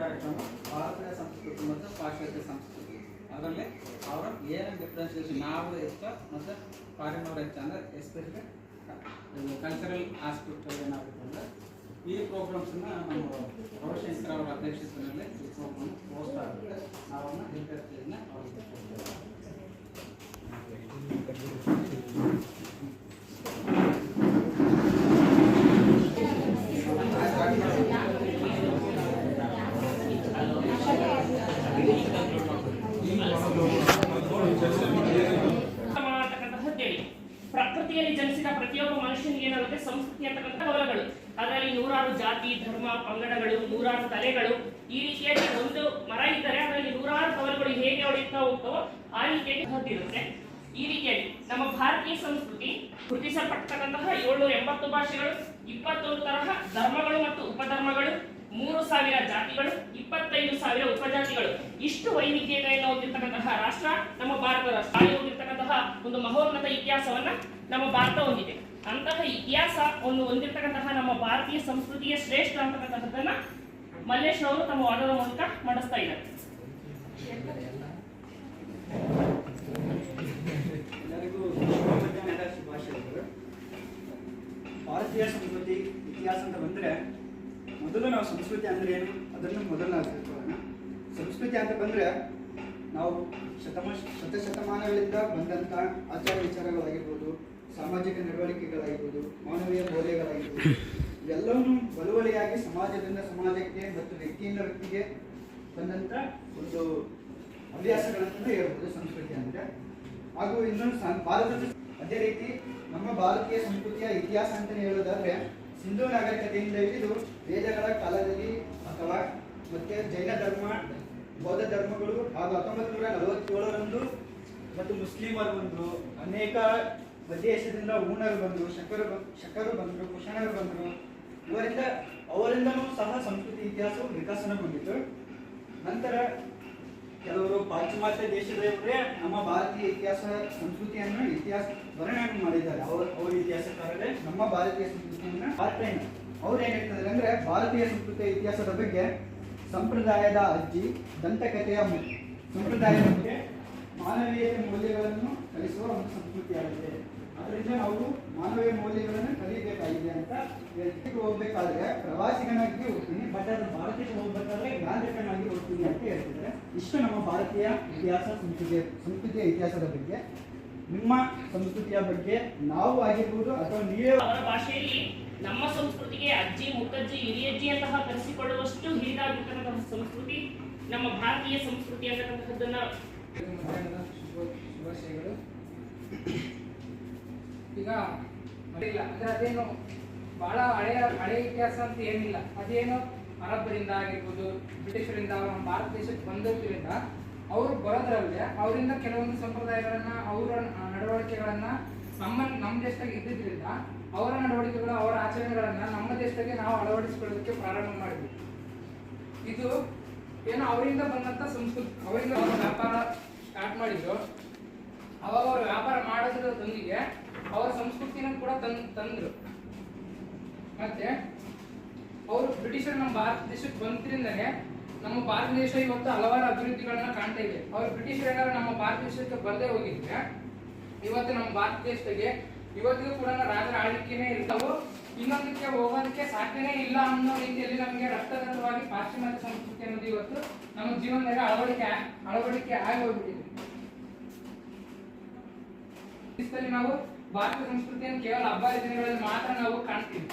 ಕಾರ್ಯಕ್ರಮ ಭಾರತೀಯ ಸಂಸ್ಕೃತಿ ಮತ್ತು ಪಾಶ್ಚಾತ್ಯ ಸಂಸ್ಕೃತಿ. ಅದರಲ್ಲಿ ಅವರ ಏನು ಡಿಫ್ರೆನ್ಸಿಯೇಷನ್ ನಾವು ಹೆಚ್ಚು ಮತ್ತು ಫಾರಿನವ್ರು ಹೆಚ್ಚು ಅಂದರೆ ಎಸ್ಪೆಷಲಿ ಕಲ್ಚರಲ್ ಆಸ್ಪೆಕ್ಟ್ ಏನಾಗುತ್ತೆ ಅಂದರೆ ಈ ಪ್ರೋಗ್ರಾಮ್ಸನ್ನು ನಮ್ಮ ರವಿಶಂಕರ್ ಅವರ ಅಧ್ಯಕ್ಷತೆಯಲ್ಲಿ ಈ ಪ್ರೋಗ್ರಾಮ್ ಪೋಸ್ಟ್ ಆಗುತ್ತೆ. ನಾವನ್ನ ವಿದ್ಯಾರ್ಥಿಗಳನ್ನ ಅವ್ರಿಗೆ ಪ್ರಕೃತಿಯಲ್ಲಿ ಜನಿಸಿದ ಪ್ರತಿಯೊಬ್ಬ ಮನುಷ್ಯನಿಗೆ ಏನಾಗುತ್ತೆ ಸಂಸ್ಕೃತಿ ಅಂತಕ್ಕಂಥ ಕವಲಗಳು. ಅದರಲ್ಲಿ ನೂರಾರು ಜಾತಿ, ಧರ್ಮ, ಪಂಗಡಗಳು, ನೂರಾರು ತಲೆಗಳು, ಈ ರೀತಿಯಾಗಿ ಒಂದು ಮರ ಇದ್ದರೆ ಅದರಲ್ಲಿ ನೂರಾರು ಕವಲುಗಳು ಹೇಗೆ ಹೊಡೆಯುತ್ತಾ ಹೋಗ್ತಾವೋ ಆ ರೀತಿಯಾಗಿ ಹೊತ್ತಿರುತ್ತೆ. ಈ ರೀತಿಯಾಗಿ ನಮ್ಮ ಭಾರತೀಯ ಸಂಸ್ಕೃತಿ ಗುರುತಿಸಲ್ಪಟ್ಟಂತಹ 780 ಭಾಷೆಗಳು, 21 ತರಹ ಧರ್ಮಗಳು ಮತ್ತು ಉಪಧರ್ಮಗಳು, 3000 ಜಾತಿಗಳು, 25,000 ಉಪಜಾತಿಗಳು, ಇಷ್ಟು ವೈವಿಧ್ಯತೆಯನ್ನು ಹೊಂದಿರತಕ್ಕಂತಹ ರಾಷ್ಟ್ರ ನಮ್ಮ ಭಾರತ ರಾಷ್ಟ್ರ. ಹೊಂದಿರತಕ್ಕಂತಹ ಒಂದು ಮಹೋನ್ನತ ಇತಿಹಾಸವನ್ನ ನಮ್ಮ ಭಾರತ ಹೊಂದಿದೆ. ಅಂತಹ ಇತಿಹಾಸ ಒಂದು ಹೊಂದಿರತಕ್ಕಂತಹ ನಮ್ಮ ಭಾರತೀಯ ಸಂಸ್ಕೃತಿಯ ಶ್ರೇಷ್ಠ ಅಂತಕ್ಕಂತಹದ್ದನ್ನ ಮಲ್ಲೇಶ್ ಅವರು ತಮ್ಮ ವಾದದ ಮೂಲಕ ಮಾಡಿಸ್ತಾ ಇದ್ದಾರೆ. ಎಲ್ಲರಿಗೂ ಶುಭಾಶಯಗಳು. ಭಾರತೀಯ ಸಂಸ್ಕೃತಿ ಇತಿಹಾಸ ಅಂತ ಬಂದರೆ ಮೊದಲು ನಾವು ಸಂಸ್ಕೃತಿ ಅಂದರೆ ಏನು ಅದನ್ನು ಮೊದಲು ನಾವು ತಿಳ್ಕೊಳ್ಳೋಣ. ಸಂಸ್ಕೃತಿ ಅಂತ ಬಂದರೆ ನಾವು ಶತಶತಮಾನಗಳಿಂದ ಬಂದಂಥ ಆಚಾರ ವಿಚಾರಗಳಾಗಿರ್ಬೋದು, ಸಾಮಾಜಿಕ ನಡವಳಿಕೆಗಳಾಗಿರ್ಬೋದು, ಮಾನವೀಯ ಮೌಲ್ಯಗಳಾಗಿರ್ಬೋದು, ಇವೆಲ್ಲವನ್ನೂ ಬಲುವಳಿಯಾಗಿ ಸಮಾಜದಿಂದ ಸಮಾಜಕ್ಕೆ ಮತ್ತು ವ್ಯಕ್ತಿಯಿಂದ ವ್ಯಕ್ತಿಗೆ ಬಂದಂಥ ಒಂದು ಹವ್ಯಾಸಗಳಂತಲೇ ಹೇಳ್ಬೋದು ಸಂಸ್ಕೃತಿ ಅಂದರೆ. ಹಾಗೂ ಇನ್ನೊಂದು ಭಾರತದ ಅದೇ ರೀತಿ ನಮ್ಮ ಭಾರತೀಯ ಸಂಸ್ಕೃತಿಯ ಇತಿಹಾಸ ಅಂತಲೇ ಹೇಳೋದಾದ್ರೆ ಸಿಂಧೂ ನಾಗರಿಕತೆಯಿಂದ ಹಿಡಿದು ವೇದಗಳ ಕಾಲದಲ್ಲಿ ಅಥವಾ ಮತ್ತೆ ಜೈನ ಧರ್ಮ, ಬೌದ್ಧ ಧರ್ಮಗಳು ಹಾಗೂ 1947ರಂದು ಮತ್ತು ಮುಸ್ಲಿಮರು ಬಂದರು, ಅನೇಕ ದೇಶದಿಂದ ಹೂಣರು ಬಂದರು, ಶಕರು ಬಂದರು, ಕುಶಾಣರು ಬಂದರು. ಅವರಿಂದನೂ ಸಹ ಸಂಸ್ಕೃತಿ ಇತಿಹಾಸವು ವಿಕಸನಗೊಂಡಿತು. ನಂತರ ಕೆಲವರು ಪಾಶ್ಚಿಮಾತ್ಯ ದೇಶದವರೇ ನಮ್ಮ ಭಾರತೀಯ ಇತಿಹಾಸ ಸಂಸ್ಕೃತಿಯನ್ನು ಇತಿಹಾಸ ವರ್ಣನೆ ಮಾಡಿದ್ದಾರೆ. ಅವರ ಇತಿಹಾಸಕಾರರೇ ನಮ್ಮ ಭಾರತೀಯ ಸಂಸ್ಕೃತಿಯನ್ನು ಅವ್ರು ಏನ್ ಹೇಳ್ತಿದ್ದಾರೆ ಅಂದ್ರೆ ಭಾರತೀಯ ಸಂಸ್ಕೃತಿಯ ಇತಿಹಾಸದ ಬಗ್ಗೆ ಸಂಪ್ರದಾಯದ ಅಜ್ಜಿ, ದಂತಕಥೆಯ ಸಂಪ್ರದಾಯದ ಬಗ್ಗೆ ಮಾನವೀಯತೆ ಮೌಲ್ಯಗಳನ್ನು ಕಲಿಸುವ ಒಂದು ಸಂಸ್ಕೃತಿಯಾಗಿದೆ. ಅದರಿಂದ ನಾವು ಮಾನವೀಯ ಮೌಲ್ಯಗಳನ್ನು ಕಲಿಯಬೇಕಾಗಿದೆ ಅಂತ ಹೋಗ್ಬೇಕಾದ್ರೆ ಪ್ರವಾಸಿಗನಾಗಿ ಹೋಗ್ತೀನಿ, ಬಟ್ ಅದು ಭಾರತಕ್ಕೆ ಹೋಗ್ಬೇಕಾದ್ರೆ ಯಾಂತ್ರಿಕನಾಗಿ ಹೋಗ್ತೀನಿ ಅಂತ ಹೇಳ್ತಿದ್ದಾರೆ. ಇಷ್ಟು ನಮ್ಮ ಭಾರತೀಯ ಇತಿಹಾಸ ಸಂಸ್ಕೃತಿಯ ಇತಿಹಾಸದ ಬಗ್ಗೆ. ನಿಮ್ಮ ಸಂಸ್ಕೃತಿಯ ಬಗ್ಗೆ ನಾವು ಆಗಿರ್ಬೋದು ಅಥವಾ ನೀವೇ ಅವರ ಭಾಷೆಯಲ್ಲಿ ನಮ್ಮ ಸಂಸ್ಕೃತಿಗೆ ಅಜ್ಜಿ, ಮುತ್ತಜ್ಜಿ, ಹಿರಿಯಜ್ಜಿ ಅಂತಹ ಕರೆಸಿಕೊಳ್ಳುವಷ್ಟು ಹಿರಿದಾಗಿರ್ತಕ್ಕಂತಹ ಸಂಸ್ಕೃತಿ ನಮ್ಮ ಭಾರತೀಯ ಸಂಸ್ಕೃತಿ ಅಂತಕ್ಕಂತಹದ್ದನ್ನ. ಶುಭಾಶಯಗಳು. ಈಗ ಇಲ್ಲ ಅಂದ್ರೆ ಅದೇನು ಬಹಳ ಹಳೆಯ ಇತಿಹಾಸ ಅಂತ ಏನಿಲ್ಲ. ಅದೇನು ಅರಬ್ಬರಿಂದ ಆಗಿರ್ಬೋದು, ಬ್ರಿಟಿಷರಿಂದ ನಮ್ಮ ಭಾರತ ದೇಶಕ್ಕೆ ಬಂದಿರೋದ್ರಿಂದ ಅವರು ಬರೋದ್ರಲ್ಲದೆ ಅವರಿಂದ ಕೆಲವೊಂದು ಸಂಪ್ರದಾಯಗಳನ್ನ, ಅವರ ನಡವಳಿಕೆಗಳನ್ನ ನಮ್ಮ ದೇಶದಾಗ ಇದ್ದಿದ್ರಿಂದ ಅವರ ನಡವಳಿಕೆಗಳು, ಅವರ ಆಚರಣೆಗಳನ್ನ ನಮ್ಮ ದೇಶದಾಗೆ ನಾವು ಅಳವಡಿಸಿಕೊಳ್ಳೋದಕ್ಕೆ ಪ್ರಾರಂಭ ಮಾಡಿದ್ವಿ. ಇದು ಏನು ಅವರಿಂದ ಬಂದಂತ ಸಂಸ್ಕೃತಿ. ಅವರಿಂದ ಅವರು ವ್ಯಾಪಾರ ಸ್ಟಾರ್ಟ್ ಮಾಡಿದ್ರು. ಅವಾಗ ಅವರು ವ್ಯಾಪಾರ ಮಾಡೋದ್ರೊಂದಿಗೆ ಅವರ ಸಂಸ್ಕೃತಿನ ಕೂಡ ತಂದ್ರು. ಮತ್ತೆ ಅವರು ಬ್ರಿಟಿಷರು ನಮ್ಮ ಭಾರತ ದೇಶಕ್ಕೆ ಬಂದ್ರಿಂದಲೇ ನಮ್ಮ ಭಾರತ ದೇಶ ಇವತ್ತು ಹಲವಾರು ಅಭಿವೃದ್ಧಿಗಳನ್ನ ಕಾಣ್ತಾ ಇದೆ. ಅವರು ಬ್ರಿಟಿಷರು ಏನಾದ್ರು ನಮ್ಮ ಭಾರತ ದೇಶಕ್ಕೆ ಬರದೇ ಹೋಗಿದ್ರೆ ಇವತ್ತು ನಮ್ಮ ಭಾರತ ದೇಶದಾಗೆ ಇವತ್ತಿಗೂ ಕೂಡ ರಾಜರ ಆಳ್ವಿಕೆನೇ ಇರ್ತಾವು, ಇನ್ನೊಂದಕ್ಕೆ ಹೋಗೋದಕ್ಕೆ ಸಾಧ್ಯನೇ ಇಲ್ಲ ಅನ್ನೋ ರೀತಿಯಲ್ಲಿ ನಮಗೆ ರಕ್ತಗತವಾಗಿ ಪಾಶ್ಚಿಮಾತ್ಯ ಸಂಸ್ಕೃತಿ ಅನ್ನೋದು ಇವತ್ತು ನಮ್ಮ ಜೀವನದಾಗ ಅಳವಡಿಕೆ ಆಗಿ ಹೋಗ್ಬಿಟ್ಟಿದೆ. ನಾವು ಭಾರತೀಯ ಸಂಸ್ಕೃತಿಯನ್ನು ಕೇವಲ ಹಬ್ಬ ದಿನಗಳಲ್ಲಿ ಮಾತ್ರ ನಾವು ಕಾಣ್ತೀವಿ.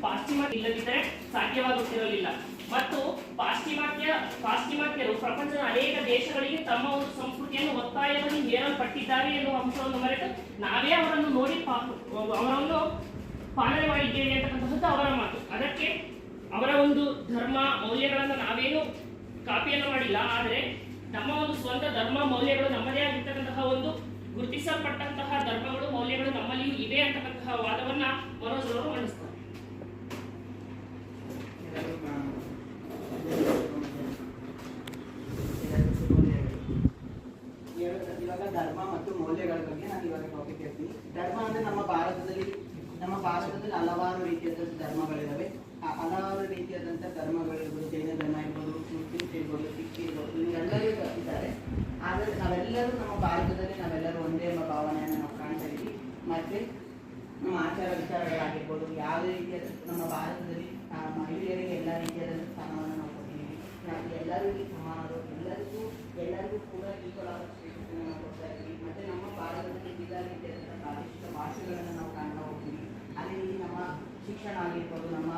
ಪಾಶ್ಚಿಮಾತ್ಯ ಇಲ್ಲದಿದ್ದರೆ ಸಾಧ್ಯವಾಗುತ್ತಿರಲಿಲ್ಲ. ಮತ್ತು ಪಾಶ್ಚಿಮಾತ್ಯರು ಪ್ರಪಂಚದ ಅನೇಕ ದೇಶಗಳಿಗೆ ತಮ್ಮ ಒಂದು ಸಂಸ್ಕೃತಿಯನ್ನು ಒತ್ತಾಯವಾಗಿ ಹೇರಲ್ಪಟ್ಟಿದ್ದಾರೆ ಎನ್ನುವ ಅಂಶವನ್ನು ಮರೆತು ನಾವೇ ಅವರನ್ನು ನೋಡಿ ಅವರನ್ನು ಪಾಲನೆ ಮಾಡಿದ್ದೇವೆ ಅಂತಕ್ಕಂಥದ್ದು ಅವರ ಮಾತು. ಅದಕ್ಕೆ ಅವರ ಒಂದು ಧರ್ಮ ಮೌಲ್ಯಗಳನ್ನು ನಾವೇನು ಕಾಪಿಯನ್ನು ಮಾಡಿಲ್ಲ, ಆದರೆ ನಮ್ಮ ಒಂದು ಸ್ವಂತ ಧರ್ಮ ಮೌಲ್ಯಗಳು ನಮ್ಮದೇ ಆಗಿರ್ತಕ್ಕಂತಹ ಒಂದು ಗುರುತಿಸಲ್ಪಟ್ಟಂತಹ ಧರ್ಮಗಳು ಮೌಲ್ಯಗಳು ನಮ್ಮಲ್ಲಿಯೂ ಇವೆ ಅಂತಕ್ಕಂತಹ ವಾದವನ್ನ ಮನೋಜ್ ಅವರು ಮಂಡಿಸ್ತಾರೆ. ಇವಾಗ ಧರ್ಮ ಮತ್ತು ಮೌಲ್ಯಗಳ ಬಗ್ಗೆ ರೀತಿಯಾದಂಥ ಧರ್ಮಗಳಿರ್ಬೋದು, ಜೈನ ಧರ್ಮ ಇರ್ಬೋದು, ಮುಸ್ಲಿಮ್ಸ್ ಇರ್ಬೋದು, ಸಿಖ್ ಇರ್ಬೋದು, ಇವರೆಲ್ಲರೂ ಇದ್ದಾರೆ. ಆದರೆ ನಾವೆಲ್ಲರೂ ನಮ್ಮ ಭಾರತದಲ್ಲಿ ನಾವೆಲ್ಲರೂ ಒಂದೇ ಎಂಬ ಭಾವನೆಯನ್ನು ನಾವು ಕಾಣ್ತಾ ಇದ್ದೀವಿ. ಮತ್ತು ನಮ್ಮ ಆಚಾರ ವಿಚಾರಗಳಾಗಿರ್ಬೋದು, ಯಾವುದೇ ರೀತಿಯ ನಮ್ಮ ಭಾರತದಲ್ಲಿ ಮಹಿಳೆಯರಿಗೆ ಎಲ್ಲ ರೀತಿಯಾದಂಥ ಸ್ಥಾನವನ್ನು ನಾವು ಕೊಟ್ಟಿದ್ದೀವಿ. ನಾವು ಎಲ್ಲರಿಗೂ ಸಮಾನರು, ಎಲ್ಲರಿಗೂ ಕೂಡ ಈಕ್ವಲ್ ಆದ ಸ್ಟೇಟಸ್ಸನ್ನು ನಾವು ಕೊಡ್ತಾ ಇದ್ದೀವಿ. ಮತ್ತು ನಮ್ಮ ಭಾರತದಲ್ಲಿ ಎಲ್ಲ ರೀತಿಯಾದಂಥ ಪ್ರಾದೇಶಿಕ ಭಾಷೆಗಳನ್ನು ನಾವು ಕಾಣ್ತಾ ಹೋಗ್ತೀವಿ. ಅದೇ ರೀತಿ ನಮ್ಮ ಶಿಕ್ಷಣ ಆಗಿರ್ಬೋದು, ನಮ್ಮ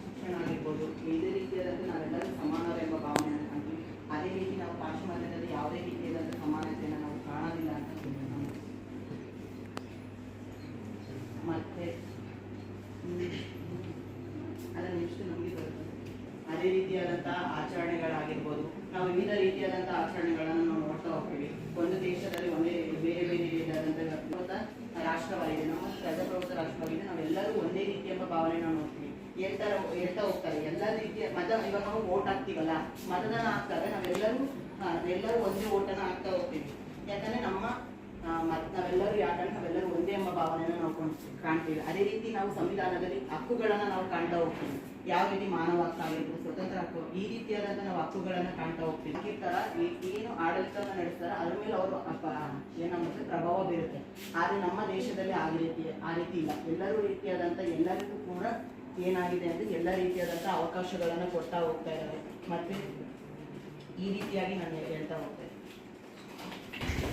ಶಿಕ್ಷಣ ಆಗಿರ್ಬೋದು, ಇದೇ ರೀತಿಯಾದಂಥ ನಾವೆಲ್ಲರೂ ಸಮಾನರು ಎಂಬ ಭಾವನೆಯನ್ನು ಕಾಣ್ತೀವಿ. ಅದೇ ರೀತಿ ನಾವು ಪಾಶ್ಚಿಮಾತ್ಯದಲ್ಲಿ ಯಾವುದೇ ರೀತಿಯಾದಂಥ ಸಮಾನತೆಯನ್ನು ನಾವು ಕಾಣೋದಿಲ್ಲ ಅಂತ ಮತ್ತೆ ಅದರ ನೆಕ್ಸ್ಟ್ ನಮಗೆ ಬರ್ತದೆ. ಅದೇ ರೀತಿಯಾದಂಥ ಆಚರಣೆಗಳಾಗಿರ್ಬೋದು, ನಾವು ವಿವಿಧ ರೀತಿಯಾದಂಥ ಆಚರಣೆಗಳನ್ನು ನಾವು ನೋಡ್ತಾ ಹೋಗ್ತೀವಿ. ಒಂದು ದೇಶದಲ್ಲಿ ಬೇರೆ ಬೇರೆ ರೀತಿಯಾದಂಥ ರಾಷ್ಟ್ರವಾಗಿದೆ, ನಮ್ಮ ಪ್ರಜಾಪ್ರಭುತ್ವ ರಾಷ್ಟ್ರವಾಗಿದೆ. ನಾವೆಲ್ಲರೂ ಒಂದೇ ರೀತಿ ಎಂಬ ಭಾವನೆ ನಾವು ನೋಡ್ತೀವಿ. ಹೇಳ್ತಾ ಹೋಗ್ತಾರೆ ಎಲ್ಲ ರೀತಿಯ ಇವಾಗ ನಾವು ವೋಟ್ ಹಾಕ್ತೀವಲ್ಲ, ಮತದಾನ ಹಾಕ್ತಾರೆ, ನಾವೆಲ್ಲರೂ ಒಂದೇ ಓಟನ್ನು ಹಾಕ್ತಾ ಹೋಗ್ತೀವಿ. ಯಾಕಂದ್ರೆ ನಾವೆಲ್ಲರೂ ಒಂದೇ ಎಂಬ ಭಾವನೆಯನ್ನು ನಾವು ಕಾಣ್ತೀವಿ. ಅದೇ ರೀತಿ ನಾವು ಸಂವಿಧಾನದಲ್ಲಿ ಹಕ್ಕುಗಳನ್ನು ನಾವು ಕಾಣ್ತಾ ಹೋಗ್ತೀವಿ. ಯಾವ ರೀತಿ ಮಾನವ ಹಕ್ಕು ಆಗಿರ್ಬೋದು, ಸ್ವತಂತ್ರ ಹಕ್ಕು, ಈ ರೀತಿಯಾದಂಥ ನಾವು ಹಕ್ಕುಗಳನ್ನು ಕಾಣ್ತಾ ಹೋಗ್ತೀವಿ. ಈ ಥರ ಏನು ಆಡಳಿತವನ್ನು ನಡೆಸ್ತಾರ ಅದ್ರ ಮೇಲೆ ಅವರು ಏನಾಗುತ್ತೆ ಪ್ರಭಾವ ಬೀರುತ್ತೆ. ಆದರೆ ನಮ್ಮ ದೇಶದಲ್ಲಿ ಆ ರೀತಿ ಇಲ್ಲ. ಎಲ್ಲರಿಗೂ ಕೂಡ ಏನಾಗಿದೆ ಅಂದರೆ ಎಲ್ಲ ರೀತಿಯಾದಂಥ ಅವಕಾಶಗಳನ್ನು ಕೊಡ್ತಾ ಹೋಗ್ತಾ ಇದ್ದಾರೆ. ಮತ್ತು ಈ ರೀತಿಯಾಗಿ ನಾನು ಹೇಳ್ತಾ ಹೋಗ್ತೇನೆ.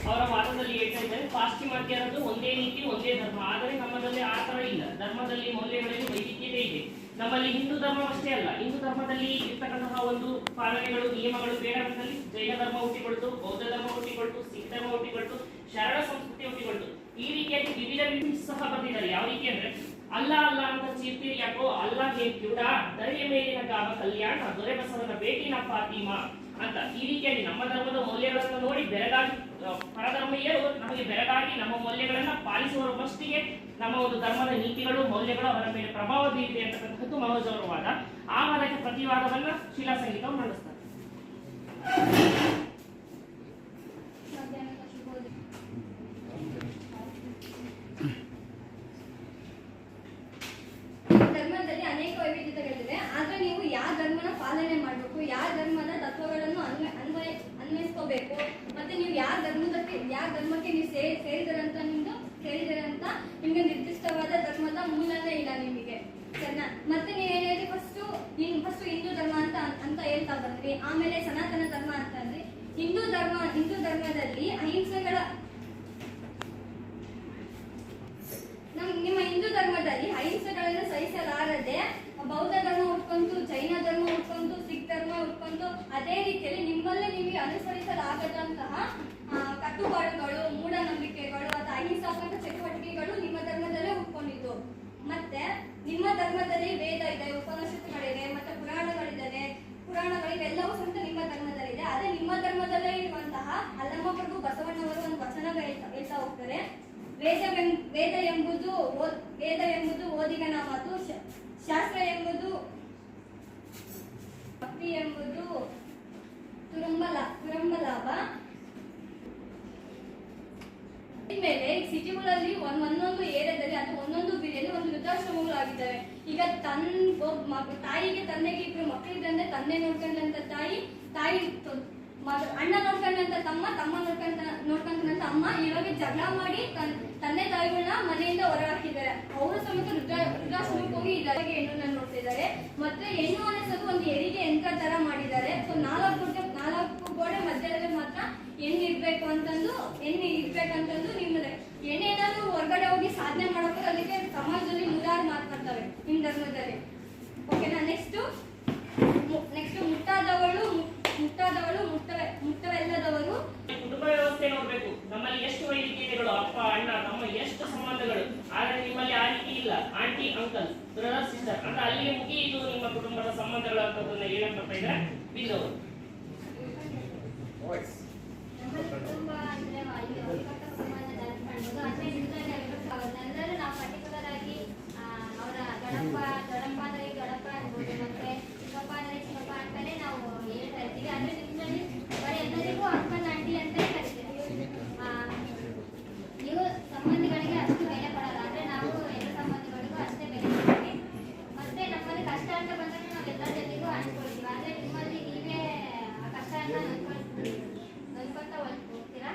ಅವರ ವಾದದಲ್ಲಿ ಹೇಳ್ತಾ ಇದ್ದಾರೆ, ಪಾಶ್ಚಿಮಾತ್ಯರದ್ದು ಒಂದೇ ನೀತಿ ಒಂದೇ ಧರ್ಮ, ಆದರೆ ನಮ್ಮದಲ್ಲಿ ಆ ಥರ ಇಲ್ಲ. ಧರ್ಮದಲ್ಲಿ ಮೌಲ್ಯಗಳಲ್ಲಿ ವೈವಿಧ್ಯತೆ ಇದೆ. ನಮ್ಮಲ್ಲಿ ಹಿಂದೂ ಧರ್ಮವಷ್ಟೇ ಅಲ್ಲ, ಹಿಂದೂ ಧರ್ಮದಲ್ಲಿ ಇರ್ತಕ್ಕಂತಹ ಒಂದು ಪಾಲನೆಗಳು, ನಿಯಮಗಳು ಬೇಡದಲ್ಲಿ ಜೈನ ಧರ್ಮ ಹುಟ್ಟಿಕೊಳ್ತು, ಬೌದ್ಧ ಧರ್ಮ ಹುಟ್ಟಿಕೊಳ್ತು, ಸಿಖ್ ಧರ್ಮ ಹುಟ್ಟಿಕೊಳ್ತು, ಶರಣ ಸಂಸ್ಕೃತಿ ಹುಟ್ಟಿಕೊಳ್ತು. ಈ ರೀತಿಯಾಗಿ ವಿವಿಧ ಸಹ ಬಂದಿದ್ದಾರೆ. ಯಾವ ರೀತಿ ಅಂದ್ರೆ ಅಲ್ಲ ಅಂತ ಚೀರ್ತೀರಿ ಯಾಕೋ ಅಲ್ಲ ಕಿವುಡ, ದರೆಯ ಮೇಲಿನ ಗಾಮ ಕಲ್ಯಾಣ, ದೊರೆ ಬಸವನ ಭೇಟಿನ ಫಾತಿಮಾ ಅಂತ. ಈ ರೀತಿಯಾಗಿ ನಮ್ಮ ಧರ್ಮದ ಮೌಲ್ಯಗಳನ್ನು ನೋಡಿ ಬೆರಗಾಗಿ ಪರಧರ್ಮೀಯರು ನಮಗೆ ಬೆರಗಾಗಿ ನಮ್ಮ ಮೌಲ್ಯಗಳನ್ನ ಪಾಲಿಸುವ ಮಷ್ಟಿಗೆ ನಮ್ಮ ಒಂದು ಧರ್ಮದ ನೀತಿಗಳು, ಮೌಲ್ಯಗಳು ಅವರ ಮೇಲೆ ಪ್ರಭಾವ ಬೀರಿದೆ ಅಂತಕ್ಕಂಥದ್ದು ಮನೋಜ್ ಅವರ ವಾದ. ಆ ವಾದಕ್ಕೆ ಪ್ರತಿವಾದವನ್ನ ಶಿಲಾ ಸಂಗೀತವು ಮಂಡಿಸ್ತಾರೆ. ಧರ್ಮದಲ್ಲಿ ಅನೇಕ ವೈವಿಧ್ಯತೆಗಳಿವೆ. ಆದ್ರೆ ನೀವು ಯಾವ ಧರ್ಮನ ಪಾಲನೆ ಮಾಡಬೇಕು, ಯಾವ ಧರ್ಮದ ತತ್ವಗಳನ್ನು ಅನ್ವಯಿಸ್ಕೋಬೇಕು, ಮತ್ತೆ ನೀವು ಯಾವ ಧರ್ಮಕ್ಕೆ ನೀವು ಸೇರಿದರಂತ ನಿಮ್ಗೆ ನಿರ್ದಿಷ್ಟವಾದ ಧರ್ಮದ ಮೂಲನೇ ಇಲ್ಲ ನಿಮಗೆ. ಮತ್ತೆ ನೀವೇನಿದೆ ಫಸ್ಟ್ ಹಿಂದೂ ಧರ್ಮ ಅಂತ ಹೇಳ್ತಾ ಬಂದ್ರಿ. ಆಮೇಲೆ ಸನಾತನ ಧರ್ಮ ಅಂತಂದ್ರೆ ಹಿಂದೂ ಧರ್ಮದಲ್ಲಿ ನಿಮ್ಮ ಹಿಂದೂ ಧರ್ಮದಲ್ಲಿ ಅಹಿಂಸೆಗಳನ್ನು ಸಹಿಸಲಾರದೆ ಬೌದ್ಧ ಧರ್ಮ ಉಟ್ಕೊಂಡು, ಜೈನ ಧರ್ಮ ಉಟ್ಕೊಂಡು, ಸಿಖ್ ಧರ್ಮ ಉಟ್ಕೊಂಡು, ಅದೇ ರೀತಿಯಲ್ಲಿ ನಿಮ್ಮಲ್ಲೇ ನಿಮಗೆ ಅನುಸರಿಸಲಾಗದಂತಹ ಕಟ್ಟುಪಾಡುಗಳು, ಮೂಢನಂಬಿಕೆಗಳು ಅಥವಾ ಅಹಿಂಸಾತ್ಮಕ ಚಟುವಟಿಕೆಗಳು ನಿಮ್ಮ ಧರ್ಮದಲ್ಲೇ ಉಟ್ಕೊಂಡಿದ್ದು. ಮತ್ತೆ ನಿಮ್ಮ ಧರ್ಮದಲ್ಲಿ ವೇದ ಇದೆ, ಉಪನಿಷತ್ತುಗಳಿದೆ, ಮತ್ತೆ ಪುರಾಣಗಳಿವೆಲ್ಲವೂ ಸಹಿತ ನಿಮ್ಮ ಧರ್ಮದಲ್ಲಿದೆ. ಅದೇ ನಿಮ್ಮ ಧರ್ಮದಲ್ಲೇ ಇರುವಂತಹ ಅಲ್ಲಮ್ಮ ಪ್ರಭು ಬಸವಣ್ಣವರು ಒಂದು ವಚನ ಹೇಳ್ತಾ ಹೋಗ್ತಾರೆ. ವೇದ ಎಂಬುದು ಓದಿಗನ ಮಾತು, ಶಾಸ್ತ್ರ ಎಂಬುದು ಭಕ್ತಿ ಎಂಬುದು ತುರಂಬ ಲಾಭ. ಮೇಲೆ ಸಿಟಿಗಳಲ್ಲಿ ಒಂದೊಂದು ಏರಿಯಾದಲ್ಲಿ ಅಥವಾ ಒಂದೊಂದು ಬೀದಿಯಲ್ಲಿ ಒಂದು ವೃದ್ಧಾಶ್ರಮಗಳಾಗಿದ್ದಾವೆ. ಈಗ ತಾಯಿಗೆ ತಂದೆಗೆ ಇಬ್ರು ಮಕ್ಕಳಿದ್ದಂತೆ ತಂದೆ ನೋಡ್ಕೊಂಡಂತ ತಾಯಿ ಅಣ್ಣ ನೋಡ್ಕೊಂಡಂತ ತಮ್ಮ ನೋಡ್ಕೊಂಡಂತ ಅಮ್ಮ ಇವಾಗ ಜಗಳ ಮಾಡಿ ತಂದೆ ತಾಯಿಗಳನ್ನ ಮನೆಯಿಂದ ಹೊರ ಹಾಕಿದ್ದಾರೆ. ಅವರು ಸಮೇತ ವೃದ್ಧಾಶ್ರಮಕ್ಕೆ ಹೋಗಿ ಇದಾಗಿ ಹೆಣ್ಣನ್ನ ನೋಡ್ತಿದ್ದಾರೆ. ಮತ್ತೆ ಹೆಣ್ಣು ಅನ್ನಿಸೋದು ಒಂದು ಹೆರಿಗೆ ಯಂತ್ರ ತರ ಮಾಡಿದ್ದಾರೆ. ಸೊ 4 ಗೋಡೆ ಮಧ್ಯದಲ್ಲಿ ಮಾತ್ರ ಹೆಣ್ಣಿರ್ಬೇಕಂತಂದು ನಿಮ್ಮದೇ. ಹೆಣ್ಣೇನಾದ್ರೂ ಹೊರಗಡೆ ಹೋಗಿ ಸಾಧನೆ ಮಾಡೋಕೆ ಅದಕ್ಕೆ ಸಮಾಜದಲ್ಲಿ ನೂರಾರು ಮಾತಾಡ್ತವೆ ನಿಮ್ಮ ಧರ್ಮದಲ್ಲಿ. ಓಕೆನಾ? ನೆಕ್ಸ್ಟ್ ಮುಟ್ಟವೆಲ್ಲದವರು. ಕುಟುಂಬ ವ್ಯವಸ್ಥೆ ನೋಡ್ಬೇಕು. ನಮ್ಮಲ್ಲಿ ಎಷ್ಟು ವೈವಿಧ್ಯತೆಗಳು, ಅಪ್ಪ ಅಣ್ಣ ತಮ್ಮ ಎಷ್ಟು ಸಂಬಂಧಗಳು. ಆದ್ರೆ ನಿಮ್ಮಲ್ಲಿ ಆ ರೀತಿ ಇಲ್ಲ. ಆಂಟಿ ಅಂಕಲ್, ಬ್ರದರ್ ಸಿಸ್ಟರ್ ಅಂತ ಅಲ್ಲಿಗೆ ಮುಗಿಯಿತು ನಿಮ್ಮ ಕುಟುಂಬದ ಸಂಬಂಧಗಳು ಅಂತದನ್ನ ಹೇಳಕ್ ಬರ್ತಾ ಇದ್ದಾರೆ ಬಿದ್ದವರು. ಕುಟುಂಬ ಅಂದ್ರೆ ಎಲ್ಲರೂ ನಾವು ಪರ್ಟಿಕ್ಯುಲರ್ ಆಗಿ ಅವರ ದೊಡ್ಡಪ್ಪ ಅಂದ್ರೆ ದೊಡ್ಡಪ್ಪ ಅನ್ಬೋದು, ಮತ್ತೆ ಚಿಕ್ಕಪ್ಪ ಅಂದ್ರೆ ಚಿಕ್ಕಪ್ಪ ಅಂತಾನೆ ನಾವು ಹೇಳ್ತಾ ಇರ್ತೀವಿ. ಆದ್ರೆ ನಿಮ್ಮಲ್ಲಿ ಬರೀ ಎಲ್ಲರಿಗೂ ಅಂಕಲ್ ಆಂಟಿ ಅಂತ ಕರಿತೀವಿ. ನೀವು ಸಂಬಂಧಿಗಳಿಗೆ ಅಷ್ಟು ಬೆಲೆ ಕೊಡಲ್ಲ, ಆದ್ರೆ ನಾವು ಎಲ್ಲ ಸಂಬಂಧಿಗಳಿಗೂ ಅಷ್ಟೇ ಬೆಲೆ ಕೊಡ್ತೀವಿ. ಮತ್ತೆ ನಮ್ಮಲ್ಲಿ ಕಷ್ಟ ಅಂತ ಬಂದಾಗ ನಾವು ಎಲ್ಲರ ಜೊತೆಗೂ ಹಂಚ್ಕೊಳ್ತೀವಿ. ಆದ್ರೆ ನಿಮ್ಮಲ್ಲಿ ನೀವೇ ಆ ಕಷ್ಟನ ನನ್ಕೊಂತ ಹೋಗ್ತೀರಾ.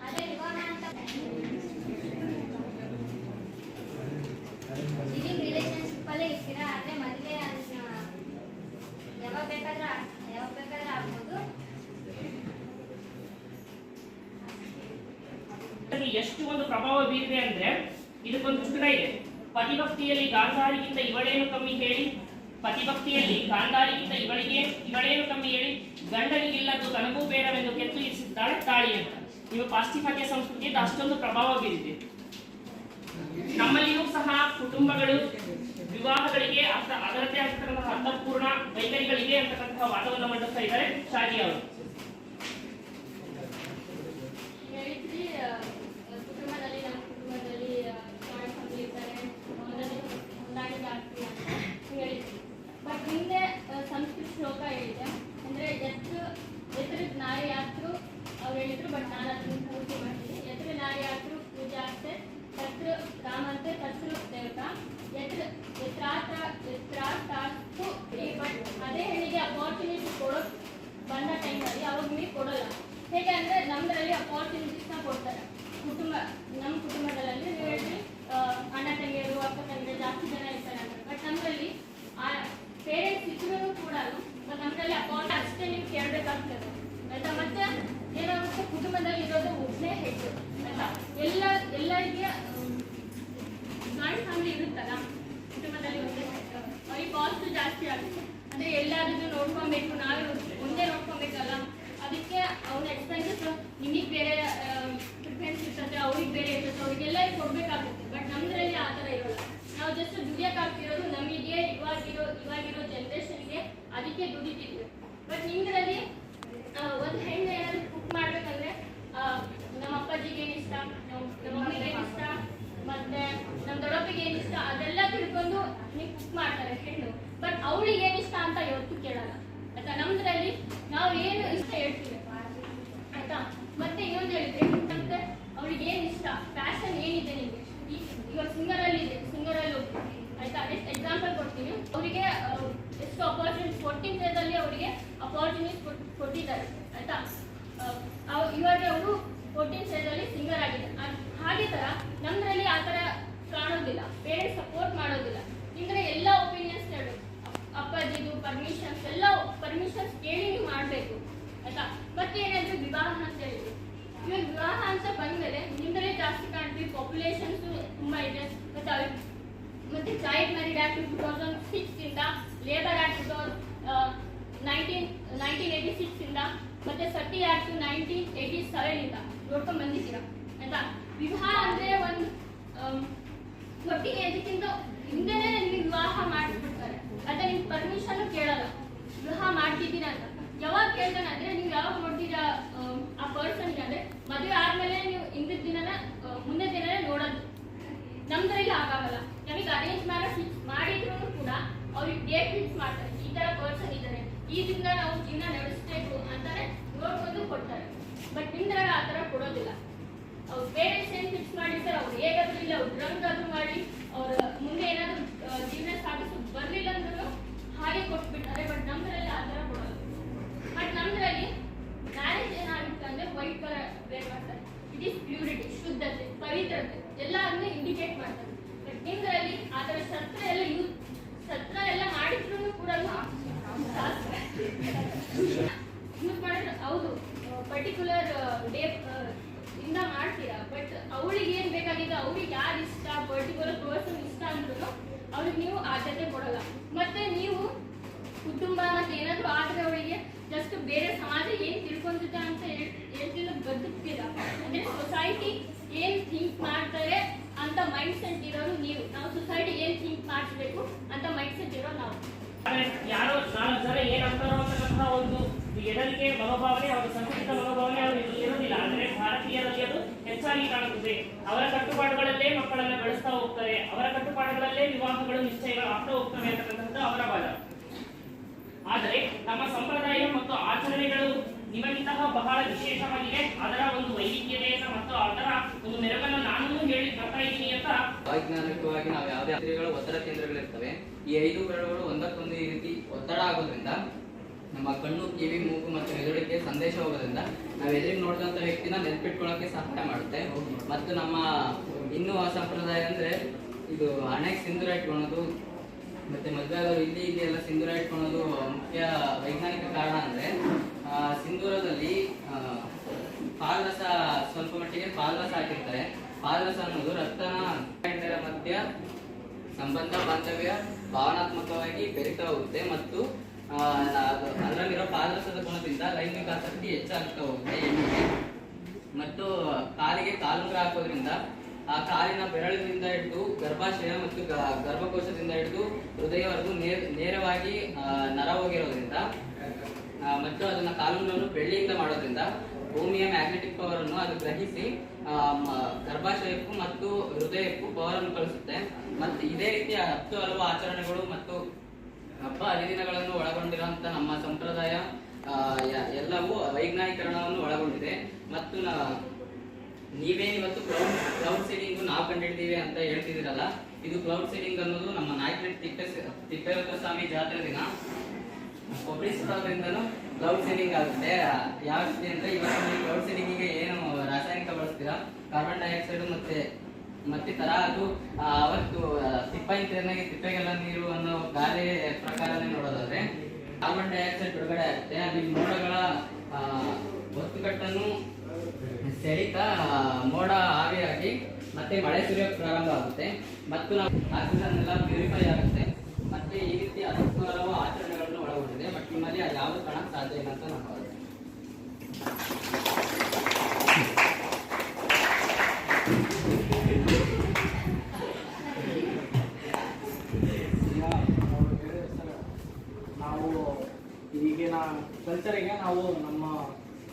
ಅದೇ ವಿವಾಹ ಅಂತ ಲಿವಿಂಗ್ ರಿಲೇಶನ್ಶಿಪ್ ಅಲ್ಲೇ ಇರ್ತೀರಾ. ಆದ್ರೆ ಮದುವೆ ಯಾವಾಗ ಬೇಕಾದ್ರೆ ಆಗ್ಬೋದು. ಎಷ್ಟು ಒಂದು ಪ್ರಭಾವ ಬೀರಿದೆ ಅಂದ್ರೆ ಇದಕ್ಕೊಂದು ಚಿತ್ರ ಇದೆ. ಪತಿಭಕ್ತಿಯಲ್ಲಿ ಗಾಂಧಾರಿಗಿಂತ ಇವಳೇನು ಕಮ್ಮಿ ಹೇಳಿ, ಪತಿಭಕ್ತಿಯಲ್ಲಿ ಗಾಂಧಾರಿಗಿಂತ ಇವಳೇನು ಕಮ್ಮಿ ಹೇಳಿ, ಗಂಡನಿಗಿಲ್ಲದ್ದು ತನಗೂ ಬೇಡವೆಂದು ಕೆತ್ತು ಇರಿಸಿದ್ದಾಳೆ ತಾಳಿ ಅಂತ. ನೀವು ಪಾಶ್ಚಿಮಾತ್ಯ ಸಂಸ್ಕೃತಿಯಿಂದ ಅಷ್ಟೊಂದು ಪ್ರಭಾವ ಬೀರಿದೆ. ನಮ್ಮಲ್ಲಿಯೂ ಸಹ ಕುಟುಂಬಗಳು ವಿವಾಹಗಳಿಗೆ ಅದರದ್ದೇ ಆಗಿರ್ತಕ್ಕಂತಹ ಅರ್ಥಪೂರ್ಣ ವೈಖರಿಗಳಿವೆ ಅಂತಕ್ಕಂತಹ ವಾದವನ್ನು ಮಂಡಿಸ್ತಾ ಇದ್ದಾರೆ ಶಾಜಿ ಅವರು. ಕುಟುಂಬದಲ್ಲಿ ನಮ್ಮ ಕುಟುಂಬದಲ್ಲಿ ಜಾಯಿಂಟ್ ಫ್ಯಾಮಿಲಿ ಇರ್ತಾರೆ, ಹೊಂದಾಣಿಕೆ ಆಗ್ತೀವಿ ಅಂತ ಹೇಳಿದ್ವಿ. ಬಟ್ ಹಿಂದೆ ಸಂಸ್ಕೃತ ಶ್ಲೋಕ ಹೇಳಿದೆ, ಅಂದ್ರೆ ಎತ್ರ ನಾರಿ ಯಾತ್ರು ಅವ್ರು ಹೇಳಿದ್ರು. ಬಟ್ ನಾನು ಅದನ್ನು ಪೂರ್ತಿ ಮಾಡ್ತೀನಿ. ಎತ್ರ ನಾರಿ ಯಾತ್ರು ಪೂಜೆ ಆಗ್ತೆ ತತ್ರ ರಾಮಂತೆ ತತ್ರ ದೇವತಾ ಎತ್ರಾಸ್ತು. ಬಟ್ ಅದೇ ಹೆಣ್ಣಿಗೆ ಅಪಾರ್ಚುನಿಟಿ ಕೊಡೋದು ಬಂದ ಟೈಮಲ್ಲಿ ಅವಾಗ ನೀವು ಕೊಡೋಲ್ಲ. ಹೇಗೆ ಅಂದರೆ ನಮ್ಮದ್ರಲ್ಲಿ ಅಪಾರ್ಚುನಿಟೀಸ್ನ ಕೊಡ್ತಾರೆ. ನಮ್ಮ ಕುಟುಂಬದಲ್ಲಿ ನೀವು ಹೇಳಿ ಅಣ್ಣ ತಂಗಿಯರು ಅಕ್ಕ ತಂಗಿಯರು ಜಾಸ್ತಿ ಜನ ಇರ್ತಾರೆ ಅಂತ. ಬಟ್ ನಮ್ಮಲ್ಲಿ ಆ ಪೇರೆಂಟ್ಸ್ ಇದ್ರೂ ಕೂಡ ನಮ್ಮಲ್ಲಿ ಅಪಾರ್ಚುನಿಟಿ ಅಷ್ಟೇ ನೀವು ಕೇಳಬೇಕಾಗ್ತದೆ ಆಯ್ತಾ. ಮತ್ತೆ ಏನಾಗುತ್ತೆ, ಕುಟುಂಬದಲ್ಲಿ ಇರೋದು ಒಬ್ಬನೇ ಹೆಚ್ಚು ಆಯ್ತಾ. ಎಲ್ಲರಿಗೆ ಜಾಯಿಂಟ್ ಫ್ಯಾಮಿಲಿ ಇರುತ್ತಲ್ಲ, ಕುಟುಂಬದಲ್ಲಿ ಅವ್ರಿಗೆ ಕಾಸ್ಟ್ ಜಾಸ್ತಿ ಆಗುತ್ತೆ. ಅಂದರೆ ಎಲ್ಲಾದ್ರೂ ನೋಡ್ಕೊಬೇಕು, ನಾವು ಒಂದೇ ನೋಡ್ಕೊಬೇಕಲ್ಲ. ಅದಕ್ಕೆ ಅವ್ರ ಎಕ್ಸ್ಪೆನ್ಸಸ್ ನಿಮಗೆ ಬೇರೆ ಪ್ರಿಫರೆನ್ಸ್ ಇರ್ತದೆ, ಅವ್ರಿಗೆ ಬೇರೆ ಇರ್ತದೆ, ಅವ್ರಿಗೆಲ್ಲ ಕೊಡಬೇಕಾಗುತ್ತೆ. ಬಟ್ ನಮ್ಮದ್ರಲ್ಲಿ ಆ ಥರ ಇರೋಲ್ಲ. ನಾವು ಜಸ್ಟ್ ದುಡಿಯೋಕ್ಕಾಗ್ತಿರೋದು ನಮಗೆ ಇವಾಗಿರೋ ಜನ್ರೇಷನ್ಗೆ, ಅದಕ್ಕೆ ದುಡಿತಿದ್ವಿ. ಬಟ್ ನಿಮ್ಮದ್ರಲ್ಲಿ ಒಂದು ಹೆಣ್ಣು ಏನಾದರೂ ಕುಕ್ ಮಾಡ್ಬೇಕಂದ್ರೆ ನಮ್ಮ ಅಪ್ಪಾಜಿಗೆ ಏನಿಷ್ಟ, ನಮ್ಮ ಮಮ್ಮಿಗೆ ಏನಿಷ್ಟ, ಮತ್ತೆ ನಮ್ಮ ದೊಡ್ಡಪ್ಪಿಗೆ ಏನಿಷ್ಟ ಅದೆಲ್ಲ ತಿಳ್ಕೊಂಡು ನೀವು ಕುಕ್ ಮಾಡ್ತಾರೆ ಹೆಣ್ಣು. ಬಟ್ ಅವಳಿಗೆ ಏನಿಷ್ಟ ಅಂತ ಯಾವತ್ತೂ ಕೇಳಲ್ಲ ಆಯ್ತಾ. ನಮ್ದ್ರಲ್ಲಿ ನಾವು ಏನು ಇಷ್ಟ ಹೇಳ್ತೀವಿ ಆಯ್ತಾ. ಮತ್ತೆ ಇನ್ನೊಂದು ಹೇಳಿದ್ರೆ ಮತ್ತೆ ಅವಳಿಗೆ ಏನು ಇಷ್ಟ, ಪ್ಯಾಷನ್ ಏನಿದೆ ನಿಮಗೆ. ಇವಾಗ ಸಿಂಗರಲ್ಲಿ ಇದೆ, ಸಿಂಗರಲ್ಲಿ ಹೋಗ್ತೀವಿ ಆಯ್ತಾ. ಎಷ್ಟು ಎಕ್ಸಾಂಪಲ್ ಕೊಡ್ತೀನಿ. ಅವರಿಗೆ ಎಷ್ಟು ಅಪಾರ್ಚುನಿಟಿ 14th ಏಜಲ್ಲಿ ಅವರಿಗೆ ಅಪಾರ್ಚುನಿಟೀಸ್ ಕೊಟ್ಟಿದ್ದಾರೆ ಆಯ್ತಾ. ಇವಾಗ ಅವರು 14th ಏಜಲ್ಲಿ ಸಿಂಗರ್ ಆಗಿದೆ. ಹಾಗೆ ಥರ ನಮ್ಮದ್ರಲ್ಲಿ ಆ ಥರ ಕಾಣೋದಿಲ್ಲ, ಪೇರೆಂಟ್ಸ್ ಸಪೋರ್ಟ್ ಮಾಡೋದಿಲ್ಲ. ನಿಮಗೆ ಎಲ್ಲ ಒಪಿನಿಯನ್ಸ್ ಹೇಳು, ಅಪ್ಪಾಜಿದು ಪರ್ಮಿಷನ್ಸ್ ಎಲ್ಲ ಪರ್ಮಿಷನ್ಸ್ ಕೇಳಿ ನೀವು ಮಾಡಬೇಕು ಆಯ್ತಾ. ಮತ್ತೆ ಏನಾದರೂ ವಿವಾಹ ಅಂತ ಹೇಳಿದ್ರು. ಇವಾಗ ವಿವಾಹ ಅಂತ ಬಂದಮೇಲೆ ನಿಮ್ಮದಲ್ಲೇ ಜಾಸ್ತಿ ಕಾಣ್ತೀವಿ, ಪಾಪ್ಯುಲೇಷನ್ಸ್ ತುಂಬ ಇದೆ. ಮತ್ತೆ ಚೈಲ್ಡ್ ಮ್ಯಾರಿಡ್ ಆಕ್ಟ್ 2006 ಇಂದ, ಲೇಬರ್ ಆಕ್ಟ್ 1986 ಇಂದ, ಮತ್ತೆ ಸತಿ ಆಕ್ಟ್ 1987 ಇಂದ ನೋಡ್ಕೊಂಡು ಬಂದಿದ್ದೀರಾ ಆಯ್ತಾ. ವಿವಾಹ ಅಂದ್ರೆ ಒಂದು 14 ಏಜ್ಗಿಂತ ಹಿಂದೆನೇ ನಿಮಗೆ ವಿವಾಹ ಮಾಡಿಸ್ಬಿಡ್ತಾರೆ ಆಯ್ತಾ. ನಿಮ್ಗೆ ಪರ್ಮಿಷನ್ ಕೇಳಲ್ಲ ವಿವಾಹ ಮಾಡ್ತಿದ್ದೀರಾ ಅಂತ. ಯಾವಾಗ ಕೇಳ್ತಾನೆ ಅಂದ್ರೆ ನೀವು ಯಾವಾಗ ನೋಡ್ತೀರಾ ಆ ಪರ್ಸನ್ಗೆ, ಅಂದ್ರೆ ಮದುವೆ ಆದ್ಮೇಲೆ ನೀವು ಹಿಂದಿನ ದಿನನ ಮುಂದೆ ದಿನನೇ ನೋಡೋದು. ನಮ್ದ್ರಲ್ಲಿ ಆಗಾಗಲ್ಲ. ನಮಗೆ ಅರೇಂಜ್ ಮ್ಯಾರೇಜ್ ಫಿಕ್ಸ್ ಮಾಡಿದ್ರು ಕೂಡ ಅವ್ರಿಗೆ ಡೇಟ್ ಫಿಕ್ಸ್ ಮಾಡ್ತಾರೆ, ಈ ತರ ಪರ್ಸನ್ ಇದ್ದಾರೆ, ಈ ದಿನ ನಾವು ಜೀವನ ನಡೆಸಬೇಕು ಅಂತಾನೆ ನೋಡ್ಕೊಂಡು ಕೊಡ್ತಾರೆ. ಬಟ್ ನಿಮ್ದ್ರಾಗ ಆ ತರ ಕೊಡೋದಿಲ್ಲ. ಅವ್ರ ಪೇರೆಂಟ್ಸ್ ಏನ್ ಫಿಕ್ಸ್ ಮಾಡಿರ್ತಾರೆ, ಅವ್ರು ಹೇಗಾದ್ರೂ ಇಲ್ಲ, ಅವ್ರು ಡ್ರಂಕ್ ಆದ್ರೂ ಮಾಡಿ ಅವ್ರ ಮುಂದೆ ಏನಾದ್ರು ಜೀವನ ಸಾಗಿಸೋದು ಬರ್ಲಿಲ್ಲ ಅಂದ್ರೂ ಹಾಗೆ ಕೊಟ್ಬಿಡ್ತಾರೆ. ಬಟ್ ನಮ್ದ್ರಲ್ಲಿ ಆ ತರ ಕೊಡೋದು. ಬಟ್ ನಮ್ದ್ರಲ್ಲಿ ಮ್ಯಾರೇಜ್ ಏನಾಗುತ್ತೆ ಅಂದ್ರೆ ವೈಟ್ ಕಲರ್ ವೇರ್ ಮಾಡ್ತಾರೆ. ಇಟ್ ಈಸ್ ಪ್ಯೂರಿಟಿ, ಶುದ್ಧತೆ, ಪವಿತ್ರತೆ ಎಲ್ಲ ಅದನ್ನ ಇಂಡಿಕೇಟ್ ಮಾಡ್ತಾರೆ. ಬಟ್ ನಿಮ್ದ್ರಲ್ಲಿ ಆ ತರ ಶಸ್ತ್ರ ಎಲ್ಲ ಮಾಡಿದ್ರು ಕೂಡ ಯೂಸ್ ಮಾಡಿದ್ರೆ ಹೌದು ಪರ್ಟಿಕ್ಯುಲರ್ ಡೇ ಇಂದ ಮಾಡ್ತೀರಾ. ಬಟ್ ಅವಳಿಗೆ ಏನ್ ಬೇಕಾಗಿದೆ, ಅವ್ರಿಗೆ ಯಾರು ಇಷ್ಟ, ಪರ್ಟಿಕ್ಯುಲರ್ ಪರ್ಸನ್ ಇಷ್ಟ ಅಂದ್ರೂ ಅವ್ರಿಗೆ ನೀವು ಆದ್ಯತೆ ಕೊಡಲ್ಲ. ಮತ್ತೆ ನೀವು ಕುಟುಂಬ ಮತ್ತೆ ಏನಾದ್ರು ಆದ್ರೆ ಅವಳಿಗೆ ಜಸ್ಟ್ ಬೇರೆ ಸಮಾಜ ಏನ್ ತಿಳ್ಕೊಂತಿದ್ದ ಅಂತ ಹೇಳ್ತಿಲ್ಲ ಬದುಕ್ತೀರಾ. ಅಂದ್ರೆ ಸೊಸೈಟಿ ಏನ್ ಥಿಂಕ್ ಮಾಡ್ತಾರೆ ಅಂತ ಮೈಂಡ್ ಸೆಟ್ ಇರೋರು ನೀವು. ನಾವು ಸೊಸೈಟಿ ಏನ್ ಥಿಂಕ್ ಮಾಡಿಸ್ಬೇಕು ಅಂತ ಮೈಂಡ್ ಸೆಟ್ ಇರೋ ನಾವು. ಯಾರೋ 4 ಜನ ಏನಂತಾರೋ ಅಂತಕ್ಕಂತಹ ಒಂದು ಎಡಲಿಕೆ ಮನೋಭಾವನೆ, ಅವರ ಸಂಕುಚಿತ ಮನೋಭಾವನೆ ಅವರು ಇರೋದಿಲ್ಲ. ಅಂದ್ರೆ ಭಾರತೀಯರಲ್ಲಿ ಅದು ಹೆಚ್ಚಾಗಿ ಕಾಣುತ್ತದೆ. ಅವರ ಕಟ್ಟುಪಾಡುಗಳಲ್ಲೇ ಮಕ್ಕಳನ್ನ ಬೆಳೆಸ್ತಾ ಹೋಗ್ತಾರೆ, ಅವರ ಕಟ್ಟುಪಾಡುಗಳಲ್ಲೇ ವಿವಾಹಗಳು ನಿಶ್ಚಯಗಳು ಆಗ್ತಾ ಹೋಗ್ತವೆ ಅಂತಕ್ಕಂಥದ್ದು ಅವರ ವಾದ. ಆದರೆ ನಮ್ಮ ಸಂಪ್ರದಾಯ ಮತ್ತು ಆಚರಣೆಗಳು ನಿಮಗಿಂತಹ ಬಹಳ ವಿಶೇಷವಾಗಿದೆ. ಅದರ ಒಂದು ವೈವಿಧ್ಯತೆಯನ್ನು ಮತ್ತು ಅದರ ಒಂದು ಮೆರುಗನ್ನು ನಾನು ಹೇಳಿ ಬರ್ತಾ ಇದ್ದೀನಿ ಅಂತ. ವೈಜ್ಞಾನಿಕವಾಗಿ ನಾವು ಯಾವುದೇ ಒತ್ತಡ ಕೇಂದ್ರಗಳಿರ್ತವೆ. ಈ 5 ಬೆರಳುಗಳು ಒಂದಕ್ಕೊಂದು ಆಗೋದ್ರಿಂದ ನಮ್ಮ ಕಣ್ಣು, ಕಿವಿ, ಮೂಗು ಮತ್ತು ಮೆದುಳಿಗೆ ಸಂದೇಶ ಹೋಗೋದ್ರಿಂದ ನಾವು ಎದುರಿಗೆ ನೋಡಿದಂಥ ವ್ಯಕ್ತಿನ ನೆನಪಿಟ್ಕೊಳ್ಳೋಕೆ ಸಹಾಯ ಮಾಡುತ್ತೆ. ಮತ್ತು ನಮ್ಮ ಇನ್ನೂ ಸಂಪ್ರದಾಯ ಅಂದರೆ ಇದು ಹಣೆಗೆ ಸಿಂಧೂರ ಇಟ್ಕೊಳೋದು ಮತ್ತು ಮದುವೆ ಆದವರು ಇಲ್ಲಿ ಎಲ್ಲ ಸಿಂಧೂರ ಇಟ್ಕೊಳೋದು ಮುಖ್ಯ ವೈಜ್ಞಾನಿಕ ಕಾರಣ ಅಂದರೆ ಸಿಂಧೂರದಲ್ಲಿ ಪಾದರಸ, ಸ್ವಲ್ಪ ಮಟ್ಟಿಗೆ ಪಾದರಸ ಹಾಕಿರ್ತಾರೆ. ಪಾದರಸ ಅನ್ನೋದು ರಕ್ತನ ಮಧ್ಯ ಸಂಬಂಧ, ಬಾಂಧವ್ಯ ಭಾವನಾತ್ಮಕವಾಗಿ ಬೆರೀತಾ ಹೋಗುತ್ತೆ ಮತ್ತು ಅದರಲ್ಲಿರೋ ಪಾದರಸದ ಗುಣದಿಂದ ಲೈಂಗಿಕ ಆಸಕ್ತಿ ಹೆಚ್ಚಾಗ್ತಾ ಹೋಗುತ್ತೆ ಹೆಣ್ಣಿಗೆ. ಮತ್ತು ಕಾಲಿಗೆ ಕಾಲುಂಗುರ ಹಾಕೋದ್ರಿಂದ ಆ ಕಾಲಿನ ಬೆರಳಿನಿಂದ ಹಿಡಿದು ಗರ್ಭಾಶಯ ಮತ್ತು ಗರ್ಭಕೋಶದಿಂದ ಹಿಡಿದು ಹೃದಯವರೆಗೂ ನೇರವಾಗಿ ನರ ಹೋಗಿರೋದ್ರಿಂದ ಮತ್ತು ಅದನ್ನ ಕಾಲುಂಗುರವನ್ನು ಬೆಳ್ಳಿಯಿಂದ ಮಾಡೋದ್ರಿಂದ ಭೂಮಿಯ ಮ್ಯಾಗ್ನೆಟಿಕ್ ಪವರ್ ಅನ್ನು ಅದು ಗ್ರಹಿಸಿ ಗರ್ಭಾಶಯಕ್ಕೂ ಮತ್ತು ಹೃದಯಕ್ಕೂ ಪವರ್ ಅನ್ನು ಕಳಿಸುತ್ತೆ. ಮತ್ತು ಇದೇ ರೀತಿಯ 10 ಹಲವು ಆಚರಣೆಗಳು ಮತ್ತು ಹಬ್ಬ ಹರಿದಿನಗಳನ್ನು ಒಳಗೊಂಡಿರುವಂತ ನಮ್ಮ ಸಂಪ್ರದಾಯ ಎಲ್ಲವೂ ವೈಜ್ಞಾನಿಕರಣವನ್ನು ಒಳಗೊಂಡಿದೆ. ಮತ್ತು ನೀವೇನಿವತ್ತು ಕ್ಲೌಡ್ ಸೀಡಿಂಗ್ ನಾವು ಕಂಡಿಡ್ತೀವಿ ಅಂತ ಹೇಳ್ತಿದ್ದೀರಲ್ಲ, ಇದು ಕ್ಲೌಡ್ ಸೀಡಿಂಗ್ ಅನ್ನೋದು ನಮ್ಮ ನಾಯಕನಹಟ್ಟಿ ತಿಪ್ಪೇಶ್ವರ ಸ್ವಾಮಿ ಜಾತ್ರೆ ದಿನ ಕೊಬ್ಬರಿ ಸುತ್ತೋದ್ರಿಂದನೂ ಕ್ಲೌಡ್ ಸೀಡಿಂಗ್ ಆಗುತ್ತೆ. ಯಾವ ರೀತಿ ಅಂದ್ರೆ ಇವಾಗ ನೀವು ಕ್ಲೌಡ್ ಸೀಡಿಂಗಿಗೆ ಏನು ರಾಸಾಯನಿಕ ಬಳಸ್ತೀರಾ, ಕಾರ್ಬನ್ ಡೈಆಕ್ಸೈಡ್ ಮತ್ತಿತರ ಅದು ಅವತ್ತು ತಿಪ್ಪೆಗೆಲ್ಲ ನೀರು ಅನ್ನೋ ಗಾಳಿ ಪ್ರಕಾರನೇ ನೋಡೋದಾದ್ರೆ ಕಾರ್ಬನ್ ಡೈಆಕ್ಸೈಡ್ ಬಿಡುಗಡೆ ಆಗುತ್ತೆ. ಅಲ್ಲಿ ಮೋಡಗಳ ಒತ್ತುಕಟ್ಟನ್ನು ಸೆಳಿತ ಮೋಡ ಆವಿಯಾಗಿ ಮತ್ತೆ ಮಳೆ ಸುರಿಯೋಕೆ ಪ್ರಾರಂಭ ಆಗುತ್ತೆ ಮತ್ತು ನಾವು ಆಕ್ಸಿಜನ್ ಎಲ್ಲ ಪ್ಯೂರಿಫೈ ಆಗುತ್ತೆ. ಮತ್ತೆ ಈ ರೀತಿ 10 ಹಲವು ಆಚರಣೆಗಳನ್ನು ಒಳಗೊಂಡಿದೆ. ಬಟ್ ನಿಮ್ಮಲ್ಲಿ ಯಾವುದು ಕಾಣಕ್ಕೆ ಸಾಧ್ಯ ಇಲ್ಲ ಅಂತ ನಾನು ಭಾವಿಸ್ತೇನೆ. ನಾವು ಈಗಿನ ಕಲ್ಚರಿಗೆ ನಾವು ನಮ್ಮ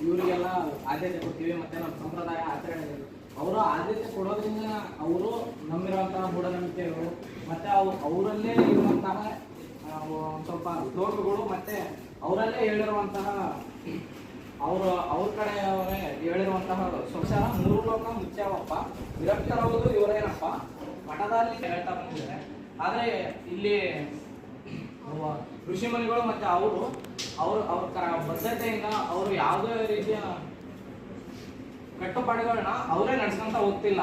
ಇವರಿಗೆಲ್ಲ ಆದ್ಯತೆ ಕೊಡ್ತೀವಿ. ಮತ್ತು ನಮ್ಮ ಸಂಪ್ರದಾಯ ಆಚರಣೆಗಳು ಅವರು ಆದ್ಯತೆ ಕೊಡೋದ್ರಿಂದ ಅವರು ನಂಬಿರುವಂತಹ ಮೂಢನಂಬಿಕೆಗಳು ಮತ್ತು ಅವರಲ್ಲೇ ಇರುವಂತಹ ಸ್ವಲ್ಪ ಶ್ಲೋಕಗಳು ಮತ್ತು ಅವರಲ್ಲೇ ಹೇಳಿರುವಂತಹ ಅವ್ರ ಕಡೆಯವರೇ ಹೇಳಿರುವಂತಹ ಸ್ವಚ್ಛರ 3 ಲೋಕ ಮುಚ್ಚಾವಪ್ಪ, ವಿರಕ್ತರವುದು ಇವರೇನಪ್ಪ ಮಠದಲ್ಲಿ ಹೇಳ್ತಾ ಬಂದಿದ್ದಾರೆ. ಆದರೆ ಇಲ್ಲಿ ಋಷಿಮುನಿಗಳು ಮತ್ತು ಅವ್ರ ಬದ್ಧತೆಯಿಂದ ಅವರು ಯಾವುದೇ ರೀತಿಯ ಕಟ್ಟುಪಾಡುಗಳನ್ನ ಅವರೇ ನಡ್ಸ್ಕೊಂತ ಹೋಗ್ತಿಲ್ಲ.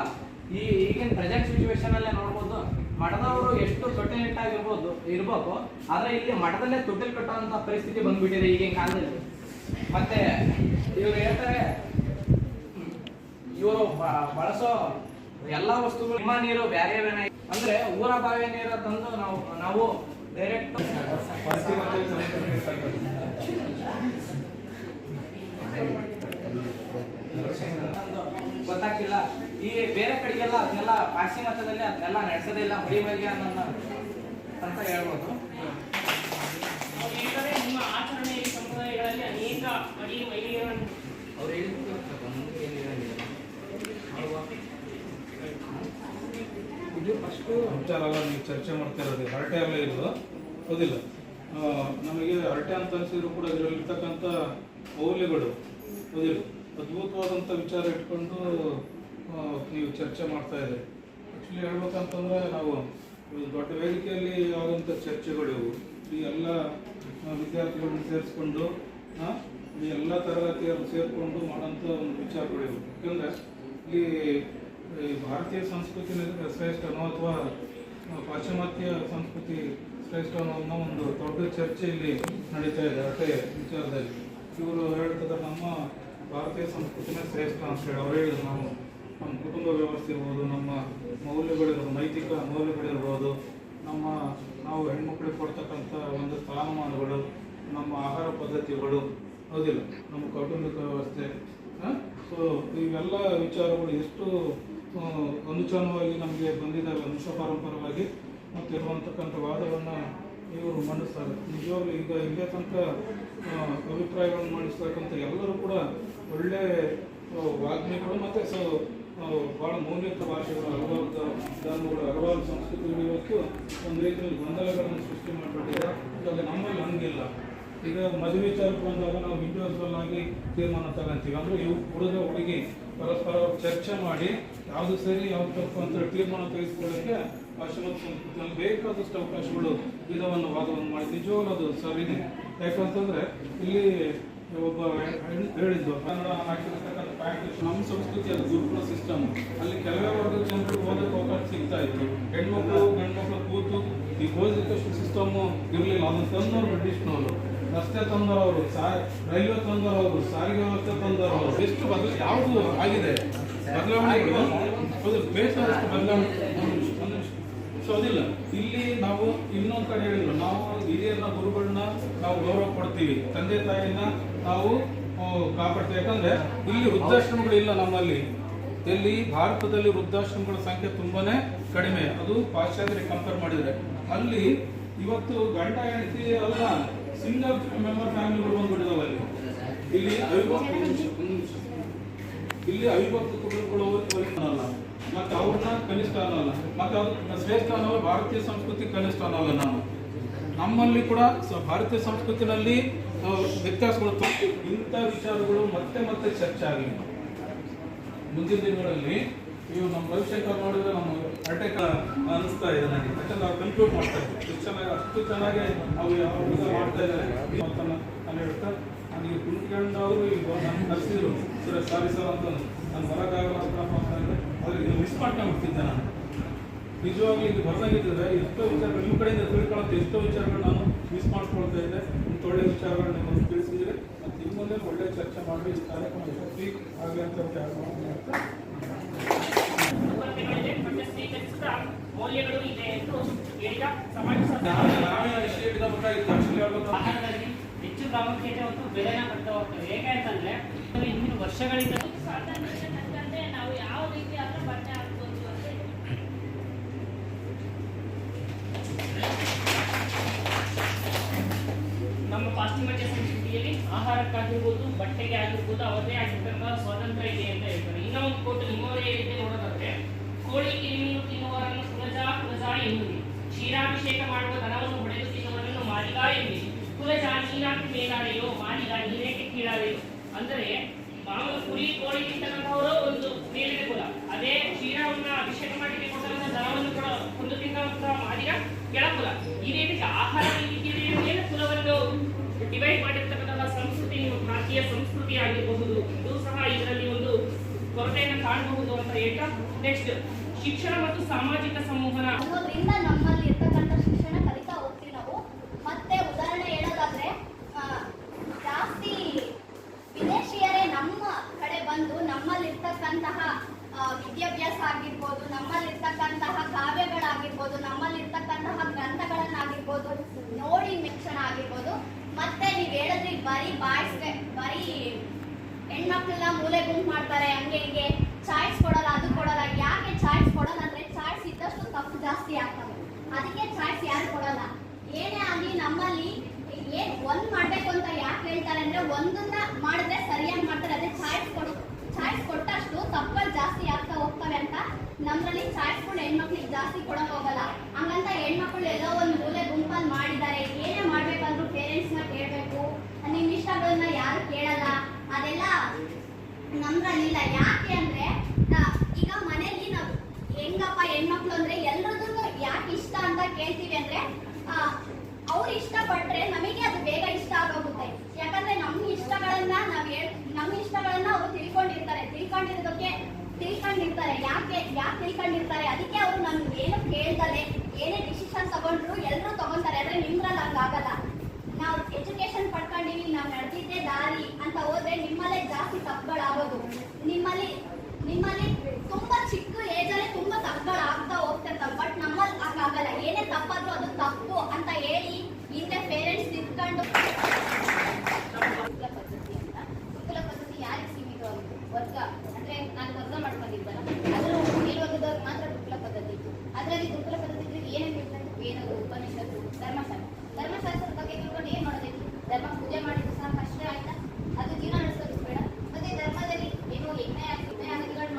ಈಗಿನ ಪ್ರೆಸೆಂಟ್ ಸಿಚುವೇಶನ್ ಅಲ್ಲೇ ನೋಡ್ಬೋದು, ಮಠದವರು ಎಷ್ಟು ಇರ್ಬೇಕು, ಆದ್ರೆ ಇಲ್ಲಿ ಮಠದಲ್ಲೇ ತೊಟ್ಟಿಲ್ ಕಟ್ಟುವಂತ ಪರಿಸ್ಥಿತಿ ಬಂದ್ಬಿಟ್ಟಿದೆ ಈಗಿನ ಕಾಲದಲ್ಲಿ. ಮತ್ತೆ ಇವ್ರು ಹೇಳ್ತಾರೆ, ಇವರು ಬಳಸೋ ಎಲ್ಲಾ ವಸ್ತುಗಳು ನಿಮ್ಮ ನೀರು ಬ್ಯಾರೆ ಅಂದ್ರೆ ಊರ ಬಾವಿಯ ನೀರು ತಂದು ನಾವು ಡೈರೆಕ್ಟ್ ಗೊತ್ತಾಗ್ತಿಲ್ಲ. ಈ ಬೇರೆ ಕಡೆಗೆಲ್ಲ ಅದನ್ನೆಲ್ಲ ಪಾಶ್ಚಿಮಾತ್ಯದಲ್ಲಿ ಅದನ್ನೆಲ್ಲ ನಡೆಸೋದೇ ಇಲ್ಲ, ಮಡಿ ಮೈಗೆ ಅಂತ ಹೇಳ್ಬೋದು. ಈಗಲೇ ನಿಮ್ಮ ಆಚರಣೆ ಸಂಪ್ರದಾಯಗಳಲ್ಲಿ ಅನೇಕ ಮಡಿ ಮೈಲಿಗೆಗಳನ್ನು ಅವ್ರು ಹೇಳಿದ್ರು ಇದು ಫಸ್ಟು ವಿಚಾರ ಎಲ್ಲ ನೀವು ಚರ್ಚೆ ಮಾಡ್ತಾ ಇರೋದು ಹರಟೆ ಎಲ್ಲ ಇದು ಹೌದಿಲ್ಲ. ನಮಗೆ ಹರಟೆ ಅಂತ ಅನಿಸಿದ್ರು ಕೂಡ ಇದರಲ್ಲಿರ್ತಕ್ಕಂಥ ಮೌಲ್ಯಗಳು ಹೌದಿಲ್ಲ, ಅದ್ಭುತವಾದಂಥ ವಿಚಾರ ಇಟ್ಕೊಂಡು ನೀವು ಚರ್ಚೆ ಮಾಡ್ತಾ ಇದ್ದೀರಿ. ಆ್ಯಕ್ಚುಲಿ ಹೇಳ್ಬೇಕಂತಂದರೆ ನಾವು ದೊಡ್ಡ ವೇದಿಕೆಯಲ್ಲಿ ಆದಂಥ ಚರ್ಚೆಗಳು ಈ ಎಲ್ಲ ವಿದ್ಯಾರ್ಥಿಗಳನ್ನ ಸೇರಿಸ್ಕೊಂಡು ಈ ಎಲ್ಲ ತರಗತಿಯನ್ನು ಸೇರಿಕೊಂಡು ಮಾಡೋಂಥ ಒಂದು ವಿಚಾರಗಳು. ಯಾಕಂದರೆ ಈ ಭಾರತೀಯ ಸಂಸ್ಕೃತಿ ಶ್ರೇಷ್ಠನೋ ಅಥವಾ ಪಾಶ್ಚಿಮಾತ್ಯ ಸಂಸ್ಕೃತಿ ಶ್ರೇಷ್ಠನೋ ಅನ್ನೋ ಒಂದು ದೊಡ್ಡ ಚರ್ಚೆ ಇಲ್ಲಿ ನಡೀತಾ ಇದೆ ಹರಟೆ ವಿಚಾರದಲ್ಲಿ. ಇವರು ಹೇಳ್ತಿದ್ದಾರೆ ನಮ್ಮ ಭಾರತೀಯ ಸಂಸ್ಕೃತಿನೇ ಶ್ರೇಷ್ಠ ಅಂತ ಹೇಳಿ ಅವ್ರು ಹೇಳಿದ್ರು. ನಮ್ಮ ಕುಟುಂಬ ವ್ಯವಸ್ಥೆ ಇರ್ಬೋದು, ನಮ್ಮ ಮೌಲ್ಯಗಳಿರ್ಬೋದು, ನೈತಿಕ ಮೌಲ್ಯಗಳಿರ್ಬೋದು, ನಾವು ಹೆಣ್ಮಕ್ಳಿಗೆ ಕೊಡ್ತಕ್ಕಂಥ ಒಂದು ಸ್ಥಾನಮಾನಗಳು, ನಮ್ಮ ಆಹಾರ ಪದ್ಧತಿಗಳು ಹೌದಿಲ್ಲ, ನಮ್ಮ ಕೌಟುಂಬಿಕ ವ್ಯವಸ್ಥೆ. ಸೊ ಇವೆಲ್ಲ ವಿಚಾರಗಳು ಎಷ್ಟು ಅನುಚನವಾಗಿ ನಮಗೆ ಬಂದಿದ್ದಾವೆ ವಂಶ ಪಾರಂಪರವಾಗಿ ಮತ್ತು ಇರುವಂತಕ್ಕಂಥ ವಾದವನ್ನು ಇವರು ಮಂಡಿಸ್ತಾರೆ. ನಿಜವಾಗ್ಲೂ ಈಗ ಇಲ್ಲೇ ತನಕ ಅಭಿಪ್ರಾಯಗಳನ್ನು ಮಂಡಿಸ್ತಕ್ಕಂಥ ಎಲ್ಲರೂ ಕೂಡ ಒಳ್ಳೆ ವಾಗ್ಮಿಗಳು ಮತ್ತು ಭಾಳ ಮೌಲ್ಯಯುತ ಭಾಷೆಗಳು, ಹಲವಾರು ಧರ್ಮಗಳು, ಹಲವಾರು ಸಂಸ್ಕೃತಿಗಳು ಇವತ್ತು ಒಂದು ರೀತಿಯಲ್ಲಿ ಗೊಂದಲಗಳನ್ನು ಸೃಷ್ಟಿ ಮಾಡಿಬಿಟ್ಟಿದೆ. ಇವಾಗ ನಮ್ಮಲ್ಲಿ ಹಂಗಿಲ್ಲ. ಈಗ ಮದುವೆ ವಿಚಾರಕ್ಕೆ ಬಂದಾಗ ನಾವು ಇಂಡಿವಿಜುವಲ್ ಆಗಿ ತೀರ್ಮಾನ ತಗೊಂತೀವಿ. ಅಂದರೆ ಇವು ಹುಡುಗಿ ಪರಸ್ಪರ ಚರ್ಚೆ ಮಾಡಿ ಯಾವುದು ಸರಿ ಯಾವ್ದು ತಪ್ಪು ಅಂತ ತೀರ್ಮಾನ ತೆಗೆದುಕೊಳ್ಳೋಕ್ಕೆ ಪಾಶ್ಚಿಮಾತ್ಯ ಸಂಸ್ಕೃತಿಯಲ್ಲಿ ಬೇಕಾದಷ್ಟು ಅವಕಾಶಗಳು ವಿಧವನ್ನು ವಾದವನ್ನು ಮಾಡಿ ನಿಜವಾಗ್ಲೂ ಅದು ಸರ್ ಇದೆ. ಯಾಕಂತಂದ್ರೆ ಇಲ್ಲಿ ಒಬ್ಬ ಹೇಳಿದ್ದು ಕನ್ನಡ ಹಾಕಿರ್ತಕ್ಕಂಥ ಪ್ಯಾಕೇಜ್ ನಮ್ಮ ಸಂಸ್ಕೃತಿ ಅದು ಗುರುಕುಲ ಸಿಸ್ಟಮ್. ಅಲ್ಲಿ ಕೆಲವೇ ವರ್ಗದ ಜನರಿಗೆ ಓದೋಕ್ಕೆ ಅವಕಾಶ ಸಿಗ್ತಾ ಇತ್ತು. ಹೆಣ್ಮಕ್ಳು ಗಂಡ್ಮಕ್ಳು ಕೂತು ಈ ಎಜುಕೇಶನ್ ಸಿಸ್ಟಮ್ ಇರಲಿಲ್ಲ. ಅದನ್ನು ತಂದವರು ಬ್ರಿಟಿಷ್ನವರು, ರಸ್ತೆ ತಂದವರು, ರೈಲ್ವೆ ತಂದವರು, ಸಾರಿಗೆ ವ್ಯವಸ್ಥೆ ತಂದವರು, ಎಷ್ಟು ಯಾವುದು ಆಗಿದೆ ಬದಲಾವಣೆಗಳು, ಬೇಕಾದಷ್ಟು ಬದಲಾವಣೆ. ಸೊ ಅದಿಲ್ಲ ಇಲ್ಲಿ ನಾವು ಇನ್ನೊಂದು ಕಡೆ ಹೇಳಿದ್ರು, ನಾವು ಹಿರಿಯರನ್ನ ಗುರುಗಳನ್ನ ನಾವು ಗೌರವ ಕೊಡ್ತೀವಿ, ತಂದೆ ತಾಯಿಯನ್ನ ನಾವು ಕಾಪಾಡ್ತೀವಿ. ಯಾಕಂದ್ರೆ ಇಲ್ಲಿ ವೃದ್ಧಾಶ್ರಮಗಳು ಇಲ್ಲ ನಮ್ಮಲ್ಲಿ. ಎಲ್ಲಿ ಭಾರತದಲ್ಲಿ ವೃದ್ಧಾಶ್ರಮಗಳ ಸಂಖ್ಯೆ ತುಂಬಾನೇ ಕಡಿಮೆ, ಅದು ಪಾಶ್ಚಾತ್ಯರಿಗೆ ಕಂಪೇರ್ ಮಾಡಿದ್ರೆ. ಅಲ್ಲಿ ಇವತ್ತು ಗಂಡ ಹೆಂಡತಿ ಅಲ್ಲ, ಸಿಂಗಲ್ ಮೆಂಬರ್ ಫ್ಯಾಮಿಲಿಗಳು ಬಂದ್ಬಿಟ್ಟಿದಾವೆ ಅಲ್ಲಿ. ಇಲ್ಲಿ ಅವಿಭಕ್ತ ಕುಟುಂಬಗಳು ಮತ್ತೆ ಅವ್ರನ್ನ ಕನಿಷ್ಠ ಅನ್ನಲ್ಲ, ಮತ್ತೆ ಅದು ಶ್ರೇಷ್ಠ ಅನ್ನಲ್ಲ. ಭಾರತೀಯ ಸಂಸ್ಕೃತಿ ಕನಿಷ್ಠ ಅನ್ನಲ್ಲ. ನಮ್ಮಲ್ಲಿ ಕೂಡ ಭಾರತೀಯ ಸಂಸ್ಕೃತಿನಲ್ಲಿ ವ್ಯತ್ಯಾಸಗಳು. ಇಂಥ ವಿಚಾರಗಳು ಮತ್ತೆ ಮತ್ತೆ ಚರ್ಚೆ ಆಗಲಿ ಮುಂದಿನ ದಿನಗಳಲ್ಲಿ. ಇವು ನಮ್ಮ ರವಿಶಂಕರ್ ನೋಡಿದ್ರೆ ನಮ್ಮ ಅಟೆಕ್ ಅನಿಸ್ತಾ ಇದೆ ನನಗೆ. ಯಾಕಂದ್ರೆ ಅವ್ರು ಕನ್ಕ್ಲೂಡ್ ಮಾಡ್ತಾ ಇದ್ದಾರೆ ಅಷ್ಟು ಚೆನ್ನಾಗಿ ಅವ್ರು ಮಾಡ್ತಾ ಇದ್ದಾರೆ. ನಾನು ಹೇಳ್ತಾ ನನಗೆ ಕುಂತ್ಕೊಂಡು ಅವರು ಈಗ ನನ್ನ ಕರೆಸಿದ್ರು, ಸಾರಿ ಸರ್ ಅಂತ ನಾನು ಬರೋಕ್ಕಾಗಲ್ಲ ಆದರೆ ಇದು ಮಿಸ್ ಮಾಡ್ಕೊಂಡ್ಬಿಡ್ತಿದ್ದೆ ನಾನು. ನಿಜವಾಗ್ಲೂ ಇದು ಬರ್ದಂಗಿದ್ರೆ ಎಷ್ಟೋ ವಿಚಾರಗಳು ನಿಮ್ಮ ಕಡೆಯಿಂದ ತಿಳ್ಕೊಳ್ಳೋದು, ಎಷ್ಟೋ ವಿಚಾರಗಳು ನಾನು ಮಿಸ್ ಮಾಡ್ಕೊಳ್ತಾ ಇದ್ದೆ. ಇಂಥ ಒಳ್ಳೆ ವಿಚಾರಗಳು ನಿಮ್ಮನ್ನು ತಿಳಿಸಿದ್ರೆ ಮತ್ತು ನಿಮ್ಮಲ್ಲೇ ಒಳ್ಳೆ ಚರ್ಚೆ ಮಾಡಿ ಈ ಕಾರ್ಯಕ್ರಮ ಯಶಸ್ವಿ ಆಗಲಿ ಅಂತ ಮೌಲ್ಯಗಳು ಇದೆ ಎಂದು ಹೇಳಿದ ಸಮಾಜ ಆಹಾರದಲ್ಲಿ ಹೆಚ್ಚು ಪ್ರಾಮುಖ್ಯತೆ ಮತ್ತು ಬೆಲೆನ ಕೊಡ್ತಾ ಹೋಗ್ತದೆ. ಏಕೆಂತಂದ್ರೆ ಇಂದಿನ ವರ್ಷಗಳಿಂದ ನಾವು ಯಾವ ರೀತಿ ಆದ್ರೂ ಬಟ್ಟೆ ಹಾಕ್ಬೋದು ಅಂತ ನಮ್ಮ ಪಾಶ್ಚಿಮಾತ್ಯ ಸಂಸ್ಕೃತಿಯಲ್ಲಿ ಆಹಾರಕ್ಕಾಗಿರ್ಬೋದು, ಬಟ್ಟೆಗೆ ಆಗಿರ್ಬೋದು ಅವರದೇ ಆಗಿರ್ತಕ್ಕಂಥ ಸ್ವಾತಂತ್ರ್ಯ ಇದೆ ಅಂತ ಹೇಳ್ತಾರೆ. ಇನ್ನೊಂದು ಕೋಟು ನಿಮ್ಮವರೇ ರೀತಿ ನೋಡೋದಾದ್ರೆ, ಕೋಳಿ ಕಿರಿಮೀನು ತಿನ್ನುವವರನ್ನು ಕುಲಜ ಎನ್ನುವುದು, ಕ್ಷೀರಾಭಿಷೇಕ ಮಾಡುವ ದನವನ್ನು ಹೊಡೆದು ತಿನ್ನುವರನ್ನು ಮಾಲಿಗ ಎನ್ನುವುದು, ಕುಲಜ ನೀನಾಕಿ ಮೇಲಾಳೆಯೋ, ಮಾಲಿಗ ನೀನೇಕೆ ಕೀಳಾಳೆಯೋ. ಅಂದರೆ ಮಾಮೂಲು ಕುರಿ ಕೋಳಿ ತಿಂತಕ್ಕಂಥವರು ಒಂದು ಮೇಲಿನ ಕುಲ, ಅದೇ ಕ್ಷೀರವನ್ನ ಅಭಿಷೇಕ ಮಾಡಲಿಕ್ಕೆ ಕೊಟ್ಟಂತಹ ದನವನ್ನು ಕೂಡ ಒಂದು ತಿಂತಹ ಮಾಲಿಗ ಕೆಳಕುಲ. ಈ ರೀತಿ ಆಹಾರ ಮೇಲೆ ಕುಲವನ್ನು ಡಿವೈಡ್ ಮಾಡಿರ್ತಕ್ಕಂತಹ ಸಂಸ್ಕೃತಿ ಭಾರತೀಯ ಸಂಸ್ಕೃತಿ ಆಗಿರಬಹುದು. ಇದು ಸಹ ಇದರಲ್ಲಿ ಒಂದು ಕೊರತೆಯನ್ನು ಕಾಣಬಹುದು ಅಂತ ಹೇಳ್ತಾ ನೆಕ್ಸ್ಟ್ ಶಿಕ್ಷಣ ಮತ್ತು ಸಾಮಾಜಿಕ ಸಂವಹನ ಅನ್ನೋದ್ರಿಂದ ನಮ್ಮಲ್ಲಿ ಇರ್ತಕ್ಕಂಥ ಶಿಕ್ಷಣ ಕಲಿತಾ ಹೋಗ್ತೀವಿ ನಾವು. ಮತ್ತೆ ಉದಾಹರಣೆ ಹೇಳೋದಾದ್ರೆ ಜಾಸ್ತಿ ವಿದೇಶಿಯರೇ ನಮ್ಮ ಕಡೆ ಬಂದು ನಮ್ಮಲ್ಲಿರ್ತಕ್ಕಂತಹ ವಿದ್ಯಾಭ್ಯಾಸ ಆಗಿರ್ಬೋದು, ನಮ್ಮಲ್ಲಿರ್ತಕ್ಕಂತಹ ಕಾವ್ಯಗಳಾಗಿರ್ಬೋದು, ನಮ್ಮಲ್ಲಿರ್ತಕ್ಕಂತಹ ಗ್ರಂಥಗಳನ್ನಾಗಿರ್ಬೋದು ನೋಡಿ ಶಿಕ್ಷಣ ಆಗಿರ್ಬೋದು. ಮತ್ತೆ ನೀವು ಹೇಳಿದ್ರಿ ಬರೀ ಬರೀ ಹೆಣ್ಮಕ್ಳನ್ನ ಮೂಲೆ ಗುಂಪು ಮಾಡ್ತಾರೆ, ಹಂಗೆ ಹಿಂಗೆ ಚಾಯ್ಸ್ ಕೊಡಲ್ಲ, ಅದು ಕೊಡಲ್ಲ. ಯಾಕೆ ಚಾಯ್ಸ್ ಕೊಡಲ್ಲ ಅಂದ್ರೆ ಚಾಯ್ಸ್ ಇದ್ದಷ್ಟು ತಪ್ಪು ಜಾಸ್ತಿ ಆಗ್ತವೆ. ಅದಕ್ಕೆ ಚಾಯ್ಸ್ ಯಾರು ಕೊಡಲ್ಲ. ಏನೇ ಆಗಲಿ ನಮ್ಮಲ್ಲಿ ಒಂದ್ ಮಾಡ್ಬೇಕು ಅಂತ ಯಾಕೆ ಹೇಳ್ತಾರೆ ಅಂದ್ರೆ ಒಂದನ್ನ ಮಾಡಿದ್ರೆ ಸರಿಯಾಗಿ ಮಾಡ್ತಾರೆ. ಅದೇ ಚಾಯ್ಸ್ ಕೊಟ್ಟಷ್ಟು ತಪ್ಪಲ್ಲಿ ಜಾಸ್ತಿ ಆಗ್ತಾ ಹೋಗ್ತವೆ ಅಂತ ನಮ್ಮಲ್ಲಿ ಚಾಯ್ಸ್ಗಳು ಹೆಣ್ಮಕ್ಳಿಗೆ ಜಾಸ್ತಿ ಕೊಡಕ್ ಹೋಗಲ್ಲ. ಹಂಗಂತ ಹೆಣ್ಮಕ್ಳು ಎಲ್ಲೋ ಒಂದು ಮೂಲೆ ಗುಂಪಲ್ಲಿ ಮಾಡಿದ್ದಾರೆ, ಏನೇ ಮಾಡ್ಬೇಕಂದ್ರೂ ಪೇರೆಂಟ್ಸ್ನ ಕೇಳಬೇಕು, ನಿಮ್ ಇಷ್ಟಗಳನ್ನ ಯಾರು ಕೇಳಲ್ಲ. ಅದೆಲ್ಲ ನಮ್ರಲ್ಲಿಲ್ಲ. ಯಾಕೆ ಅಂದ್ರೆ ಈಗ ಮನೇಲಿ ನಾವು ಹೆಂಗಪ್ಪ ಹೆಣ್ಮಕ್ಳು ಅಂದ್ರೆ ಎಲ್ರದನ್ನು ಯಾಕೆ ಇಷ್ಟ ಅಂತ ಕೇಳ್ತೀವಿ ಅಂದ್ರೆ ಅವ್ರು ಇಷ್ಟಪಟ್ರೆ ನಮಗೆ ಅದು ಬೇಗ ಇಷ್ಟ ಆಗೋಗುತ್ತೆ. ಯಾಕಂದ್ರೆ ನಮ್ಮ ಇಷ್ಟಗಳನ್ನ ಅವರು ತಿಳ್ಕೊಂಡಿರ್ತಾರೆ. ಯಾಕೆ ತಿಳ್ಕೊಂಡಿರ್ತಾರೆ, ಅದಕ್ಕೆ ಅವರು ನಮ್ಗೆ ಏನು ಕೇಳ್ತಾರೆ, ಏನೇ ಡಿಸಿಷನ್ ತಗೊಂಡ್ರು ಎಲ್ಲರೂ ತಗೊಂತಾರೆ. ಆದ್ರೆ ನಿಮ್ರಲ್ಲಿ ಹಂಗಾಗಲ್ಲ. ನಾವು ಎಜುಕೇಶನ್ ಪಡ್ಕೊಂಡಿವಿ, ನಾವು ನಡೆದಿದ್ದೇ ದಾರಿ ಅಂತ ಹೋದ್ರೆ ನಿಮ್ಮಲ್ಲೇ ಜಾಸ್ತಿ ತಪ್ಪುಗಳಾಗೋದು. ನಿಮ್ಮಲ್ಲಿ ತುಂಬಾ ಚಿಕ್ಕ ಏಜಲ್ಲೇ ತುಂಬಾ ತಪ್ಪುಗಳು ಆಗ್ತಾ ಹೋಗ್ತಿರ್ತಾವೆ. ಬಟ್ ನಮ್ಮಲ್ಲಿ ಹಂಗಾಗಲ್ಲ. ಏನೇ ತಪ್ಪಾದ್ರೂ ಅದು ತಪ್ಪು ಅಂತ ಹೇಳಿ ಹಿಂದೆ ಪೇರೆಂಟ್ಸ್ ತಿಳ್ಕೊಂಡು ಗುರುಕುಲ ಪದ್ಧತಿ ಯಾರಿಗೆ ಸೀಮಿತ ವರ್ಗ ಅಂದ್ರೆ ನಾನು ವರ್ಗ ಮಾಡ್ಕೊಂಡಿದ್ದಲ್ಲ, ಅದ್ರ ಮೇಲ್ವರ್ಗದವ್ರಿಗೆ ಮಾತ್ರ ಗುರುಕುಲ ಪದ್ಧತಿ ಇತ್ತು. ಅದರಲ್ಲಿ ಗುರುಕುಲ ಪದ್ಧತಿ ಏನೇನು ಹೇಳ್ತಾರೆ, ವೇದಗಳು, ಉಪನಿಷತ್ತು, ಧರ್ಮಶಾಸ್ತ್ರದ ಬಗ್ಗೆ ತಿಳ್ಕೊಂಡು ಏನ್ ಮಾಡೋದಿತ್ತು, ಧರ್ಮ ಪೂಜೆ ಮಾಡಿದ್ರು ಸಹ ಕಷ್ಟ ಆಯ್ತಾ, ಅದು ಜೀವನ ನಡೆಸೋದು ಬೇಡ. ಮತ್ತೆ ಧರ್ಮದಲ್ಲಿ ಏನೋ ಯಜ್ಞ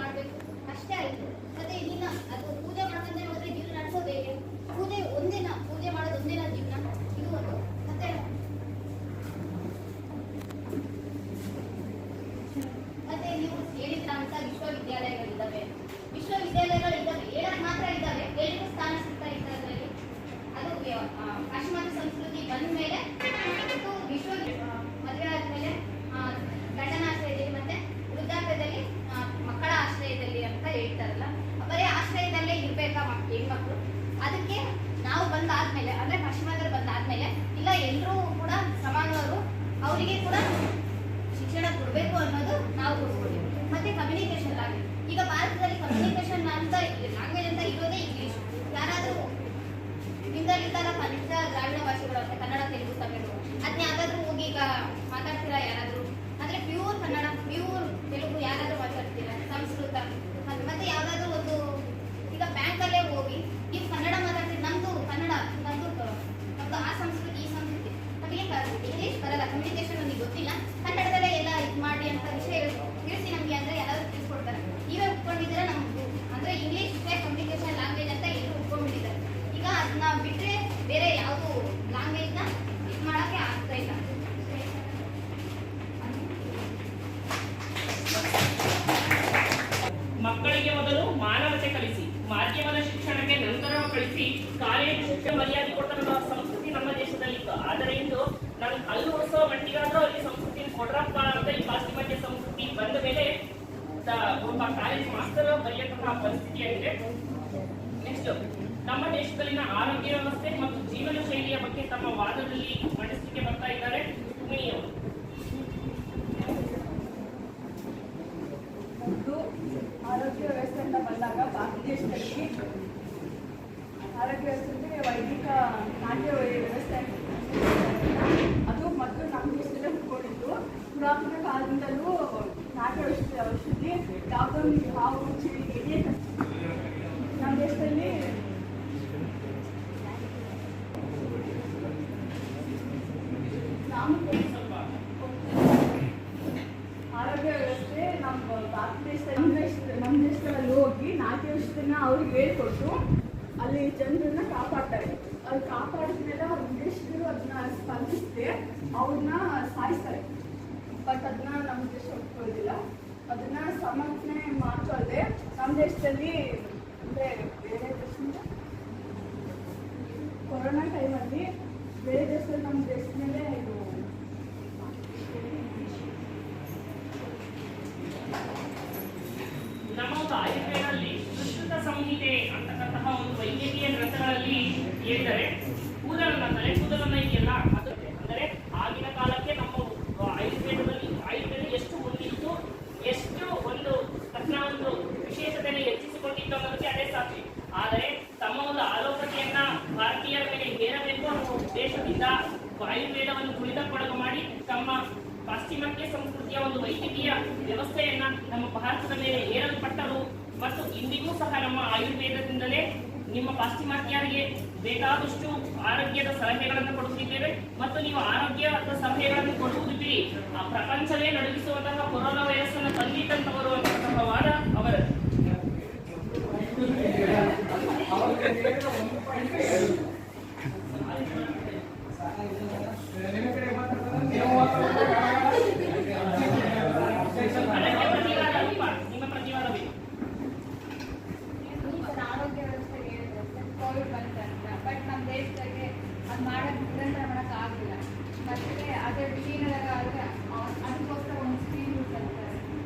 ಮಾಡ್ಬೇಕು ಅಷ್ಟೇ ಆಯ್ತು. ಮತ್ತೆ ಇಲ್ಲಿನ ಅದು ಪೂಜೆ ಮಾಡ್ಕೊಂಡೆ ಹೋದ್ರೆ ಜೀವನ ನಡೆಸೋದು ಹೇಗೆ, ಪೂಜೆ ಮಾಡೋದು ಒಂದಿನ ಜೀವನ, ಇದು ಒಂದು. ಮತ್ತೆ ಅವರಿಗೆ ಕೂಡ ಶಿಕ್ಷಣ ಕೊಡಬೇಕು ಅನ್ನೋದು ನಾವು ಕೊಡ್ತೀವಿ. ಮತ್ತೆ ಕಮ್ಯುನಿಕೇಶನ್ ಲ್ಯಾಂಗ್ವೇಜ್, ಈಗ ಭಾರತದಲ್ಲಿ ಕಮ್ಯುನಿಕೇಶನ್ ಅಂತ ಲ್ಯಾಂಗ್ವೇಜ್ ಅಂತ ಇರೋದೇ ಇಂಗ್ಲಿಷ್. ಯಾರಾದರೂ ನಿಮ್ದಲ್ಲಿದ್ದಾಗ ಕನಿಷ್ಠ ಗ್ರಾಮೀಣ ಭಾಷೆಗಳು ಅಂತ ಕನ್ನಡ, ತೆಲುಗು, ತಮಿಳು ಅದನ್ನ ಯಾವ್ದಾದ್ರು ಹೋಗಿ ಈಗ ಮಾತಾಡ್ತೀರಾ ಯಾರಾದರೂ? ಅಂದ್ರೆ ಪ್ಯೂರ್ ಕನ್ನಡ, ಪ್ಯೂರ್ ತೆಲುಗು ಯಾರಾದರೂ ಮಾತಾಡ್ತೀರಾ? ಸಂಸ್ಕೃತ ಮತ್ತೆ ಯಾವ್ದಾದ್ರು ಒಂದು ಈಗ ಬ್ಯಾಂಕಲ್ಲೇ ಹೋಗಿ ನೀವು ಕನ್ನಡ ಮಾತಾಡ್ತೀರಿ, ನಮ್ದು ಕನ್ನಡ, ನಮ್ದು ಆ ಸಂಸ್ಕೃತಿ ಈ ಸಂಸ್ಕೃತಿ, ನಮಗೆ ಇಂಗ್ಲಿಷ್ ಬರಲ್ಲ, ಕಮ್ಯುನಿಕೇಶನ್ ನಮಗೆ ಗೊತ್ತಿಲ್ಲ, ಕನ್ನಡದಲ್ಲೇ ಎಲ್ಲ ಇದು ಮಾಡಿ ಅಂತ ವಿಷಯ ತಿಳಿಸಿ ನಮಗೆ ಅಂದ್ರೆ ಯಾರಾದ್ರೂ ತಿಳಿಸ್ಕೊಡ್ತಾರೆ. ನೀವೇ ಒಪ್ಕೊಂಡಿದ್ದೀರಾ ನಮ್ದು ಅಂದ್ರೆ ಇಂಗ್ಲಿಷ್ ಕಮ್ಯುನಿಕೇಶನ್ ಲ್ಯಾಂಗ್ವೇಜ್ ಅಂತ ಎಲ್ಲರೂ ಒಪ್ಕೊಂಡ್ಬಿಟ್ಟಿದ್ದಾರೆ. ಈಗ ಅದನ್ನ ಬಿಟ್ರೆ ಬೇರೆ ಯಾವುದು ಲ್ಯಾಂಗ್ವೇಜ್ನ ಇದು ಮಾಡೋಕ್ಕೆ ಆಗ್ತಾ ಇಲ್ಲ. ಮಕ್ಕಳಿಗೆ ಮೊದಲು ಮಾನವತೆ ಕಲಿಸಿ, ಮಾಧ್ಯಮದ ಶಿಕ್ಷಣಕ್ಕೆ ನಂತರ ಕಳಿಸಿ, ಕಾಲೇಜು ಶಿಕ್ಷಣ ಮರ್ಯಾದೆ ಕೊಟ್ಟಂತ ಸಂಸ್ಕೃತಿ ನಮ್ಮ ದೇಶದಲ್ಲಿ ಇತ್ತು. ಆದರೆ ಇಂದು ನಾನು ಅಲ್ಲಿ ಉಳಿಸೋ ಮಟ್ಟಿಗಾದ್ರೂ ಅಲ್ಲಿ ಸಂಸ್ಕೃತಿ ಕೊಡ್ರಪ್ಪ ಅಂತ ಈ ಪಾಶ್ಚಿಮಾತ್ಯ ಸಂಸ್ಕೃತಿ ಬಂದ ಮೇಲೆ ಒಬ್ಬ ಕಾಲೇಜ್ ಮಾಸ್ಟರ್ ಬರೆಯಂತಹ ಪರಿಸ್ಥಿತಿಯಾಗಿದೆ. ನೆಕ್ಸ್ಟ್, ನಮ್ಮ ದೇಶದಲ್ಲಿನ ಆರೋಗ್ಯ ವ್ಯವಸ್ಥೆ ಮತ್ತು ಜೀವನ ಶೈಲಿಯ ಬಗ್ಗೆ ತಮ್ಮ ವಾದದಲ್ಲಿ ಮಂಡಿಸಲಿಕ್ಕೆ ಬರ್ತಾ ಇದ್ದಾರೆ ರುಕ್ಮಿಣಿಯವರು. ಆರೋಗ್ಯ ವ್ಯವಸ್ಥೆ ಅಂತ ಬಂದಾಗ ಭಾರತ ದೇಶದಲ್ಲಿ ಆರೋಗ್ಯ ವ್ಯವಸ್ಥೆ ವೈದಿಕ ನಾಟ್ಯ ವ್ಯವಸ್ಥೆ ಅದು ಮೊದಲು ನಮ್ಮ ದೇಶದಲ್ಲೇ ಹುಟ್ಕೊಂಡಿದ್ದು. ಪುರಾತನ ಕಾಲದಿಂದಲೂ ನಾಟ್ಯ ಔಷಧಿ ಯಾವುದೊಂದು ಹಾವು ಚಳಿ ನಮ್ಮ ದೇಶದಲ್ಲಿ ಆರೋಗ್ಯ ವ್ಯವಸ್ಥೆ ನಮ್ಮ ಭಾರತ ದೇಶದಲ್ಲಿ ನಮ್ಮ ದೇಶದಲ್ಲಿ ಹೋಗಿ ನಾಟ್ಯ ಔಷಧಿನ ಅವ್ರಿಗೆ ಹೇಳ್ಕೊಟ್ಟು ಅಲ್ಲಿ ಜನರನ್ನ ಕಾಪಾಡ್ತಾರೆ. ಅದು ಕಾಪಾಡಿದ್ಮೇಲೆ ಅವ್ರ ವಿದೇಶಿಗರು ಅದನ್ನ ಸ್ಪಂದಿಸದೆ ಅವ್ರನ್ನ ಸಾಯಿಸ್ತಾರೆ. ಬಟ್ ಅದನ್ನ ನಮ್ಮ ದೇಶ ಒಪ್ಕೊಳ್ಳೋದಿಲ್ಲ. ಅದನ್ನ ಸಮರ್ಥನೆ ಮಾಡ್ಕೊಳ್ಳದೆ ನಮ್ಮ ದೇಶದಲ್ಲಿ ಅಂದರೆ ಬೇರೆ ದೇಶದಿಂದ ಕೊರೋನಾ ಟೈಮಲ್ಲಿ ಬೇರೆ ದೇಶದಲ್ಲಿ ನಮ್ಮ ದೇಶದ ಮೇಲೆ ಇದು ನಮ್ಮ ಒಂದು ಆಯುರ್ವೇದದಲ್ಲಿ ಸುಶ್ರುತ ಸಂಹಿತೆ ಅಂತಕ್ಕಂತಹ ಒಂದು ವೈದ್ಯಕೀಯ ಗ್ರಂಥಗಳಲ್ಲಿ ಹೇಳಿದರೆ ಕೂದಲನ್ನ ತಲೆ ಕೂದಲನ್ನ ಇದೆಯಲ್ಲ ಅದು ಅಂದರೆ ಆಗಿನ ಕಾಲಕ್ಕೆ ನಮ್ಮ ಆಯುರ್ವೇದ ಎಷ್ಟು ಮುಂದಿತ್ತು, ಎಷ್ಟು ಒಂದು ತನ್ನ ಒಂದು ವಿಶೇಷತೆಯನ್ನು ಹೆಚ್ಚಿಸಿಕೊಂಡಿತ್ತು ಅನ್ನೋದಕ್ಕೆ ಅದೇ ಸಾಕ್ಷಿ. ಆದರೆ ತಮ್ಮ ಒಂದು ಆಲೋಚನೆಯನ್ನ ಭಾರತೀಯರ ಮೇಲೆ ಹೇರಬೇಕು ಅನ್ನೋ ಉದ್ದೇಶದಿಂದ ಆಯುರ್ವೇದವನ್ನು ತುಳಿತಕ್ಕೊಳಗು ಮಾಡಿ ತಮ್ಮ ಪಾಶ್ಚಿಮಾತ್ಯ ಸಂಸ್ಕೃತಿಯ ಒಂದು ವೈದ್ಯಕೀಯ ವ್ಯವಸ್ಥೆಯನ್ನ ನಮ್ಮ ಭಾರತದ ಮೇಲೆ ಹೇರಲ್ಪಟ್ಟರು. ಮತ್ತು ಇಂದಿಗೂ ಸಹ ನಮ್ಮ ಆಯುರ್ವೇದದಿಂದಲೇ ನಿಮ್ಮ ಪಾಶ್ಚಿಮಾತ್ಯರಿಗೆ ಬೇಕಾದಷ್ಟು ಆರೋಗ್ಯದ ಸಲಹೆಗಳನ್ನು ಕೊಡುತ್ತಿದ್ದೇವೆ. ಮತ್ತು ನೀವು ಆರೋಗ್ಯದ ಸಲಹೆಗಳನ್ನು ಕೊಡುವುದು ಬಿಡಿ, ಆ ಪ್ರಪಂಚವೇ ನಡುಗಿಸುವಂತಹ ಕೊರೋನಾ ವೈರಸ್ ಅನ್ನು ತಂದಿಟ್ಟಂತವರು ಅನ್ನುವಂತಹ ವಾದ ಅವರದ್ದು. ನಿಮ್ಮ ಪ್ರತಿವಾದವೇನು? ಆರೋಗ್ಯ ವ್ಯವಸ್ಥೆಗೆ ಕೋವಿಡ್ ಬಂತಂತ, ಬಟ್ ನಮ್ಮ ದೇಶದಾಗೆ ಅದು ಮಾಡೋಕ್ಕೆ ನಿರಂತರ ಮಾಡೋಕ್ಕೆ ಆಗಲಿಲ್ಲ. ಮತ್ತು ಅದೇ ಚೀನಾದಾಗ ಆದರೆ ಅದಕ್ಕೋಸ್ಕರ ಒಂದು ಸ್ಕೀಮ್ ಯೂಸ್ ಅಂತಾರೆ.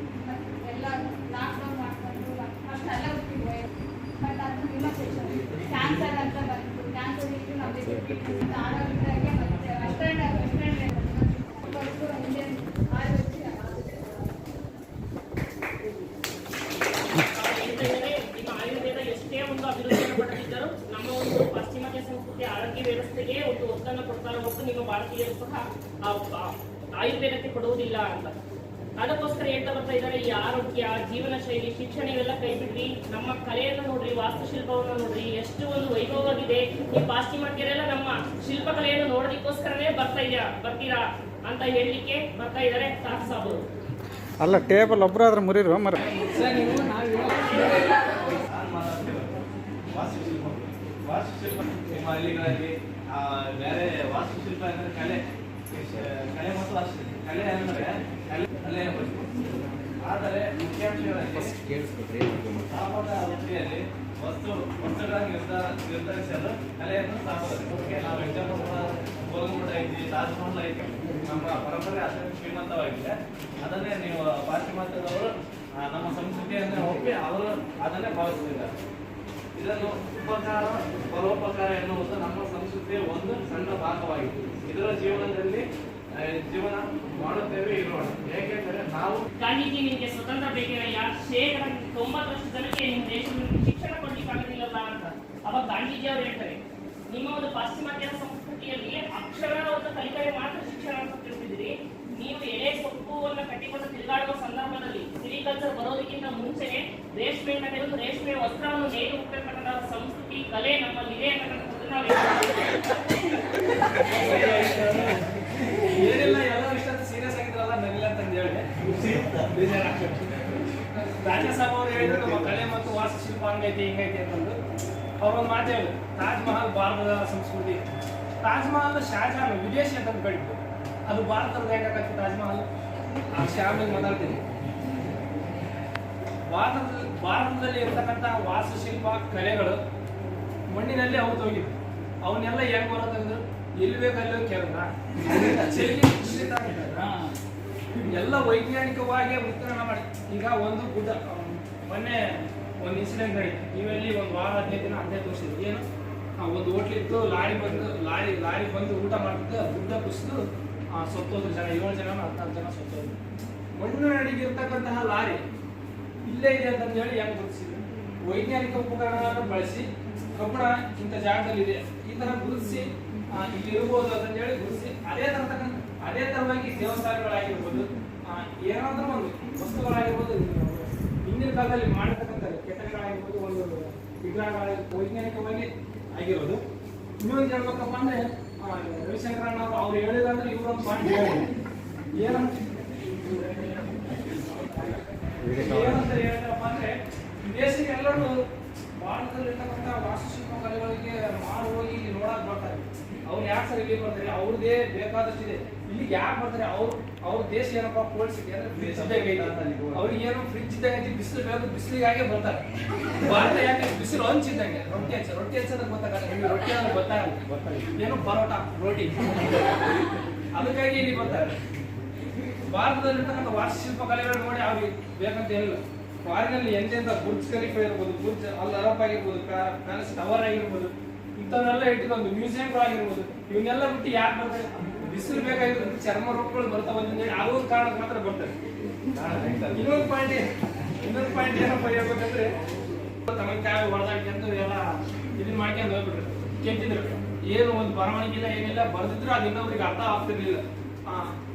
ಮತ್ತು ಎಲ್ಲ ಲಾಕ್ಡೌನ್ ಮಾಡ್ಕೊಂಡು ಅಷ್ಟೆಲ್ಲ ಹುಟ್ಟಿದ್ವಿ. ಬಟ್ ಅದು ರಿಲ್ಯಾಕ್ಸೇಷನ್ ಕ್ಯಾನ್ಸರ್ ಅಂತ ಬಂತು. ಕ್ಯಾನ್ಸರ್ ಇಟ್ಟು ನಮ್ಮ ದೇಶಕ್ಕೆ ಆರೋಗ್ಯದಾಗೆ ಮತ್ತು ವೆಸ್ಟರ್ನ್ ಇಂಡಿಯನ್ ಆಯುರ್ವೇದ ನಿಮ್ಮ ಆಯುರ್ವೇದ ಎಷ್ಟೇ ಒಂದು ಅಭಿವೃದ್ಧಿಯನ್ನು ಪಡೆದಿದ್ದರೂ ನಮ್ಮ ಒಂದು ಪಾಶ್ಚಿಮಾತ್ಯ ಸಂಸ್ಕೃತಿಯ ಆರೋಗ್ಯ ವ್ಯವಸ್ಥೆಗೆ ಒಂದು ಒತ್ತನ್ನು ಕೊಡ್ತಾರೆ ಹೊರತು ನಿಮ್ಮ ಭಾರತೀಯರು ಸಹ ಆಯುರ್ವೇದಕ್ಕೆ ಕೊಡುವುದಿಲ್ಲ ಅಂತ. ಅದಕ್ಕೋಸ್ಕರ ಹೇಳ್ತಾ ಬರ್ತಾ ಇದ್ದಾರೆ, ಈ ಆರೋಗ್ಯ, ಜೀವನ ಶೈಲಿ, ಶಿಕ್ಷಣ ಇವೆಲ್ಲ ಕೈ ಬಿಡ್ರಿ, ನಮ್ಮ ಕಲೆಯನ್ನು ನೋಡ್ರಿ, ವಾಸ್ತುಶಿಲ್ಪವನ್ನು ನೋಡ್ರಿ, ಎಷ್ಟು ಒಂದು ವೈಭವವಾಗಿದೆ. ಈ ಪಾಶ್ಚಿಮಾತ್ಯರೆಲ್ಲ ನಮ್ಮ ಶಿಲ್ಪಕಲೆಯನ್ನು ನೋಡೋದಕ್ಕೋಸ್ಕರನೇ ಬರ್ತೀರಾ ಅಂತ ಹೇಳಲಿಕ್ಕೆ ಬರ್ತಾ ಇದ್ದಾರೆ ತಾತ್ ಸಾಬು. ಅಲ್ಲ, ಟೇಬಲ್ ಒಬ್ಬರಾದ್ರೆ ಮುರಿರುವ ಮರ ವಾಸ್ತುಶಿಲ್ಪ ನಿಮ್ಮ ಹಳ್ಳಿಗಳಲ್ಲಿ ಬೇರೆ ವಾಸ್ತುಶಿಲ್ಪ ಅಂದರೆ ಕಲೆ ಮತ್ತು ವಾಸ್ತುಶಿಲ್ಪ. ಕಲೆ ಅಂದರೆ ಅಲ್ಲೇ ಬರ್ತದೆ. ಆದರೆ ಮುಖ್ಯಾಂಶಗಳಲ್ಲಿ ಸ್ಥಾಪಕ ವೃತ್ತಿಯಲ್ಲಿ ವಸ್ತುಗಳನ್ನು ನಿರ್ಧರಿಸಲು ಕಲೆಯನ್ನು ಸ್ಥಾಪನೆ. ನಾವು ಎಕ್ಸಾಂಪಲ್ ಗೋಲ್ಗುಂಬಟ ಐತಿ, ತಾಜ್ಮಹಲ್ ಐತಿ, ನಮ್ಮ ಪರಂಪರೆ ಅತ್ಯಂತ ಶ್ರೀಮಂತವಾಗಿದೆ. ಅದನ್ನೇ ನೀವು ಪಾಶ್ಚಿಮಾತ್ಯದವರು ನಮ್ಮ ಸಂಸ್ಕೃತಿಯನ್ನು ಒಪ್ಪಿ ಅವರು ಅದನ್ನೇ ಭಾವಿಸುತ್ತಿದ್ದಾರೆ. ಇದನ್ನು ಉಪಕಾರ ಪರೋಪಕಾರ ಎನ್ನುವುದು ನಮ್ಮ ಸಂಸ್ಕೃತಿಯ ಒಂದು ಸಣ್ಣ ಭಾಗವಾಗಿದೆ. ಇದರ ಜೀವನದಲ್ಲಿ ಜೀವನ ಮಾಡುತ್ತೇವೆ ಇರೋಣ. ಏಕೆಂದರೆ ನಾವು ಗಾಂಧೀಜಿ ನಿಮಗೆ ಸ್ವತಂತ್ರ ಬೇಕೇನಯ್ಯ, 90% ಜನಕ್ಕೆ ನಿಮ್ಮ ದೇಶದಲ್ಲಿ ಶಿಕ್ಷಣ ಕೊಡ್ಲಿಕ್ಕೆ ಆಗೋದಿಲ್ಲಲ್ಲ ಅಂತ. ಅವಾಗ ಗಾಂಧೀಜಿ ಅವರು ಹೇಳ್ತಾರೆ, ನಿಮ್ಮ ಒಂದು ಪಾಶ್ಚಿಮಾತ್ಯ ಸಂಸ್ಕೃತಿಯಲ್ಲಿ ಅಕ್ಷರವನ್ನು ಕಲಿಕರೆ ಮಾತ್ರ ಶಿಕ್ಷಣ ಅಂತ ತಿಳ್ತಿದ್ದೀರಿ. ನೀವು ಎಲೆ ಸೊಪ್ಪುವನ್ನು ಕಟ್ಟಿಕೊಂಡು ತಿರುಗಾಡುವ ಸಂದರ್ಭದಲ್ಲಿ ಸಿರಿಕಲ್ಚರ್ ಬರೋದಕ್ಕಿಂತ ಮುಂಚೆನೆ ರೇಷ್ಮೆಯನ್ನು ತೆಗೆದು ರೇಷ್ಮೆ ವಸ್ತ್ರವನ್ನು ನೇಯ್ದು ಹೋಗ್ತಿರ್ತಕ್ಕಂಥ ಸಂಸ್ಕೃತಿ ಕಲೆ ನಮ್ಮಲ್ಲಿದೆ ಅಂತಕ್ಕಂಥದ್ದು ನಾವು ಏನಿಲ್ಲ, ಎಲ್ಲ ವಿಷಯ ಸೀರಿಯಸ್ ಆಗಿದ್ರಲ್ಲ ನವಿಲ್ಲ ಅಂತ ಹೇಳಿ ರಾಜ್ಯಸಭಾ ಅವರು ಹೇಳಿದ್ರು ನಮ್ಮ ಕಲೆ ಮತ್ತು ವಾಸ್ತುಶಿಲ್ಪ ಹಂಗೈತಿ ಹಿಂಗೈತಿ ಅಂತಂದು. ಅವ್ರೊಂದು ಮಾತು ಹೇಳಿದ್ರು, ತಾಜ್ ಮಹಲ್ ಭಾರತದ ಸಂಸ್ಕೃತಿ. ತಾಜ್ ಮಹಲ್ ಶಾಜಹಾನ್ ವಿದೇಶಿ ಅಂತ ಕಳಿತು, ಅದು ಭಾರತದ ಹೇಗಾಗತ್ತೆ ತಾಜ್ ಮಹಲ್? ಆ ಶ್ಯಾಮಿಗೆ ಮಾತಾಡ್ತೀನಿ. ಭಾರತದಲ್ಲಿ ಇರ್ತಕ್ಕಂಥ ವಾಸ್ತುಶಿಲ್ಪ ಕಲೆಗಳು ಮಣ್ಣಿನಲ್ಲಿ ಅವು ಹೋಗಿದ್ವು. ಅವನ್ನೆಲ್ಲ ಹೆಂಗ್ ಬರೋದಂದ್ರು ಎಲ್ಲಿ ಬೇಕಲ್ಲೋ ಕೇಳಿದ್ರ ಎಲ್ಲ ವೈಜ್ಞಾನಿಕವಾಗಿ ಉತ್ತರ ಮಾಡಿ. ಈಗ ಒಂದು ಗುಡ್ಡ, ಮೊನ್ನೆ ಒಂದು ಇನ್ಸಿಡೆಂಟ್ ನಡೀತು. ನೀವೆಲ್ಲಿ ಒಂದು ವಾರ 15 ದಿನ 15 ವರ್ಷದ ಏನು ಒಂದು ಹೋಟ್ಲಿತ್ತು, ಲಾರಿ ಬಂದು ಊಟ ಮಾಡ್ತಿದ್ದು ಗುಡ್ಡ ಕುಸಿದು ಸತ್ತೋದ್ರು ಜನ, 7 ಜನ 14 ಜನ ಸತ್ತೋದ್ರು. ಮಣ್ಣಿನಡಿಗಿರ್ತಕ್ಕಂತಹ ಲಾರಿ ಇಲ್ಲೇ ಇದೆ ಅಂತ ಹೇಳಿ ಹೆಂಗ್ ಗುರುತಿಸಿದ್ರು? ವೈಜ್ಞಾನಿಕ ಉಪಕರಣಗಳನ್ನು ಬಳಸಿ ಕಬ್ಬಣ ಇಂಥ ಜಾಗದಲ್ಲಿ ಇದೆ ಈ ತರ ಗುರುತಿಸಿ ಇಲ್ಲಿ ಇರ್ಬೋದು ಅಂತ ಹೇಳಿ ಗುರುತಿಸಿ, ಅದೇ ತರವಾಗಿ ದೇವಸ್ಥಾನಗಳಾಗಿರ್ಬೋದು, ಏನಾದ್ರೂ ಒಂದು ವಸ್ತುಗಳಾಗಿರ್ಬೋದು, ಹಿಂದಿನ ಕಾಲದಲ್ಲಿ ಮಾಡಿರ್ತಕ್ಕಂಥ ಕೆತ್ತನೆಗಳಾಗಿರ್ಬೋದು, ಒಂದು ವಿಗ್ರಹಗಳಾಗಿರ್ಬೋದು, ವೈಜ್ಞಾನಿಕವಾಗಿ ಆಗಿರೋದು. ಇನ್ನೊಂದು ಹೇಳ್ಬೇಕಪ್ಪ ಅಂದ್ರೆ ರವಿಶಂಕರಣ್ಣ ಅವ್ರು ಹೇಳಿದಂದ್ರೆ ಇವರೊಂದು ಪಾಯಿಂಟ್ ಏನಂತ ಹೇಳಿದ್ರಪ್ಪ ಅಂದ್ರೆ, ದೇಶಕ್ಕೆ ಎಲ್ಲರೂ ಭಾರತದಲ್ಲಿರ್ತಕ್ಕಂಥ ವಾಸ್ತುಶಿಲ್ಪ ಕಲೆಗಳಿಗೆ ಮಾರು ಹೋಗಿ ಇಲ್ಲಿ ನೋಡಕ್ ಬರ್ತಾರೆ. ಅವ್ರು ಯಾಕೆ ಸರ್ ಇಲ್ಲಿ ಬರ್ತಾರೆ? ಅವ್ರದೇ ಬೇಕಾದಷ್ಟಿದೆ. ಇಲ್ಲಿಗೆ ಯಾಕೆ ಬರ್ತಾರೆ? ಅವ್ರ ದೇಶ ಏನಪ್ಪ ಕೋಲ್ಡ್ ಸಿಟಿ ಅಂದ್ರೆ ಫ್ರಿಜ್ ಇದ್ದಂಗೆ. ಅವ್ರಿಗೆ ಏನು ಫ್ರಿಜ್ ಇದ್ದಂಗೆ ಬಿಸಿಲು ಬೇಕು, ಬಿಸಿಲಿಗಾಗೆ ಬರ್ತಾರೆ. ಭಾರತ ಯಾಕೆ ಬಿಸಿಲು ಹಂಚಿದ್ದಂಗೆ. ರೊಟ್ಟಿ ಹಚ್ಚೋದಕ್ಕೆ ಗೊತ್ತಾಗಲ್ಲ, ರೊಟ್ಟಿ ಅಂದ್ರೆ ಗೊತ್ತಾಗಲ್ಲ, ಏನು ಪರೋಟ ರೋಟಿ, ಅದಕ್ಕಾಗಿ ಇಲ್ಲಿ ಬರ್ತಾರೆ. ಭಾರತದಲ್ಲಿರ್ತಕ್ಕಂಥ ವಾಸ್ತುಶಿಲ್ಪ ಕಲೆಗಳು ನೋಡಿ ಅವ್ರಿಗೆ ಬೇಕಂತ ಏನಿಲ್ಲ. ಫಾರಿನಲ್ಲಿ ಎಂತೆಂಥ ಬುರ್ಜ್ ಖಲೀಫಾ ಇರ್ಬೋದು, ಬುರ್ಜ್ ಅಲ್ ಅರಬ್ ಆಗಿರ್ಬೋದು, ಪ್ಯಾಲೇಸ್ ಟವರ್ ಆಗಿರ್ಬೋದು, ಇಂಥವನ್ನೆಲ್ಲ ಇಟ್ಕೊಂಡು ಮ್ಯೂಸಿಯಂಗಳಾಗಿರ್ಬೋದು, ಇವನ್ನೆಲ್ಲ ಬಿಟ್ಟು ಯಾಕೆ ಬರ್ತಾರೆ? ಬಿಸಿಲು ಬೇಕಾಗಿರೋದು, ಚರ್ಮ ರೋಗಗಳು ಬರ್ತಾವ ಅಂತೇಳಿ ಅದೊಂದು ಕಾರಣಕ್ಕೆ ಮಾತ್ರ ಬರ್ತಾರೆ. ಇನ್ನೊಂದು ಪಾಯಿಂಟ್ ಏನಪ್ಪ ಹೇಳ್ಬೇಕಂದ್ರೆ, ತಮಿಳ್ಕಾಯಿ ಹೊಡೆದಾಡ್ಕೊಂಡು ಎಲ್ಲ ಇದನ್ನ ಮಾಡ್ಕೊಂಡು ಹೋಗ್ಬಿಟ್ರು, ಕೆತ್ತಿದ್ರು. ಏನು ಒಂದು ಬರವಣಿಗೆ ಇಲ್ಲ, ಏನಿಲ್ಲ, ಬರ್ದಿದ್ರು ಅದು ಇನ್ನೊಬ್ರಿಗೆ ಅರ್ಥ ಆಗ್ತಿರ್ಲಿಲ್ಲ.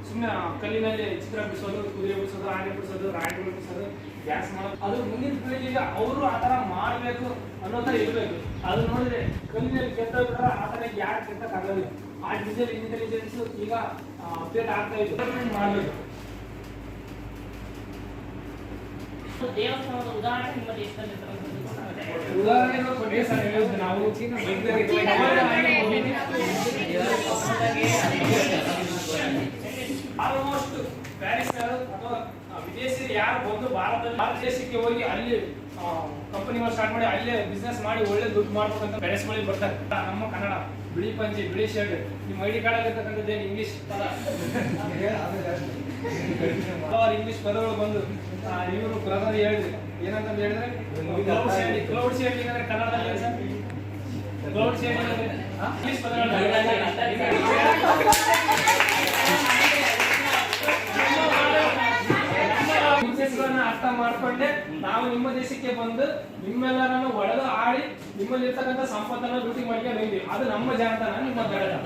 ಸುಮ್ಮನೆ ಕಲ್ಲಿನಲ್ಲಿ ಚಿತ್ರ ಬಿಡಿಸೋದು, ಕುದುರೆ ಬಿಡಿಸೋದು, ಆನೆ ಬಿಡಿಸೋದು, ರಾಣಿ ಬಿಡಿಸೋದು, ಗ್ಯಾಸ್ ಮಾಡೋದು. ಅದು ಮುಂದಿನ ಪೀಳಿಗೆಗೆ ಅವರು ಆ ಥರ ಮಾಡಬೇಕು ಅನ್ನೋ ಥರ ಇರಬೇಕು. ಅದು ನೋಡಿದ್ರೆ ಕಲ್ಲಿನಲ್ಲಿ ಕೆತ್ತೋಗ್ಬಿಟ್ರೆ ಆ ಥರ ಯಾರು ಕೆತ್ತಕ್ಕಾಗೋದಿಲ್ಲ. ಆರ್ಟಿಫಿಷಿಯಲ್ ಇಂಟೆಲಿಜೆನ್ಸ್ ಈಗ ಅಪ್ಡೇಟ್ ಆಗ್ತಾ ಇದೆ, ಮಾಡಬೇಕು. ದೇವಸ್ಥಾನದ ಉದಾಹರಣೆ ನಿಮ್ಮ ದೇಶದಲ್ಲಿ ಉದಾಹರಣೆ ನಾವು ಆಲ್ಮೋಸ್ಟ್ ಪ್ಯಾರಿಸ್ ಅಥವಾ ವಿದೇಶಿ ಯಾರು ಬಂದು ಭಾರತ ದೇಶಕ್ಕೆ ಹೋಗಿ ಅಲ್ಲಿ ಕಂಪನಿಗಳು ಸ್ಟಾರ್ಟ್ ಮಾಡಿ ಅಲ್ಲೇ ಬಿಸ್ನೆಸ್ ಮಾಡಿ ಒಳ್ಳೆ ದುಡ್ಡು ಮಾಡ್ಬೇಕಂತ ಪ್ಯಾರಿಸ್ಗಳಿಗೆ ಬರ್ತಾರೆ. ನಮ್ಮ ಕನ್ನಡ ಬಿಳಿ ಪಂಚಿ ಬಿಳಿ ಶರ್ಟ್, ನಿಮ್ಮ ಐಡಿ ಕಾರ್ಡ್ ಆಗಿರ್ತಕ್ಕಂಥದ್ದು ಏನು ಇಂಗ್ಲಿಷ್ ಪದ, ಇಂಗ್ಲಿಷ್ ಪದಗಳು ಬಂದು ಇವರು ಬ್ರದರ್ ಹೇಳಿದ್ರು ಏನಂತ ಹೇಳಿದ್ರೆ ಕ್ಲೌಡ್ ಶೇಡಿಂಗ್ ಅಂದ್ರೆ ಕನ್ನಡದಲ್ಲಿ ಸರ್ ಕ್ಲೌಡ್ ಶೇಡಿಂಗ್ ಅಂದ್ರೆ ಇಂಗ್ಲಿಷ್ ಪದಗಳು ಅರ್ಥ ಮಾಡ್ಕೊಂಡೆ ನಾವು ನಿಮ್ಮ ದೇಶಕ್ಕೆ ಬಂದು ನಿಮ್ಮೆಲ್ಲರನ್ನು ಒಡೆದು ಆಡಿ ನಿಮ್ಮಲ್ಲಿ ಇರ್ತಕ್ಕಂಥ ಸಂಪತ್ತನ್ನು ಲೂಟಿ ಮಾಡ್ಕೊಂಡು ಹೋಗ್ತೀವಿ. ಅದು ನಮ್ಮ ಜಾಣತನ, ನಿಮ್ಮ ಗಡತನ.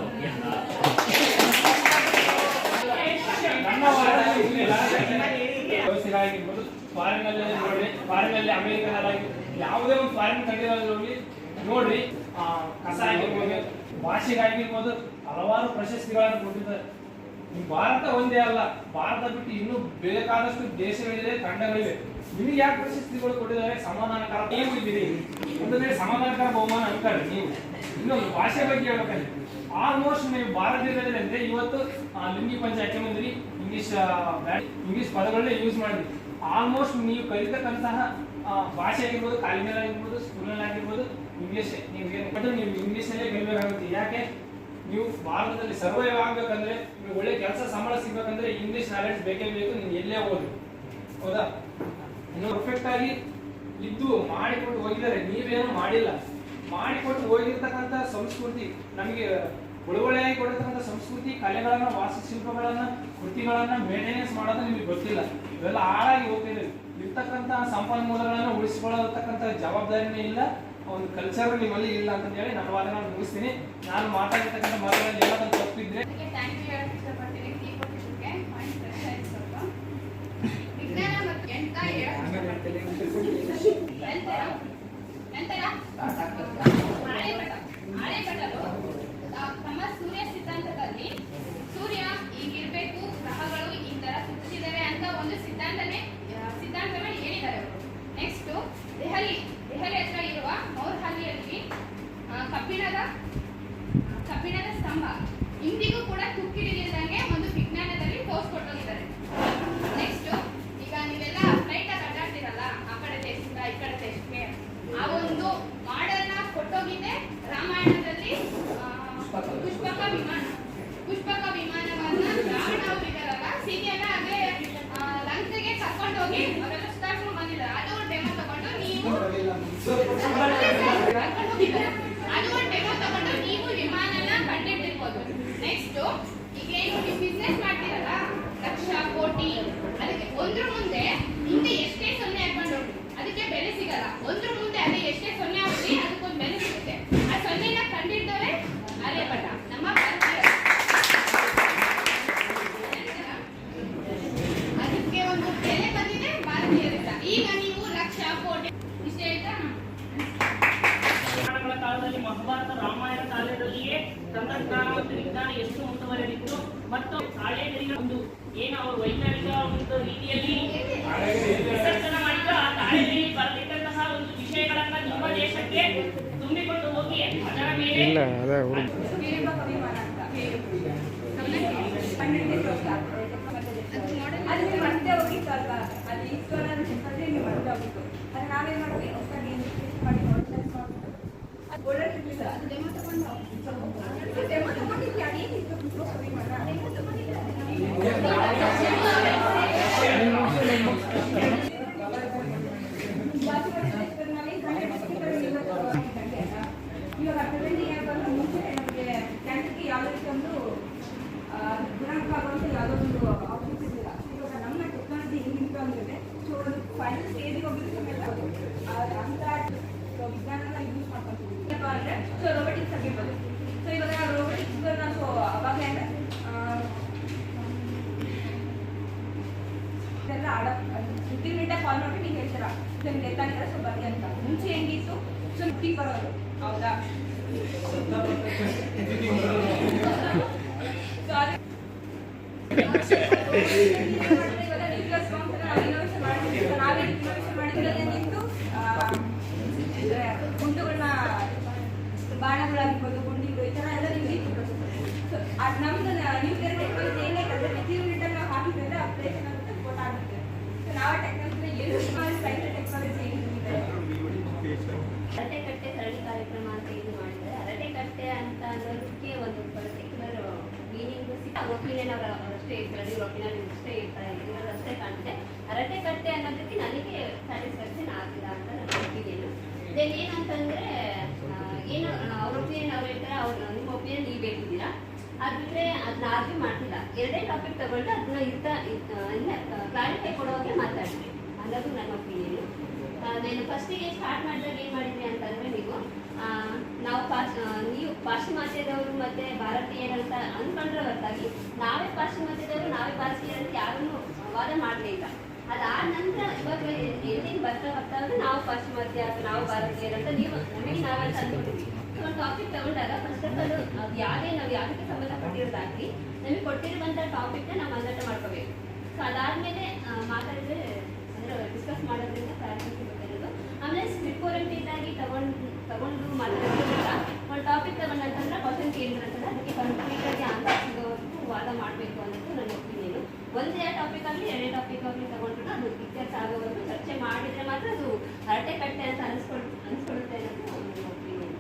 ಆಗಿರ್ಬೋದು, ಫಾರಿನಲ್ಲಿ ನೋಡಿ, ಫಾರಿನಲ್ಲಿ ಅಮೆರಿಕದಲ್ಲಿ ಯಾವುದೇ ಒಂದು ಫಾರಿನ್ ಕಂಟ್ರಿಗಳಲ್ಲಿ ಹೋಗಿ ನೋಡ್ರಿ, ಕಸ ಆಗಿರ್ಬೋದು, ಭಾಷೆಗಾಗಿರ್ಬೋದು ಹಲವಾರು ಪ್ರಶಸ್ತಿಗಳನ್ನು ಕೊಟ್ಟಿದ್ದಾರೆ. ಭಾರತ ಒಂದೇ ಅಲ್ಲ, ಭಾರತ ಬಿಟ್ಟು ಇನ್ನೂ ಬೇಕಾದಷ್ಟು ದೇಶಗಳಿವೆ, ಖಂಡಗಳಿವೆ. ನಿಮಗೆ ಯಾಕೆ ಪ್ರಶಸ್ತಿಗಳು ಕೊಟ್ಟಿದ್ದಾರೆ? ಸಮಾಧಾನಕಾರ ನೀವು ಇದ್ದೀರಿ, ಒಂದು ವೇಳೆ ಸಮಾಧಾನಕಾರ ಬಹುಮಾನ ಅನ್ಕೊಳ್ಳಿ. ನೀವು ಇನ್ನೊಂದು ಭಾಷೆ ಬಗ್ಗೆ ಹೇಳ್ಬೇಕಂದ್ರೆ ಆಲ್ಮೋಸ್ಟ್ ನೀವು ಭಾರತೀಯರಲ್ಲಿ ಅಂದ್ರೆ ಇವತ್ತು ಲಿಂಗಿ ಪಂಚ ಹಾಕೊಂಡ್ಬಂದ್ರಿ, ಇಂಗ್ಲಿಷ್ ಪದಗಳನ್ನೇ ಯೂಸ್ ಮಾಡಿದ್ರಿ. ಆಲ್ಮೋಸ್ಟ್ ನೀವು ಕಲಿತಕ್ಕಂತಹ ಭಾಷೆ ಆಗಿರ್ಬೋದು, ಕಾಲೇಜಲ್ಲಿ ಆಗಿರ್ಬೋದು, ಸ್ಕೂಲಲ್ಲಿ ಆಗಿರ್ಬೋದು, ಇಂಗ್ಲಿಷ್ ನೀವು ಇಂಗ್ಲಿಷ್ನಲ್ಲೇ ಕಲಿಬೇಕಾಗುತ್ತೆ. ಯಾಕೆ? ನೀವು ಭಾರತದಲ್ಲಿ ಸರ್ವೈವ್ ಆಗ್ಬೇಕಂದ್ರೆ, ನೀವು ಒಳ್ಳೆ ಕೆಲಸ ಸಂಬಳ ಸಿಗ್ಬೇಕಂದ್ರೆ ಇಂಗ್ಲಿಷ್ ನಾಲೆಡ್ಜ್ ಬೇಕೇ ಬೇಕು. ನೀವು ಎಲ್ಲೇ ಹೋದ್ರು, ಹೌದಾ? ಇನ್ನು ಪರ್ಫೆಕ್ಟ್ ಆಗಿ ಇದ್ದು ಮಾಡಿಕೊಂಡು ಹೋಗಿದ್ದಾರೆ, ನೀವೇನು ಮಾಡಿಲ್ಲ. ಮಾಡಿಕೊಟ್ಟು ಹೋಗಿರ್ತಕ್ಕಂಥ ಸಂಸ್ಕೃತಿ ನಮಗೆ ಉಳುವಳಿಯಾಗಿ ಕೊಡಿರ್ತಕ್ಕಂಥ ಸಂಸ್ಕೃತಿ ಕಲೆಗಳನ್ನ, ವಾಸ್ತುಶಿಲ್ಪಗಳನ್ನ, ಕೃತಿಗಳನ್ನ ಮೇಂಟೆನೆನ್ಸ್ ಮಾಡೋದು ನಿಮಗೆ ಗೊತ್ತಿಲ್ಲ. ಇವೆಲ್ಲ ಹಾಳಾಗಿ ಹೋಗ್ತಿದೆ. ಇರ್ತಕ್ಕಂಥ ಸಂಪನ್ಮೂಲಗಳನ್ನು ಉಳಿಸಿಕೊಳ್ಳತಕ್ಕಂಥ ಜವಾಬ್ದಾರಿನೇ ಇಲ್ಲ, ಒಂದು ಕಲ್ಚರ್ ನಿಮ್ಮಲ್ಲಿ ಇಲ್ಲ ಅಂತ ಹೇಳಿ ನನ್ನ ವಾದನ ಮುಗಿಸ್ತೀನಿ. ನಾನು ಮಾತಾಡಿರ್ತಕ್ಕಂಥ ಮಾತುಗಳಲ್ಲಿ ಏನಾದರೂ ತಪ್ಪಿದ್ರೆ ತಮ್ಮ ಸೂರ್ಯ ಸಿದ್ಧಾಂತದಲ್ಲಿ ಸೂರ್ಯ ಹೀಗಿರ್ಬೇಕು, ಗ್ರಹಗಳು ಈ ತರ ಸುತ್ತಿದ್ದಾರೆ ಅಂತ ಒಂದು ಸಿದ್ಧಾಂತವೇ ಹೇಳಿದ್ದಾರೆ ಅವರು. ನೆಕ್ಸ್ಟ್ ದೆಹಲಿ ಹತ್ರ ಇರುವ ಮೌರ್ಹಲ್ಲಿಯಲ್ಲಿ ಕಬ್ಬಿಣದ ಸ್ತಂಭ ಇಂದಿಗೂ ಕೂಡ ತುಕ್ಕಿಡಿದಿದ್ದಂಗೆ ಒಂದು ವಿಜ್ಞಾನದಲ್ಲಿ ತೋರಿಸ್ಕೊಟ್ಟೋಗಿದ್ದಾರೆ. ನೆಕ್ಸ್ಟ್ ಈಗ ನೀವೆಲ್ಲ ಫ್ಲೈಟ್ ಅಡ್ಡಾಡ್ತಿರಲ್ಲ, ಆ ಕಡೆ ದೇಶದಿಂದ ಈ ಕಡೆ ದೇಶಕ್ಕೆ, ಆ ಒಂದು ಮಾಡಲ್ನ ಕೊಟ್ಟೋಗಿದ್ದೆ ರಾಮಾಯಣದಲ್ಲಿ. ಪುಷ್ಪಕ ವಿಮಾನವನ್ನ ರಾವಣ ಅವರು ಇದಾರಲ್ಲ, ಸೀತೆಯನ್ನ ಅದೇ ಲಂಕೆಗೆ ಕರ್ಕೊಂಡೋಗಿ ಅವರೆಲ್ಲ ಸುಧಾರಿಸ್ಕೊಂಡು ಬಂದಿದ್ದಾರೆ. ಅದು ಒಂದು ಡೆಮೋ ತಗೊಂಡು ನೀವು ವಿಮಾನನ ಕಂಡಿಡ್ತಿರ್ಬೋದು. ನೆಕ್ಸ್ಟ್ ಈಗ ಏನು ನೀವು ಬಿಸ್ನೆಸ್ ಮಾಡ್ತೀರಲ್ಲ, ಲಕ್ಷ ಕೋಟಿ, ಅದಕ್ಕೆ ಒಂದ್ರ ಮುಂದೆ ಎಷ್ಟೇ ಸೊನ್ನೆ ಹಾಕೊಂಡು ಅದಕ್ಕೆ ಬೆಲೆ ಸಿಗಲ್ಲ. ಒಂದ್ರ ಮುಂದೆ ಅದೇ ಎಷ್ಟೇ ಸೊನ್ನೆ ಹಾಕಿ ಅದಕ್ಕೊಂದು ಬೆಲೆ ಸಿಗುತ್ತೆ. ಆ ಸೊನ್ನೆನ ಕಂಡಿಡ್ದವರೇ ಆರ್ಯಭಟ, ನಮ್ಮ ಭಾರತೀಯ. ಅದಕ್ಕೆ ಒಂದು ಬೆಲೆ ಬಂದಿದೆ ಭಾರತೀಯರಿಂದ. ಈಗ ನೀವು ಲಕ್ಷ ಕೋಟಿ ಇಷ್ಟೇ ಹೇಳ್ತಾ ಕಾಲದಲ್ಲಿ ಮಹಾಭಾರತ ರಾಮಾಯಣ ಕಾಲದಲ್ಲಿಯೇ ತಂತ್ರಜ್ಞಾನ ಮತ್ತು ವಿಜ್ಞಾನ ಎಷ್ಟು ಮುಂದುವರೆದಿತ್ತು ಮತ್ತು ತಾಳೆಗರಿಗೆ ಒಂದು ಏನು ಅವರು ವೈಜ್ಞಾನಿಕ ಒಂದು ರೀತಿಯಲ್ಲಿ ವಿಸರ್ಜನ ಮಾಡಿದ್ರು. ಆ ತಾಳೆಗರಿಗೆ ಬರಲಿಕ್ಕಂತಹ ಒಂದು ವಿಷಯಗಳನ್ನ ನಿಮ್ಮ ದೇಶಕ್ಕೆ ತುಂಬಿಕೊಂಡು ಹೋಗಿ ಅದರ ಮೇಲೆ ಅದು ನೀವು ಮತ್ತೆ ಹೋಗಿತ್ತಲ್ವಾ, ಅದು ಈಶ್ವರ ಜೊತೆ ನೀವು ಮತ್ತೆ ಹೋಗಿತ್ತು. ಅದು ನಾವೇನ್ ಮಾಡ್ತೀವಿ, ಹೊಸದಾಗಿ ಮಾಡಿ ಅದು ಓಡಾಡ್ತಿರ್ಲಿಲ್ಲ. ಡೆಮೋ ತಗೊಂಡಿದ್ವಿ, ಅದೇನಿತ್ತು ಇವಾಗ ಪ್ರೆಸೆಂಟಿಂಗ್ ಏನಂತ ಮುಂಚೆ ನಮಗೆ ಕ್ಯಾನ್ಸರ್ಗೆ ಯಾವುದೇ ರೀತಿ ಒಂದು ಗುಣಮುಖ ಆಗುವಂಥ ಯಾವುದೋ ಒಂದು ಔಷಧಿ ಇರಲಿಲ್ಲ. ಇವಾಗ ನಮ್ಮ ಟೆಕ್ನಾಲಜಿ ಹೆಂಗಿತ್ತು ಅಂದರೆ, ಸೊ ಒಂದು ಫೈನಲ್ ಸ್ಟೇಜಿಗೆ ಹೋಗಿದ್ದಕ್ಕೆಲ್ಲ ಅಂತ ವಿಜ್ಞಾನನ ಯೂಸ್ ಮಾಡ್ಕೊತೀವಿ. ಅಂದರೆ ಸೊ ರೋಬೋಟಿಕ್ಸ್ ಆಗಿರ್ಬೋದು. ಸೊ ಇವಾಗ ರೋಬೋಟಿಕ್ಸ್ಗಳನ್ನ ಸೊ ಅವಾಗಲೇ ಅಂದರೆ ಇದೆಲ್ಲ ಫಿಫ್ಟೀನ್ ಮಿನಿಟಾಗಿ ಕಾಲ್ ಮಾಡಿ ನೀವು ಹೇಳ್ತೀರಾ ನಿಮ್ಗೆ ಡೆತ್ತಾಗಿದ್ರೆ ಸೊ ಬನ್ನಿ ಅಂತ. ಮುಂಚೆ ಹೆಂಗಿತ್ತು, ಸೊ ನಿಫ್ಟಿ ಬರೋದು ಹೌದಾ? ಸೊ ಅದೇ ನಾವೇ ಇನ್ಫಾರ್ಮೇಶನ್ ಮಾಡಿದ್ರಲ್ಲಿ ನಿಂತು ಗುಂಡುಗಳನ್ನ ಬಾಣಗಳಾಗಿರ್ಬೋದು, ಗುಂಡಿಗಳು, ಈ ಥರ ಎಲ್ಲ ನಿಮ್ಗೆ ನಮ್ದು ನ್ಯೂಕ್ಲಿಯರ್ ಟೆಕ್ನಾಲಜಿ ಏನಾಗುತ್ತೆ, ಪ್ರತಿ ಯೂನಿಟಲ್ಲಿ ನಾವು ಹಾಕಿದ್ರೆ ಅಪ್ಡೇಷನ್ ಆಗುತ್ತೆ, ಗೊತ್ತಾಗುತ್ತೆ. ಸೊ ನಾವು ಟೆಕ್ನಾಲಜಿನ ಯೂಸ್ ಮಾಡಿ ಸೈನ್ಸ್ ಟೆಕ್ನಾಲಜಿ ಏನಿದೆ. ಅರಟೆಕಟ್ಟೆ ಸರಣಿ ಕಾರ್ಯಕ್ರಮ ಅಂತ ಇದು ಮಾಡಿದ್ದಾರೆ. ಅರಟೆಕಟ್ಟೆ ಅಂತ ಅನ್ನೋದಕ್ಕೆ ಒಂದು ಪರ್ಟಿಕ್ಯುಲರ್ ಮೀನಿಂಗ್ ಒಪಿನಿಯನ್ ಅವರಷ್ಟೇ ಇರ್ತಾರೆ, ಇವ್ರ ಒಪಿನಿಯನ್ ಅಷ್ಟೇ ಇರ್ತಾರೆ, ಇರೋದಷ್ಟೇ ಕಾಣುತ್ತೆ. ಅರಟೆಕಟ್ಟೆ ಅನ್ನೋದಕ್ಕೆ ನನಗೆ ಸ್ಯಾಟಿಸ್ಫ್ಯಾಕ್ಷನ್ ಆಗಿಲ್ಲ ಅಂತ ನನ್ನ ಒಪಿನಿಯನ್. ದೆನ್ ಏನಂತಂದರೆ ಏನು ಅವ್ರ ಒಪಿನಿಯನ್ ಅವ್ರು ಹೇಳ್ತಾರೆ, ಅವ್ರು ನಿಮ್ಮ ಒಪಿನಿಯನ್ ನೀವು ಬೇಕಿದ್ದೀರಾ, ಆದರೆ ಅದನ್ನ ಆರ್ಗ್ಯೂ ಮಾಡ್ತಿಲ್ಲ. ಎರಡೇ ಟಾಪಿಕ್ ತಗೊಂಡು ಅದನ್ನ ಕ್ಲಾರಿಫೈ ಕೊಡುವಾಗೆ ಮಾತಾಡ್ತೀವಿ ಅನ್ನೋದು ನನ್ನ ಒಪಿನಿಯನ್. ನಾನು ಫಸ್ಟಿಗೆ ಸ್ಟಾರ್ಟ್ ಮಾಡಿದಾಗ ಏನು ಮಾಡಿದ್ವಿ ಅಂತಂದರೆ, ನೀವು ಪಾಶ್ಚಿಮಾತ್ಯದವರು ಮತ್ತು ಭಾರತೀಯರಂತ ಅಂದ್ಕೊಂಡ್ರೆ ಹೊರತಾಗಿ ನಾವೇ ಪಾಶ್ಚಿಮಾತ್ಯದವರು ನಾವೇ ಭಾರತೀಯರಂತ ಯಾರನ್ನೂ ವಾದ ಮಾಡಲಿಲ್ಲ. ಅದಾದ ನಂತರ ಇವಾಗ ಎಲ್ಲಿಂದ ಬರ್ತಾ ನಾವು ಪಾಶ್ಚಿಮಾತ್ಯ ಅಥವಾ ನಾವು ಭಾರತೀಯರಂತ ನೀವು ನಮಗೆ ನಾವಂತ ಅಂದ್ಕೊಂಡಿದ್ವಿ. ಒಂದು ಟಾಪಿಕ್ ತಗೊಂಡಾಗ ಫಸ್ಟ್ ಆಫ್ ಆಲ್ ಅದು ನಾವು ಯಾವುದಕ್ಕೆ ಸಂಬಂಧಪಟ್ಟಿರೋದಾಗಲಿ ನಮಗೆ ಕೊಟ್ಟಿರುವಂಥ ಟಾಪಿಕ್ನ ನಾವು ಅನ್ವರ್ಥ ಮಾಡ್ಕೋಬೇಕು. ಸೊ ಅದಾದಮೇಲೆ ಮಾತಾಡಿದ್ರೆ ಅಂದರೆ ಡಿಸ್ಕಸ್ ಮಾಡೋದ್ರಿಂದ ಕ್ಲಾರಿಟಿ ಗೊತ್ತಿರೋದು. ಆಮೇಲೆ ಸ್ಕ್ರಿಪ್ಟ್ ಓರಿಯೆಂಟೆಡ್ ಆಗಿ ತಗೊಂಡು ಮಾತಾಡೋದ್ರಿಂದ ಒಂದು ಟಾಪಿಕ್ ತಗೊಂಡಂತಂದ್ರೆ ಕ್ವಶನ್ ಕೇಳಿದ್ರಂತಂದ್ರೆ ಅದಕ್ಕೆ ಕಂಪ್ಲೀಟಾಗಿ ಆನ್ಸರ್ ಸಿಗೋವರೆಗೂ ವಾದ ಮಾಡಬೇಕು ಅನ್ನೋದು ನನ್ನ ಒಪಿನಿಯನು. ಒಂದೇ ಟಾಪಿಕ್ ಆಗಲಿ ಎರಡೇ ಟಾಪಿಕ್ ಆಗಲಿ ತಗೊಂಡ್ರು ಅದು ಪಿಕ್ಚರ್ಸ್ ಆಗೋವರೆಗೂ ಚರ್ಚೆ ಮಾಡಿದರೆ ಮಾತ್ರ ಅದು ಅರಟೆಕಟ್ಟೆ ಅಂತ ಅನಿಸ್ಕೊಳ್ಳುತ್ತೆ ಅನ್ನೋದು ನನ್ನ ಒಪಿನಿಯನ್.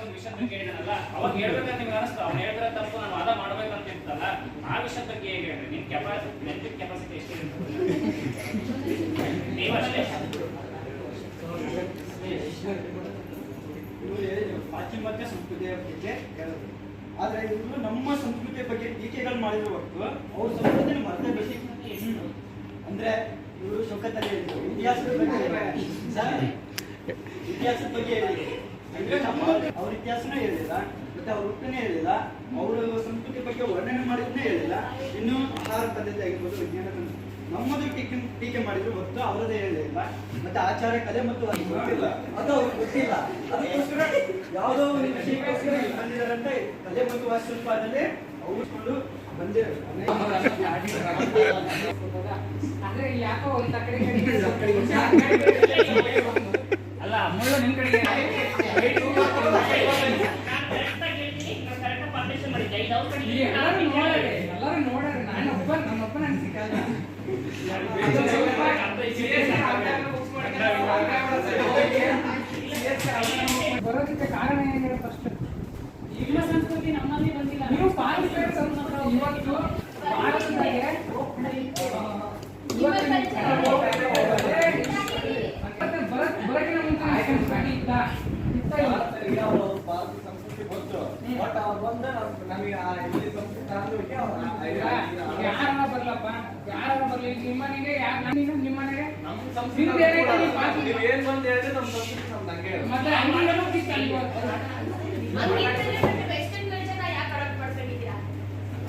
ಒಂದು ವಿಷಯದ ಬಗ್ಗೆ ಹೇಳಿದಾನಲ್ಲ, ಅವಾಗ ಹೇಳ್ಬೇಕಾದ್ರೆ ನಿಮ್ಗೆ ಅನಿಸ್ತು ಅವ್ನು ಹೇಳಿದ್ರೆ ತಪ್ಪು, ನಾನು ವಾದ ಮಾಡ್ಬೇಕಂತ ಇರ್ತಲ್ಲ, ಆ ವಿಷಯದ ಬಗ್ಗೆ ಹೇಗೆ ಹೇಳ್ರಿ? ನಿಮ್ ಮೆಂಟಲ್ ಕೆಪಾಸಿಟಿ ಎಷ್ಟಿರುತ್ತೆ ನೀವಷ್ಟೇ. ಪಾಶ್ಚಿಮಾತ್ಯ ಸಂಸ್ಕೃತಿಯ ಬಗ್ಗೆ ಹೇಳಿದ್ರು. ಆದ್ರೆ ಇವರು ನಮ್ಮ ಸಂಸ್ಕೃತಿಯ ಬಗ್ಗೆ ಟೀಕೆಗಳು ಮಾಡಿರೋ ಹೊರತು ಅವ್ರ ಸಂಸ್ಕೃತಿನ ಮರ್ತೇ ಬಿಟ್ಟು ಅಂದ್ರೆ ಇವರು ಶೋಕದಲ್ಲಿ ಹೇಳಿದ್ರು ಇತಿಹಾಸದ ಬಗ್ಗೆ ಇತಿಹಾಸದ ಬಗ್ಗೆ ಹೇಳಿದ್ರು. ಅವ್ರ ಇತಿಹಾಸನ ಹೇಳಿಲ್ಲ, ಮತ್ತೆ ಅವ್ರ ಹುಟ್ಟನೇ ಹೇಳಿಲ್ಲ, ಅವರ ಸಂಸ್ಕೃತಿ ಬಗ್ಗೆ ವರ್ಣನೆ ಮಾಡಿದ್ನೇ ಹೇಳಿಲ್ಲ. ಇನ್ನು ಆಹಾರ ಪದ್ಧತಿ ಆಗಿರ್ಬೋದು, ವಿಜ್ಞಾನ ನಮ್ಮದು ಟೀಕೆ ಮಾಡಿದ್ರು ಹೊತ್ತು ಅವರದೇ ಹೇಳಿಲ್ಲ. ಮತ್ತೆ ಆಚಾರ ಕಲೆ ಮತ್ತು ಅದು ಗೊತ್ತಿಲ್ಲ, ಅದು ಅವ್ರಿಗೆ ಗೊತ್ತಿಲ್ಲ. ಅದಕ್ಕೋಸ್ಕರ ಯಾವುದೋ ಒಂದು ವಿಷಯಕ್ಕೋಸ್ಕರ ಬಂದಿದ್ದಾರಂತ ಕಲೆ ಮತ್ತು ವಾಸ್ತುಶಿಲ್ಪದಲ್ಲಿ ಅವ್ರಿಸ್ಕೊಂಡು ಬಂದಿದ್ದಾರೆ. ಅಂದ್ರೆ ಯಾಕೋ ಒಂದ್ ಕಡೆ ಅಲ್ಲ ಮುಳ್ಳು ನಿಮ್ ಕಡೆಗೆ ಎಲ್ಲರೂ ನೋಡ್ರಿ ನನ್ನೊಬ್ಬನ ಸಿಕ್ಕಲ್ಲ. ಬರೋದಕ್ಕೆ ಕಾರಣ ಏನಿದೆ ಫಸ್ಟ್ ನಿಮ್ಮ ಸಂಸ್ಕೃತಿ ನಮ್ಮಲ್ಲಿ ಬಂದಿಲ್ಲ. ನೀವು ಪಾಲಿಸ್ಬೇಕು ಸಂಸ್ಕೃತಿ ಇವತ್ತು ಭಾರತದಾಗೆ ಬರಕಿನ ಮುಂಚೆ ಸಂಸ್ಕೃತಿ ಇತ್ತ ಸಂಸ್ಕೃತಿ ಗೊತ್ತು, ಬಟ್ ಅವ್ರು ಬಂದು ನಮಗೆ ಇಲ್ಲಿ ಸಂಸ್ಕೃತಿ ಯಾರನ್ನ ಬರ್ಲಪ್ಪ, ಯಾರನ್ನ ಬರ್ಲಿ ನಿಮ್ಮನೆಗೆ ನಿಮ್ಮನೆಗೆ ನಮ್ಮ ಸಂಸ್ಕೃತಿ ನೀವು ಏನ್ ಬಂದು ಹೇಳಿದ್ರೆ ನಮ್ಮ ಸಂಸ್ಕೃತಿ ನಮ್ದು ಹಂಗೆ ಮತ್ತೆ ವೆಸ್ಟರ್ನ್ ಕಲ್ಚರ್ ಯಾಕೆ ಅಡಾಪ್ಟ್ ಮಾಡ್ಕೊಂಡಿದ್ದೀರಾ?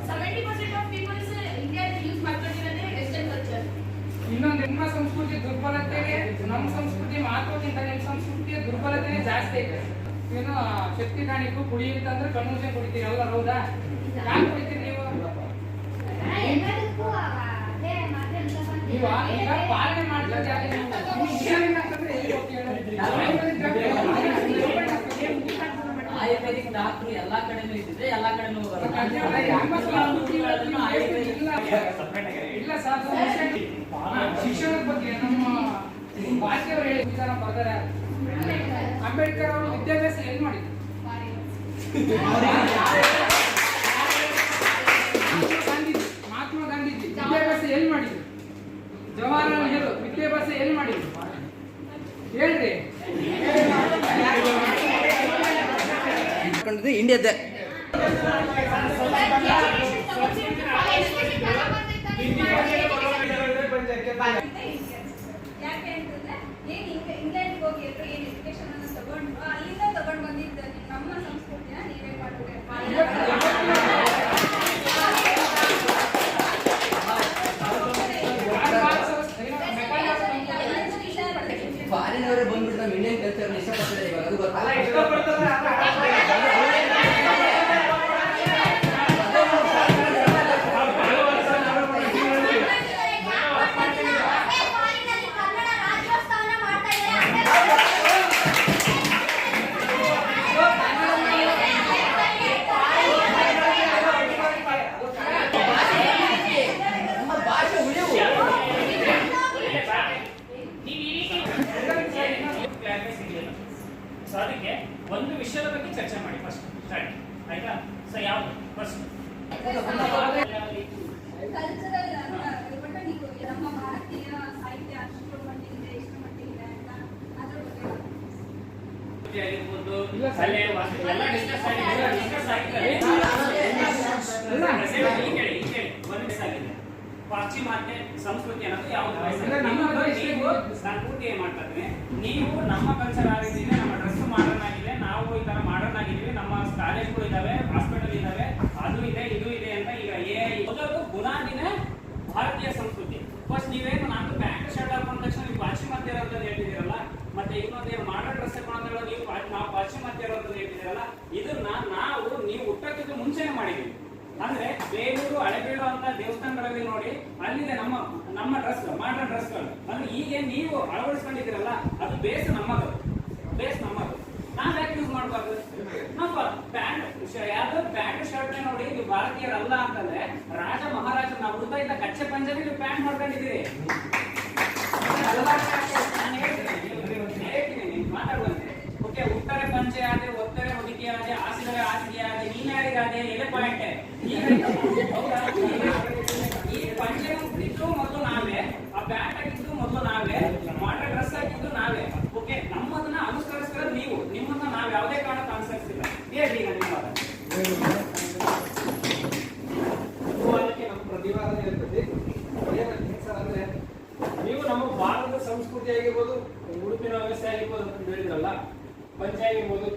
70% ಆಫ್ ಪೀಪಲ್ಸ್ ಇಂಡಿಯಾದಲ್ಲಿ ಯೂಸ್ ಮಾಡ್ಕೊಂಡಿರೋದೇ ವೆಸ್ಟರ್ನ್ ಕಲ್ಚರ್. ಇನ್ನೊಂದು ನಿಮ್ಮ ಸಂಸ್ಕೃತಿ ದುರ್ಬಲತೆಗೆ ನಮ್ಮ ಸಂಸ್ಕೃತಿ ಮಹತ್ವಕ್ಕಿಂತ ನಿಮ್ಮ ಸಂಸ್ಕೃತಿಯ ದುರ್ಬಲತೆನೇ ಜಾಸ್ತಿ ಇದೆ. ಏನು ಶಕ್ತಿ ಕಾಣಿಕು ಕುಡಿಯುತ್ತಂದ್ರೆ ಕಣ್ಣುಸೆ ಕುಡಿತೀರಿ ಎಲ್ಲರೂ, ಹೌದಾ? ಯಾಕೆ ಕುಡಿತೀರಿ ನೀವು? ಈಗ ಪಾಲನೆ ಮಾಡ್ಲಿಕ್ಕೆ ಆಯುರ್ವೇದಿಕ್ ಡಾಕ್ಟರ್ ಎಲ್ಲಾ ಕಡೆನೂ ಇದ್ದಿದ್ರೆ ಎಲ್ಲಾ ಕಡೆನೂ ಇಲ್ಲ ಸರ್, ಶಿಕ್ಷಣದ ಬಗ್ಗೆ ನಮ್ಮ ಭಾಷೆಯವರು ಹೇಳಿ ವಿಚಾರ ಬರ್ತಾರೆ. ಅಂಬೇಡ್ಕರ್ ಅವರು ವಿದ್ಯಾಭ್ಯಾಸ ಏನ್ ಮಾಡಿದ್ರು? ಮಹಾತ್ಮ ಗಾಂಧೀಜಿ ವಿದ್ಯಾಭ್ಯಾಸ ಎಲ್ಲಿ ಮಾಡಿದ್ರು? ಜವಾಹರಲಾಲ್ ನೆಹರು ವಿದ್ಯಾಭ್ಯಾಸ ಎಲ್ಲಿ ಮಾಡಿದ್ರು? ಹೇಳ್ರಿ. ಇಂಡಿಯಾದ ಯಾಕೆ ಅಂತಂದ್ರೆ ಏನ್ ಇಂಗ್ಲೆಂಡ್ಗೆ ಹೋಗಿ ಎಲ್ಲರೂ ಏನ್ ಎಜುಕೇಶನ್ ಅನ್ನು ತಗೊಂಡು ಅಲ್ಲಿಂದ ತಗೊಂಡು ಬಂದಿದ್ದ ನಮ್ಮ ಸಂಸ್ಕೃತಿನ ನೀವೇ ಮಾಡಿದ್ರೆ ಫಾರಿನವರೇ ಬಂದ್ಬಿಟ್ಟು ನಮ್ಮ ಇಂಡಿಯನ್ ಕಲ್ಚರ್ ಇಷ್ಟಪಡ್ತಾರೆ. ಇವಾಗ ಅದು ಗೊತ್ತಲ್ಲ, ಅದಕ್ಕೆ ಒಂದು ವಿಷಯದ ಬಗ್ಗೆ ಚರ್ಚೆ ಮಾಡಿ ಫಸ್ಟ್ ಸ್ಟಾರ್ಟ್ ಆಯ್ತಾ? ಸೊ ಯಾವುದು ಫಸ್ಟ್ ಕಲ್ಚರಲ್ ಒಟ್ಟು ನೀವು ನಮ್ಮ ಭಾರತೀಯ ಸಾಹಿತ್ಯ ಅಷ್ಟು ಮಟ್ಟಿಗಿದೆ ಎಷ್ಟು ಮಟ್ಟಿಗಿದೆ ಅಂತ ಅದ್ರ ಬಗ್ಗೆ ಆಗಿರ್ಬೋದು, ಕಲೆ, ವಾಸ್ತುಶಿಲ್ಪ ಎಲ್ಲ ಡಿಸ್ಕಸ್ ಆಗಿದೆ. ಪಾಶ್ಚಿಮಾತ್ಯ ಸಂಸ್ಕೃತಿ ಅನ್ನೋದು ಯಾವ್ದು? ನಾನು ಪೂರ್ತಿ ಏನ್ ಮಾಡ್ತಾ ಇದ್ದೀನಿ, ನೀವು ನಮ್ಮ ಕಲ್ಚರ್ ಆಗಿದ್ದೀವಿ, ನಮ್ಮ ಡ್ರೆಸ್ ಮಾಡರ್ನ್ ಆಗಿದೆ, ನಾವು ಈ ತರ ಮಾಡರ್ನ್ ಆಗಿದ್ದೀವಿ, ನಮ್ಮ ಕಾಲೇಜ್ಗಳು ಇದಾವೆ, ಹಾಸ್ಪಿಟಲ್ ಇದಾವೆ, ಅದು ಇದೆ ಇದು ಇದೆ ಅಂತ ಈಗ ಮೊದಲು ಬುನಾದಿನೇ ಭಾರತೀಯ ಸಂಸ್ಕೃತಿ. ಫಸ್ಟ್ ನೀವೇನು ನಾನು ಪ್ಯಾಂಟ್ ಶರ್ಟ್ ಹಾಕೊಂಡ ತಕ್ಷಣ ನೀವು ಪಾಶ್ಚಿಮಾತ್ಯರು ಅಂತ ಹೇಳ್ತಿದ್ದೀರಲ್ಲ, ಮತ್ತೆ ಇನ್ನೊಂದು ಮಾಡರ್ನ್ ಡ್ರೆಸ್ ಹಾಕೊಂಡ್ರೆ ನೀವು ನಾವು ಪಾಶ್ಚಿಮಾತ್ಯರು ಅಂತ ಹೇಳ್ತಿದ್ದೀರಲ್ಲ, ಇದನ್ನ ನಾವು ನೀವು ಹುಟ್ಟಕ್ಕಿಂತ ಮುಂಚೆನೆ ಮಾಡಿದೀವಿ. ಅಂದ್ರೆ ಬೇಲೂರು ಹಳೆಬೀಡು ಅಂತ ದೇವಸ್ಥಾನಗಳಲ್ಲಿ ನೋಡಿ ಅಲ್ಲಿದೆ ನಮ್ಮ ಡ್ರೆಸ್, ಮಾಡರ್ನ್ ಡ್ರೆಸ್ಗಳು. ಅಂದ್ರೆ ಈಗ ನೀವು ಅಳವಡಿಸ್ಕೊಂಡಿದ್ದೀರಲ್ಲ ಅದು ಬೇಸ್ ನಮ್ಮದು. ನಾವ್ ಯಾಕೆ ಯೂಸ್ ಮಾಡಬಾರ್ದು? ನಮ್ಮ ಪ್ಯಾಂಟ್ ಯಾವ್ದು ಪ್ಯಾಂಟ್ ಶರ್ಟ್ ನೋಡಿ ನೀವು ಭಾರತೀಯರಲ್ಲ ಅಂತಂದ್ರೆ ರಾಜ ಮಹಾರಾಜ ನಾವು ಹುಡ್ತಾ ಇದ್ದ ಕಚ್ಚೆ ಪಂಜಾಬಿ ನೀವು ಪ್ಯಾಂಟ್ ಮಾಡ್ಕೊಂಡಿದ್ದೀರಿ. ನಾನು ಹೇಳ್ತೀನಿ ಮಾತಾಡುವಂತೆ. ಓಕೆ, ಉತ್ತರೆ ಪಂಚೆ ಆದ್ರೆ ಒತ್ತರೆ ಹೊದಿಕೆ ಆದ್ರೆ ಹಾಸಿದರೆ ಹಾಸಿಗೆ ಆದ್ರೆ ನೀನ್ ಯಾರಿಗಾದೆ ಎಲೆ ಪಾಯಿಂಟ್ ಈ ಪಂಚೆ ಇದ್ದು ಮೊದಲು ನಾವೇ, ಆ ಪ್ಯಾಂಟ್ ಹಾಕಿದ್ದು ಮೊದಲು ನಾವೇ, ಮಾಡರ್ನ್ ಡ್ರೆಸ್ ಹಾಕಿದ್ದು ನಾವೇ. ಓಕೆ, ನಮ್ಮದನ್ನ ಅನುಸರಿಸ್ತಾರೆ ನೀವು, ನಿಮ್ಮನ್ನ ನಾವ್ ಯಾವುದೇ ಕಾರಣಕ್ಕೆ ಅನುಸರಿಸಿಲ್ಲ.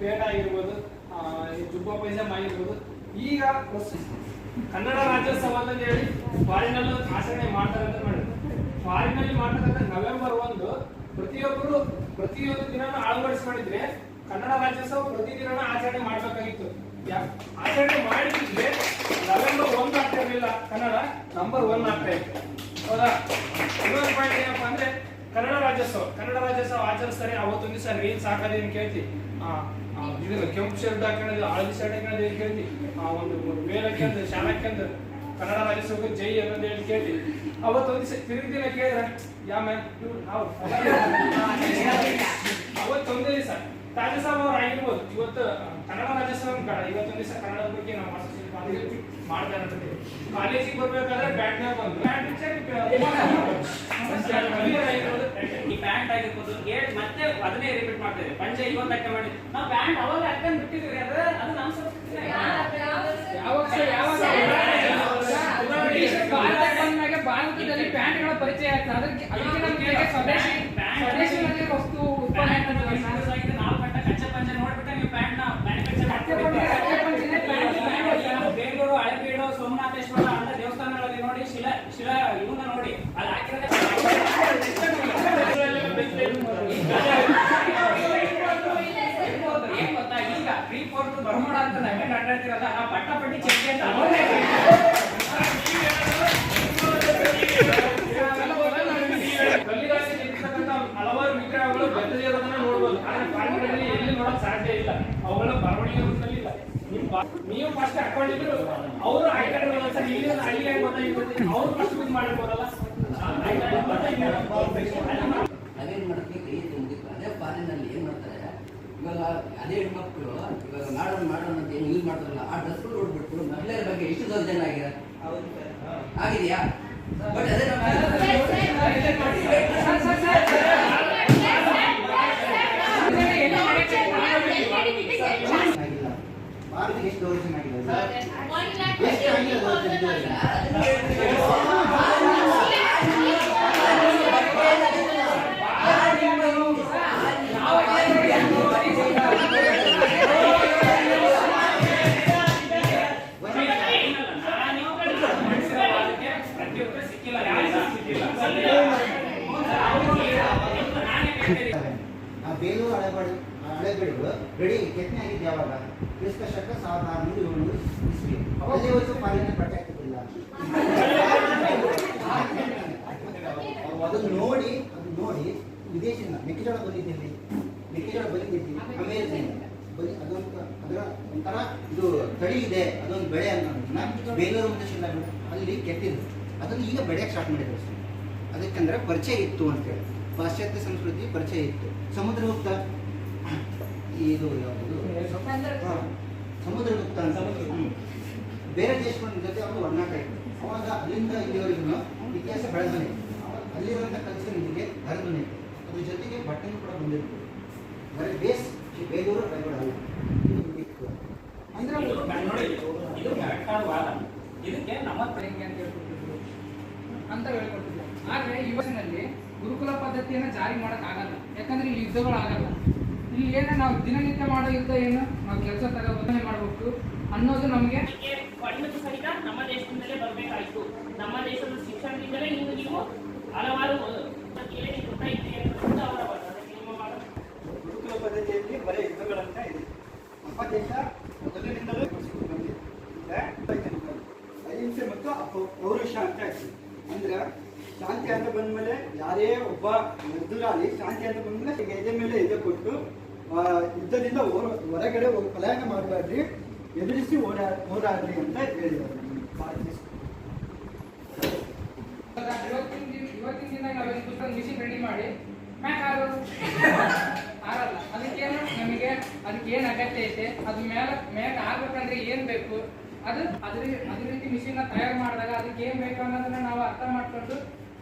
ಪೇಟ ಆಗಿರ್ಬೋದು, ಈ ಜುಬ್ಬ ಪೈಜಾಮ ಆಗಿರ್ಬೋದು. ಈಗ ಕನ್ನಡ ರಾಜ್ಯೋತ್ಸವ ಅಂತ ಹೇಳಿ ಫಾರಿನಲ್ಲೂ ಆಚರಣೆ ಮಾಡ್ತಾರೆ ಅಂತ ಮಾಡಿದ್ರು. ಫಾರಿನಲ್ಲಿ ಮಾಡ್ತಕ್ಕಂಥ ನವೆಂಬರ್ 1 ಪ್ರತಿಯೊಂದು ದಿನನೂ ಅಳವಡಿಸ್ಕೊಂಡಿದ್ರೆ ಕನ್ನಡ ರಾಜ್ಯೋತ್ಸವ ಪ್ರತಿದಿನ ಆಚರಣೆ ಮಾಡ್ಬೇಕಾಗಿತ್ತು. ಆಚರಣೆ ಮಾಡಿದ್ರೆ ನವೆಂಬರ್ 1 ಆಗ್ತಾ ಇರಲಿಲ್ಲ, ಕನ್ನಡ ನಂಬರ್ 1 ಆಗ್ತಾ ಇತ್ತು. ಹೌದಾ? ಇನ್ನೊಂದು ಪಾಯಿಂಟ್ ಏನಪ್ಪಾ ಅಂದ್ರೆ ಕನ್ನಡ ರಾಜ್ಯೋತ್ಸವ ಆಚರಿಸ್ತಾರೆ. ಅವತ್ತೊಂದು ದಿವಸ ರೀಲ್ಸ್ ಹಾಕೋದೇನು ಕೇಳ್ತಿ, ಇದನ್ನ ಕೆಂಪು ಶರ್ಟ್ ಹಾಕೊಳ್ಳೋದು, ಹಳದಿ ಶರ್ಟ್ ಹಾಕೊಳ್ಳೋದು ಏನು ಕೇಳ್ತಿ, ಒಂದು ಮೇಲಕ್ಕೆ ಅಂತ ಶಾಲಕ್ಕೆ ಅಂತ ಕನ್ನಡ ರಾಜ್ಯೋತ್ಸವಕ್ಕೆ ಜೈ ಅನ್ನೋದು ಹೇಳಿ ಕೇಳ್ತಿ. ಅವತ್ತೊಂದು ದಿವಸ ತಿರುಗಿದಿನ ಕೇಳಿದ್ರೆ ಅವತ್ತೊಂದೇ ದಿವಸ ರಾಜ್ಯೋತ್ಸವ ಅವ್ರು ಆಗಿರ್ಬೋದು. ಇವತ್ತು ಕನ್ನಡ ರಾಜ್ಯೋತ್ಸವ ಇವತ್ತೊಂದು ದಿವಸ ಕನ್ನಡದ ಬಗ್ಗೆ ನಾವು ಮಾಡ್ತಾ ಇರ್ತದೆ. ಕಾಲೇಜಿಗೆ ಬರ್ಬೇಕಾದ್ರೆ ಬ್ಯಾಟ್ನಾಗ ಬಂದು ಈ ಪ್ಯಾಂಟ್ ಆಗಿರ್ಬೋದು ಮತ್ತೆ ಅದನ್ನೇ ರಿಪೀಟ್ ಮಾಡ್ತೇವೆ. ಪಂಚೆ ಇವತ್ತು ಅಕ್ಕ ಮಾಡಿ ನಾವು ಪ್ಯಾಂಟ್ ಅವಾಗ ಅಕ್ಕಂಡ್ ಬಿಟ್ಟಿದ್ವಿ. ಅದು ನಮ್ಮ ಸಂಸ್ಕೃತಿ. ಭಾರತದಲ್ಲಿ ಪ್ಯಾಂಟ್ಗಳ ಪರಿಚಯ ಆಗ್ತದೆ. ಅದಕ್ಕೆ ನಮಗೆ ಸ್ವದೇಶಿ ವಸ್ತು ಉತ್ಪಾದನೆ ನಾವು ಕಟ್ಟ ಕಚ್ಚೆ ಪಂಚೆ ನೋಡ್ಬಿಟ್ಟೆ ನೀವು ಪ್ಯಾಂಟ್ ನ ಬೇಲೂರು, ಹಳೆಬೀಡು, ಸೋಮನಾಥೇಶ್ವರ ಅಂತ ದೇವಸ್ಥಾನಗಳಲ್ಲಿ ನೋಡಿ ಶಿಲಾ ಇವನ್ನ ನೋಡಿ ಅಲ್ಲಿ ಹಾಕಿರೋದೇ ಏನ್ ಗೊತ್ತಾ, ಈಗ 3/4 ಬರ್ಮೋಡ ಅಂತ ನಾವೇ ಅಡ್ಡಾಡ್ತಿರಲ್ಲ, ಆ ಪಟ್ಟಾಪಟ್ಟಿ ಚೆಕ್ಕೆ ಅಂತ ಹಲವಾರು ವಿಗ್ರಹಗಳು ಬೆತ್ತಲಿರೋದನ್ನ ನೋಡ್ಬೋದು. ಆದ್ರೆ ಪಾರ್ಲಿಮೆಂಟ್ ಎಲ್ಲಿ ನೋಡಕ್ ಸಾಧ್ಯ ಇಲ್ಲ. ಅವುಗಳು ಬರವಣಿಗೆ ರೂಪದಲ್ಲಿ ಇಲ್ಲ. ನೀವು ಫಸ್ಟ್ ಹಾಕೊಂಡಿದ್ರು ಅವರು ಹಾಕೊಂಡಿರೋದು ಸರ್. ಇಲ್ಲಿ ಹಳ್ಳಿ ಗೊತ್ತಾಗಿರ್ತದೆ, ಅವ್ರು ಫಸ್ಟ್ ಯೂಸ್ ಮಾಡಿರ್ಬೋದಲ್ಲ. ಅದೇನ್ ಮಾಡಕ್ಕೆ ಕೈ ಮುಗಿತು. ಅದೇ ಫಾರಿನಲ್ಲಿ ಏನ್ ಮಾಡ್ತಾರೆ, ಇವಾಗ ಅದೇ ಹೆಣ್ಮಕ್ಳು ಇವಾಗ ಮಾಡೋಣ ಅಂತ ಏನು ಯೂಸ್ ಮಾಡ್ತಾರಲ್ಲ, ಆ ಡ್ರೆಸ್ಗಳು ನೋಡ್ಬಿಟ್ಟು ಮಹಿಳೆಯರ ಬಗ್ಗೆ ಎಷ್ಟು ದೌರ್ಜನ್ಯ ಆಗಿದೆ ಆಗಿದೆಯಾ? ಬಟ್ ಅದೇ ಭಾರತಕ್ಕೆ ಎಷ್ಟು ದೌರ್ಜನ್ಯ ಆಗಿದೆ? ಬೇಲೂರು ಹಳೆಬೀಡುಗಳು ರೆಡಿ ಕೆತ್ತನೆ ಆಗಿದ್ದು ಯಾವಾಗ? ಕ್ರಿಸ್ತ ಶಕ 1607 ಇಸ್ವಿ. ಅಲ್ಲಿವರೆಗೂ ಪಾಲಿನ ಪಟ್ಟ ಆಗ್ತಿಲ್ಲ. ಅದನ್ನು ನೋಡಿ ವಿದೇಶದಿಂದ ಮೆಕ್ಕೆಜೋಳ ಬಂದಿದ್ದೀವಿ, ಅಮೇರಿಕೆಯಿಂದ ಅದರ ಒಂಥರ ಇದು ತಳಿ ಇದೆ, ಅದೊಂದು ಬೆಳೆ ಅನ್ನೋದನ್ನ ಬೇಲೂರು ಮತ್ತು ಶಿಲಾ ಅಲ್ಲಿ ಕೆತ್ತಿದ್ರು. ಅದನ್ನು ಈಗ ಬೆಳೆಯಕ್ಕೆ ಸ್ಟಾರ್ಟ್ ಮಾಡಿದ್ರು ಅಷ್ಟೇ. ಅದಕ್ಕಂದ್ರೆ ಪರಿಚಯ ಇತ್ತು ಅಂತೇಳಿ, ಪಾಶ್ಚಾತ್ಯ ಸಂಸ್ಕೃತಿ ಪರಿಚಯ ಇತ್ತು. ಸಮುದ್ರಗುಪ್ತ ಇದು ಯಾವುದು ಸಮುದ್ರಗುಪ್ತ ಅಂತ ಬೇರೆ ದೇಶಗಳ ಜೊತೆ ಅವರು ಒಡನಾಟ ಇತ್ತು. ಅವಾಗ ಅಲ್ಲಿಂದ ಇಲ್ಲಿವರೆಗೂ ಇತಿಹಾಸ ಬೆಳೆದು ಬಂದಿದೆ. ಅಲ್ಲಿರುವಂಥ ಕಲ್ಚರ್ ಇಲ್ಲಿಗೆ ಹರಿದು ಬಂದಿದೆ. ಅದ್ರ ಜೊತೆಗೆ ಬಟ್ಟೆನೂ ಕೂಡ ಬಂದಿತ್ತು. ಬರೀ ಬೇಸ್ ಬೇಲೂರು ಹಳೆಬೀಡು ಅಲ್ಲ, ಅಂದ್ರೆ ಇದು ಕರೆಕ್ಟಾದ ಇದಕ್ಕೆ ನಮ್ಮ ಹೆಂಗೆ ಅಂತ ಹೇಳ್ಕೊಟ್ಟಿದ್ರು. ಆದ್ರೆ ಯುವಜನಲ್ಲಿ ಗುರುಕುಲ ಪದ್ಧತಿಯನ್ನ ಜಾರಿ ಮಾಡಕ್ ಆಗಲ್ಲ. ಯಾಕಂದ್ರೆ ಇಲ್ಲಿ ಯುದ್ಧಗಳು ಆಗಲ್ಲ. ಇಲ್ಲಿ ಏನ ನಾವು ದಿನನಿತ್ಯ ಮಾಡೋ ಯುದ್ಧ ಏನು, ನಾವು ಕೆಲಸ ತಗೋಬೋದನೆ ಮಾಡ್ಬೇಕು ಅನ್ನೋದು ನಮಗೆ ಕಣ್ಣು ಸಹಿತ ನಮ್ಮ ದೇಶದಿಂದಲೇ ಬರಬೇಕಾಯಿತು. ನಮ್ಮ ದೇಶದ ಶಿಕ್ಷಣದಿಂದಲೇ ನೀವು ಹಲವಾರು ಗುರುಕುಲ ಪದ್ಧತಿಯಲ್ಲಿ ಬರೀ ಯುದ್ಧಗಳಂತ ಇದೆ. ನಮ್ಮ ದೇಶ ಮೊದಲಿನಿಂದಲೂ ಅಹಿಂಸೆ ಮತ್ತು ಪೌರುಷ ಅಂತ ಇದೆ. ಅಂದ್ರೆ ಶಾಂತಿ ಅಂತ ಬಂದ್ಮೇಲೆ ಯಾರೇ ಒಬ್ಬ ಎದುರಾಳಿ ಶಾಂತಿ ಅಂತ ಬಂದ್ಮೇಲೆ ಎದೆ ಮೇಲೆ ಎದೆ ಕೊಟ್ಟು ಯುದ್ಧದಿಂದ ಹೊರಗಡೆ ಪಲಾಯನ ಮಾಡಬೇಡ್ರಿ, ಎದುರಿಸಿ ಹೋರಾಡ್ರಿ ಅಂತ ಹೇಳಿದ್ದಾರೆ. ಇವತ್ತಿನ ದಿನ ನಾವೇನು ಪುಸ್ತಕ ಮಿಷಿನ್ ರೆಡಿ ಮಾಡಿ ಮ್ಯಾಕ್ ಆಗೋದು ಆಗಲ್ಲ. ಅದಕ್ಕೇನು ನಮಗೆ ಅದಕ್ಕೇನು ಅಗತ್ಯ ಐತೆ, ಅದು ಮ್ಯಾಕ್ ಆಗ್ಬೇಕಂದ್ರೆ ಏನ್ ಬೇಕು, ಅದ್ರ ರೀತಿ ಮಿಷಿನ್ ತಯಾರು ಮಾಡಿದಾಗ ಅದಕ್ಕೆ ಏನ್ ಬೇಕು ಅನ್ನೋದನ್ನ ನಾವು ಅರ್ಥ ಮಾಡ್ಕೊಂಡು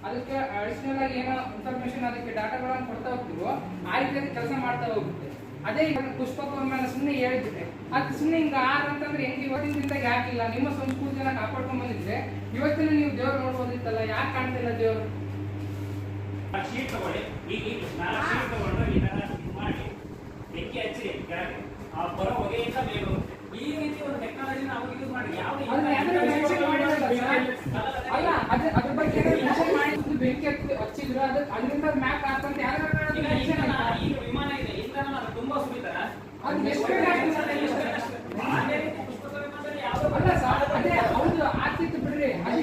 ಅದಕ್ಕೆ ಅಡಿಷನಲ್ ಆಗಿ ಏನೋ ಇನ್ಫಾರ್ಮೇಶನ್ ಅದಕ್ಕೆ ಡಾಟಾಗಳನ್ನು ಕೊಡ್ತಾ ಹೋಗ್ತೀವೋ ಆ ರೀತಿಯಾಗಿ ಕೆಲಸ ಮಾಡ್ತಾ ಹೋಗುತ್ತೆ. ಅದೇ ಈಗ ಪುಷ್ಪಕವನ್ನು ಸುಮ್ಮನೆ ಹೇಳಿದ್ರೆ ಅದು ಸುಮ್ಮನೆ ಹಿಂಗ ಅಂತಂದ್ರೆ ಹೆಂಗೆ ಇವತ್ತಿನ ದಿನದಾಗ ಯಾಕಿಲ್ಲ? ನಿಮ್ಮ ಸಂಸ್ಕೃತಿಯನ್ನ ಕಾಪಾಡ್ಕೊಂಡ್ ಬಂದಿದ್ರೆ ಇವತ್ತಿನ ನೀವು ದೇವ್ರು ನೋಡ್ಬೋದಿತ್ತಲ್ಲ, ಯಾಕೆ ಕಾಣ್ತಿಲ್ಲ ದೇವ್ರು? ಶೀಟ್ ತಗೊಳ್ಳಿ, ಈಗ ಶೀಟ್ ತಗೊಂಡು ಈ ತರ ಮಾಡಿ ಬೆಂಕಿ ಹಚ್ಚಿರಿ ಕೆಳಗೆ. ಆ ಬರೋ ಹೊಗೆಯಿಂದ ಮೇಲು ಈ ರೀತಿ ಒಂದು ಟೆಕ್ನಾಲಜಿ ನಾವು ಯೂಸ್ ಮಾಡಿ ಅಲ್ಲ ಅದ್ರ ಬಗ್ಗೆ ಬೆಂಕಿ ಹಚ್ಚಿದ್ರು ಅದು ಅಲ್ಲಿಂದ ಮ್ಯಾಕ್ ಆಗ್ತಂತ ಈಗ ವಿಮಾನ ಇದೆ ಇಂಧನ ಅದು ತುಂಬಾ ಸುರಿತಾರ ಅದು ಎಷ್ಟು ಅಲ್ಲ ಸರ್ ಅದೇ ಹೌದು ಆಗ್ತಿತ್ತು ಬಿಡ್ರಿ ಅದು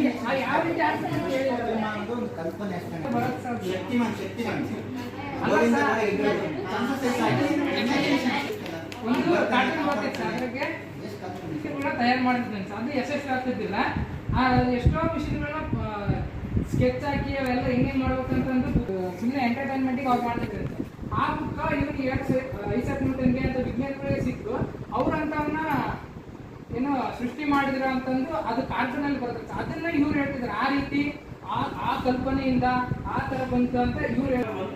ಯಾವ ರೀತಿ ಆಗ್ತಿತ್ತು ಒಂದು ಕಲ್ಪನೆ ಅಷ್ಟೇ ಬರುತ್ತೆ ಸರ್ ಶಕ್ತಿಮಾನ್ ಒಂದು ಕಾರ್ಟೂನ್ ಬರ್ತಿತ್ತು ಅದ್ರಾಗೆ ಮಿಷಿನ್ಗಳನ್ನ ತಯಾರು ಮಾಡ್ತಿದ್ದಾನೆ ಸರ್ ಅದು ಯಶಸ್ವಿ ಆಗ್ತಿದ್ದಿಲ್ಲ ಎಷ್ಟೋ ಮಿಷಿನ್ಗಳನ್ನ ಸ್ಕೆಚ್ ಹಾಕಿ ಅವೆಲ್ಲ ಹೆಂಗೆ ಮಾಡ್ಬೇಕಂತಂದು ಸುಮ್ಮನೆ ಎಂಟರ್ಟೈನ್ಮೆಂಟಿಗೆ ಅವ್ರು ಮಾಡ್ತಿದ್ರು ಆ ಬುಕ್ಕ ಇವ್ರಿಗೆ ಐಸಾಕ್ ನ್ಯೂಟನ್ಗೆ ಅಂತ ವಿಜ್ಞಾನಿಗಳಿಗೆ ಸಿಕ್ತು ಅವ್ರಂತವನ್ನ ಏನೋ ಸೃಷ್ಟಿ ಮಾಡಿದ್ರ ಅಂತಂದು ಅದು ಕಾರ್ಟೂನಲ್ಲಿ ಬರ್ತದೆ ಅದನ್ನ ಇವ್ರು ಹೇಳ್ತಿದ್ರು ಆ ರೀತಿ ಆ ಕಲ್ಪನೆಯಿಂದ ಆ ತರ ಬಂತು ಅಂತ ಇವ್ರು ಒಂದ್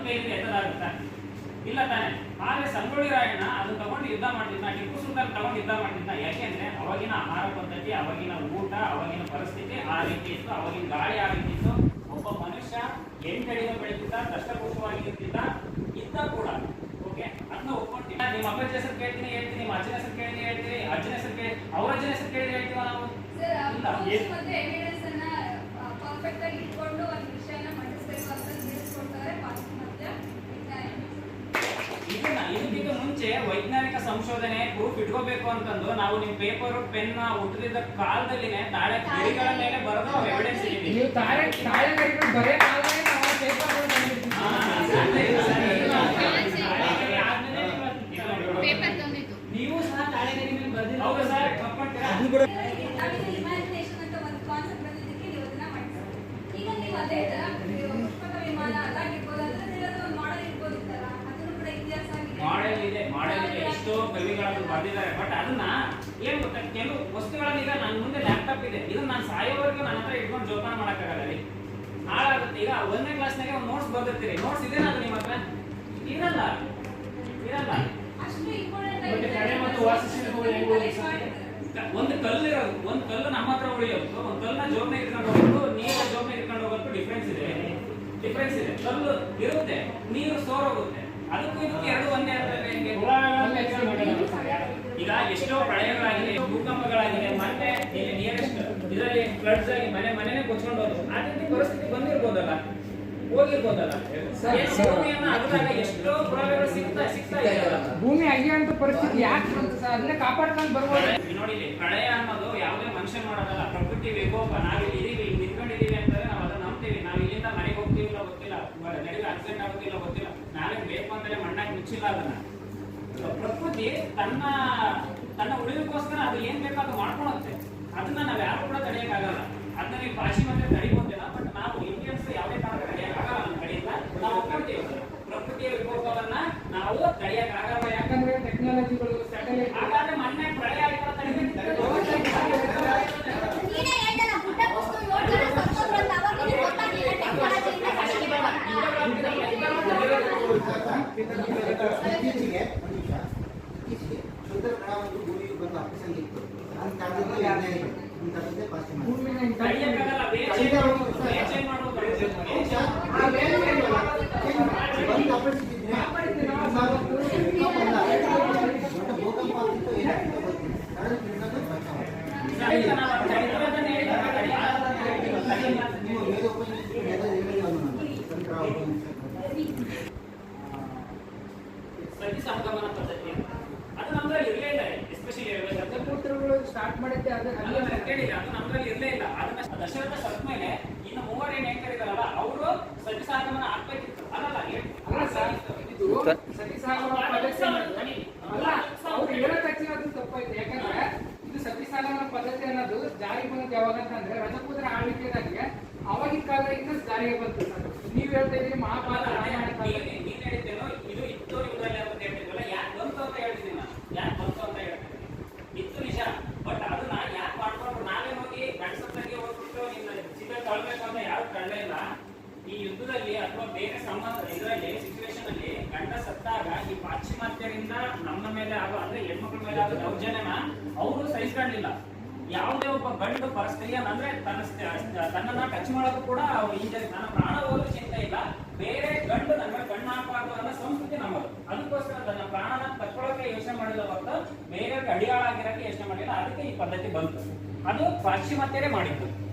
ಕೈಯಿಂದ ಎತ್ತದಾಗುತ್ತಾ ಇಲ್ಲ ತಾನೆ. ಆದ್ರೆ ಸಂಗೊಳ್ಳಿ ರಾಯಣ್ಣ ಅದು ತಗೊಂಡು ಯುದ್ಧ ಮಾಡ್ತಿದ್ದ, ಟಿಪ್ಪು ಸುಲ್ತಾನ್ ತಗೊಂಡು ಯುದ್ಧ ಮಾಡ್ತಿದ್ದ. ಯಾಕೆಂದ್ರೆ ಅವಾಗಿನ ಆಹಾರ ಪದ್ಧತಿ, ಅವಾಗಿನ ಊಟ, ಅವಾಗಿನ ಪರಿಸ್ಥಿತಿ ಆ ರೀತಿ ಇತ್ತು, ಅವಾಗಿನ ಗಾಳಿ ಆ ರೀತಿ ಇತ್ತು. ಒಬ್ಬ ಮನುಷ್ಯ 8 ಅಡಿಗೆ ಬೆಳೀತಿದ್ದ, ದಷ್ಟಪುಷ್ಟವಾಗಿ ಇರ್ತಿದ್ದ, ಇದ್ದ ಕೂಡ. ಓಕೆ, ಅದನ್ನ ಒಪ್ಕೊಂತೀನಿ. ನಿಮ್ಮ ಅಪ್ಪನ ಹೆಸರು ಕೇಳ್ತೀನಿ ಹೇಳ್ತೀನಿ, ನಿಮ್ಮ ಅಜ್ಜನ ಹೆಸರು ಕೇಳ್ತೀನಿ ಹೇಳ್ತೀನಿ, ಅಜ್ಜನ ಹೆಸರು ಕೇಳಿ ಅವ್ರ ಅಜ್ಜನ ಹೆಸರು ಕೇಳಿ ಹೇಳ್ತೀವ ನಾವು. ಪರ್ಫೆಕ್ಟ್ ಆಗಿ ಇಟ್ಕೊಂಡು ಒಂದು ವಿಷಯನ ಮಂಡಿಸಬೇಕು ಅಂತ ತಿಳಿಸ್ಕೊಡ್ತಾರೆ ಪಾಶ್ಚಿಮಾತ್ಯ ಇದಕ್ಕಿಂತ ಮುಂಚೆ ವೈಜ್ಞಾನಿಕ ಸಂಶೋಧನೆ ಪ್ರೂಫ್ ಇಟ್ಕೋಬೇಕು ಅಂತಂದು ನಾವು ನಿಮ್ ಪೇಪರ್ ಪೆನ್ ಹುಟ್ಟಿದ ಕಾಲದಲ್ಲಿನೇ ತಾಳೆ ಗಡಿಗಳ ಮೇಲೆ ಬರೆದು ಎವಿಡೆನ್ಸ್ ಇದೆ. ನೀವು ತಾಳೆ ಗಡಿಗಳು ಬರೇ ಕಾಲದಲ್ಲಿ ನಾವು ಪೇಪರ್ ನೀವು ಸಹ ತಾಳೆ ಗಡಿ ಮೇಲೆ ಬರೆದಿಲ್ಲ. ಹೌದು ಸರ್, ತಪ್ಪಾಗ್ತೀರಾ? ಇಮ್ಯಾಜಿನೇಷನ್ ಅಂತ ಒಂದು ಕಾನ್ಸೆಪ್ಟ್ ಬಂದಿದ್ದಕ್ಕೆ ನೀವು ಅದನ್ನ ಮಾಡಿಸ್ತೀವಿ. ಈಗ ನೀವು ಅದೇ ತರ ಪುಷ್ಪಕ ವಿಮಾನ ಅದಾಗಿರ್ಬೋದು, ಅದರಲ್ಲಿ ಒಂದು ಮಾಡೆಲ್ ಇರ್ಬೋದಿತ್ತಲ್ಲ, ಅದನ್ನು ಕೂಡ ಇತಿಹಾಸ ಮಾಡೆಲ್ ಇದೆ ಎಷ್ಟೋ ಕವಿಗಳು ಬರೆದಿದ್ದಾರೆ. ಬಟ್ ಅದನ್ನ ಏನ್ ಗೊತ್ತಾ, ಕೆಲವು ವಸ್ತುಗಳನ್ನ ಈಗ ನನ್ನ ಮುಂದೆ ಲ್ಯಾಪ್ಟಾಪ್ ಇದೆ, ಇದನ್ನ ನಾನು ಸಾಯೋವರೆಗೂ ನನ್ನ ಹತ್ರ ಇಟ್ಕೊಂಡು ಜೋಪಾನ ಮಾಡಕ್ಕಾಗಲ್ಲ, ಹಾಳಾಗುತ್ತೆ. ಈಗ 1ನೇ ಕ್ಲಾಸ್ನಾಗೆ ಒಂದು ನೋಟ್ಸ್ ಬರ್ದಿರ್ತೀರಿ, ನೋಟ್ಸ್ ಇದೇನಾ ಅದು ನಿಮ್ಮ ಹತ್ರ? ಇರಲ್ಲ. ಅಷ್ಟು ಇಂಪಾರ್ಟೆಂಟ್ ಒಂದು ಕಲ್ಲು ಇರೋದು, ಒಂದು ಕಲ್ಲು ನಮ್ಮ ಹತ್ರ ಉಳಿಯೋದು, ಒಂದು ಕಲ್ಲನ್ನ ಜೋಬ್ನ ಇಟ್ಕೊಂಡು ಹೋಗೋದು, ನೀರ ಜೋಬ್ನ ಇಟ್ಕೊಂಡು ಹೋಗೋದು ಡಿಫ್ರೆನ್ಸ್ ಇದೆ. ಕಲ್ಲು ಇರುತ್ತೆ, ನೀರು ಸೋರೋಗುತ್ತೆ. ಅದಕ್ಕೂ ಇದಕ್ಕೆ ಎರಡು ಒಂದೇ ಇರ್ತದೆ. ಈಗ ಎಷ್ಟೋ ಪ್ರಳಯಗಳಾಗಿದೆ, ಭೂಕಂಪಗಳಾಗಿದೆ, ಮತ್ತೆ ಇಲ್ಲಿ ನಿಯರೆಸ್ಟ್ ಇದರಲ್ಲಿ ಫ್ಲಡ್ಸ್ ಆಗಿ ಮನೆನೇ ಕೊಚ್ಕೊಂಡು ಹೋದ್ರು. ಆ ರೀತಿ ಪರಿಸ್ಥಿತಿ ಬಂದಿರ್ಬೋದಲ್ಲ, ಹೋಗಿರ್ಬೋದಲ್ಲ. ಭೂಮಿಯನ್ನ ಅಗದಾಗ ಎಷ್ಟೋ ಪುರಾವೆಗಳು ಸಿಗ್ತಾ ಇದೆಯಲ್ಲ. ಭೂಮಿ ಅಗೆಯುವಂತ ಪರಿಸ್ಥಿತಿ ಯಾಕೆ ಬಂತು ಸರ್? ಅದನ್ನ ಕಾಪಾಡ್ಕೊಂಡು ಬರ್ಬೋದು. ನೋಡಿ, ಪ್ರಳಯ ಅನ್ನೋದು ಯಾವುದೇ ಮನುಷ್ಯ ಮಾಡೋದಲ್ಲ, ಪ್ರಕೃತಿ ವಿಕೋಪ. ನಾವಿಲ್ಲಿ ಇದೀವಿ, ನಿಂತ್ಕೊಂಡಿದೀವಿ ಅಂತಂದ್ರೆ ನಾವು ಅದನ್ನ ನಂಬ್ತೀವಿ. ನಾವು ಇಲ್ಲಿಂದ ಮನೆಗೆ ಹೋಗ್ತೀವಿಲ್ಲ ಗೊತ್ತಿಲ್ಲ, ನಡಿಗೆ ಆಕ್ಸಿಡೆಂಟ್ ಆಗುತ್ತಿಲ್ಲ ಗೊತ್ತಿಲ್ಲ, ನಾಳೆ ಬೇಕು ಅಂದ್ರೆ ಮಣ್ಣಾಗಿ ಮುಚ್ಚಿಲ್ಲ. ಅದನ್ನ ಪ್ರಕೃತಿ ತನ್ನ ಉಳಿದಕ್ಕೋಸ್ಕರ ಅದು ಏನ್ ಬೇಕೋ ಅದು ಮಾಡ್ಕೊಳುತ್ತೆ. ಅದನ್ನ ನಾವ್ ಯಾರು ಕೂಡ ತಡೆಯಕ್ಕಾಗಲ್ಲ. ಅದನ್ನ ನೀವು ಪಾಶ್ಚಿಮಾತ್ಯ ತಡಿಬೋದಿಲ್ಲ, ಬಟ್ ನಾವು ಇಂಡಿಯನ್ಸ್ ಯಾವುದೇ ಕಾರಣಕ್ಕೆ ತಡೆಯಕ್ಕಾಗಲ್ಲ. ನಮ್ಮ ಕಡೆಯಿಂದ ನಾವು ಒಪ್ಕೊಳ್ತೀವಿ, ಪ್ರಕೃತಿಯ ವಿಕೋಪವನ್ನ ನಾವು ತಡೆಯಕ್ಕಾಗಲ್ಲ. ಯಾಕಂದ್ರೆ ಟೆಕ್ನಾಲಜಿಗಳು ಸ್ಯಾಟಲೈಟ್. ಹಾಗಾದ್ರೆ ಮೊನ್ನೆ ಪ್ರಳಯ ಆಗಿರೋ ತಡಿಬೇಕಿತ್ತು. ಇತ್ತೀಚೆಗೆ ಶುದ್ಧ ಕಣ ಒಂದು ಭೂಮಿಗೆ ಬಂದು ಅಪ್ಪಿಸಂಗಿತ್ತು. ಅಂತದ್ದೇ ಭೂಕಂಪ ಆಗ್ತಿತ್ತು, ಏನಾಗ್ತಿತ್ತು ನೀವು ಸತಿ ಸಂಗಮನ ಪದ್ಧತಿ ಅದು ನಮ್ದ್ರಲ್ಲಿ ಇರಲೇ ಇಲ್ಲ. ಎಸ್ಪೆಷಲಿ ರಜಪೂತ್ರಗಳು ಸ್ಟಾರ್ಟ್ ಮಾಡಿದ್ದೆ ಅದು ನಮ್ದ್ರಲ್ಲಿ ಇರಲೇ ಇಲ್ಲ. ಅದನ್ನ ದಶರಥ ಸತ್ ಮೇಲೆ ಇನ್ನು 3 ಏನ್ ಹೇಳ್ತಾರಿದಾರಲ್ಲ ಅವರು ಸತಿ ಸಂಗಮನ ಆಗ್ಬೇಕಿತ್ತು. ಅಲ್ಲ ಸರ್, ಇದು ಸತಿ ಸಂಗಮನ ಪದ್ಧತಿ ಅಲ್ಲ, ಅವ್ರು ಹೇಳೋ ತಕ್ಷಣ ಅದು ತಪ್ಪಾಯ್ತು. ಯಾಕಂದ್ರೆ ಇದು ಸತಿ ಸಂಗಮನ ಪದ್ಧತಿ ಅನ್ನೋದು ಜಾರಿಗೆ ಬಂದ ಯಾವಾಗ ಅಂತಂದ್ರೆ ರಜಪೂತರ ಆಳ್ವಿಕೆದಾಗೆ ಅವಾಗಿನ ಕಾಲದಿಂದ ಜಾರಿಗೆ ಬಂತು. ನೀವ್ ಹೇಳ್ತಾ ಇದ್ರಿ ಮಹಾಭಾರತ ರಾಮಾಯಣ ನೀನ್ ಹೇಳಿದ್ದೇನೋ ಇದು ಇತ್ತು ಇವರಲ್ಲಿ ಅಂತ ಹೇಳ್ತಿದ್ವಲ್ಲ, ಯಾಕೆ ಬಂತು ಅಂತ ಹೇಳ್ತೀನಿ ನಾನು. ಯಾಕೆ ಬಂತು ಅಂತ ಹೇಳ್ತೀನಿ, ಇತ್ತು ನಿಜ. ಬಟ್ ಅದನ್ನ ಯಾಕೆ ಮಾಡ್ಕೊಂಡ್ರು? ನಾವೇ ಹೋಗಿ ಗಂಡಸತ್ತಾಗಿ ಹೋಗ್ಬಿಟ್ಟು ನಿನ್ನ ಚಿತ್ರ ತಳ್ಬೇಕು ಅಂತ ಯಾರು ಕಂಡೇ ಇಲ್ಲ. ಈ ಯುದ್ಧದಲ್ಲಿ ಅಥವಾ ಬೇರೆ ಸಂಬಂಧ ಇದರಲ್ಲಿ ಸಿಚುವೇಶನ್ ಅಲ್ಲಿ ಗಂಡ ಸತ್ತಾಗ ಈ ಪಾಶ್ಚಿಮಾತ್ಯರಿಂದ ನಮ್ಮ ಮೇಲೆ ಆಗೋ ಅಂದ್ರೆ ಹೆಣ್ಮಕ್ಳ ಮೇಲೆ ಆಗೋ ದೌರ್ಜನ್ಯನ ಅವರು ಸಹಿಸ್ಕೊಂಡಿಲ್ಲ. ಯಾವುದೇ ಒಬ್ಬ ಗಂಡು ಪರಸ್ತ್ರೀಯನ್ ಅಂದ್ರೆ ತನ್ನನ್ನ ಟಚ್ ಮಾಡೋದು ಕೂಡ ಅವ್ರು ಇಂಜರಿ, ನನ್ನ ಪ್ರಾಣ ಹೋದ್ರೂ ಚಿಂತೆ ಇಲ್ಲ, ಬೇರೆ ಗಂಡು ನನ್ನ ಕಣ್ಣು ಹಾಕಬಾರ್ದು ಅನ್ನೋ ಸಂಸ್ಕೃತಿ ನಮ್ಮದು. ಅದಕ್ಕೋಸ್ಕರ ತನ್ನ ಪ್ರಾಣನ ಜನರಿಗೆ ಅಡಿಯಾಳ ಆಗಿರಕ್ಕೆ ಯೋಚನೆ ಮಾಡಿಲ್ಲ, ಅದಕ್ಕೆ ಈ ಪದ್ಧತಿ ಬಂತು. ಅದು ಪಾಶ್ಚಿಮಾತ್ಯರೇ ಮಾಡಿದ್ದು.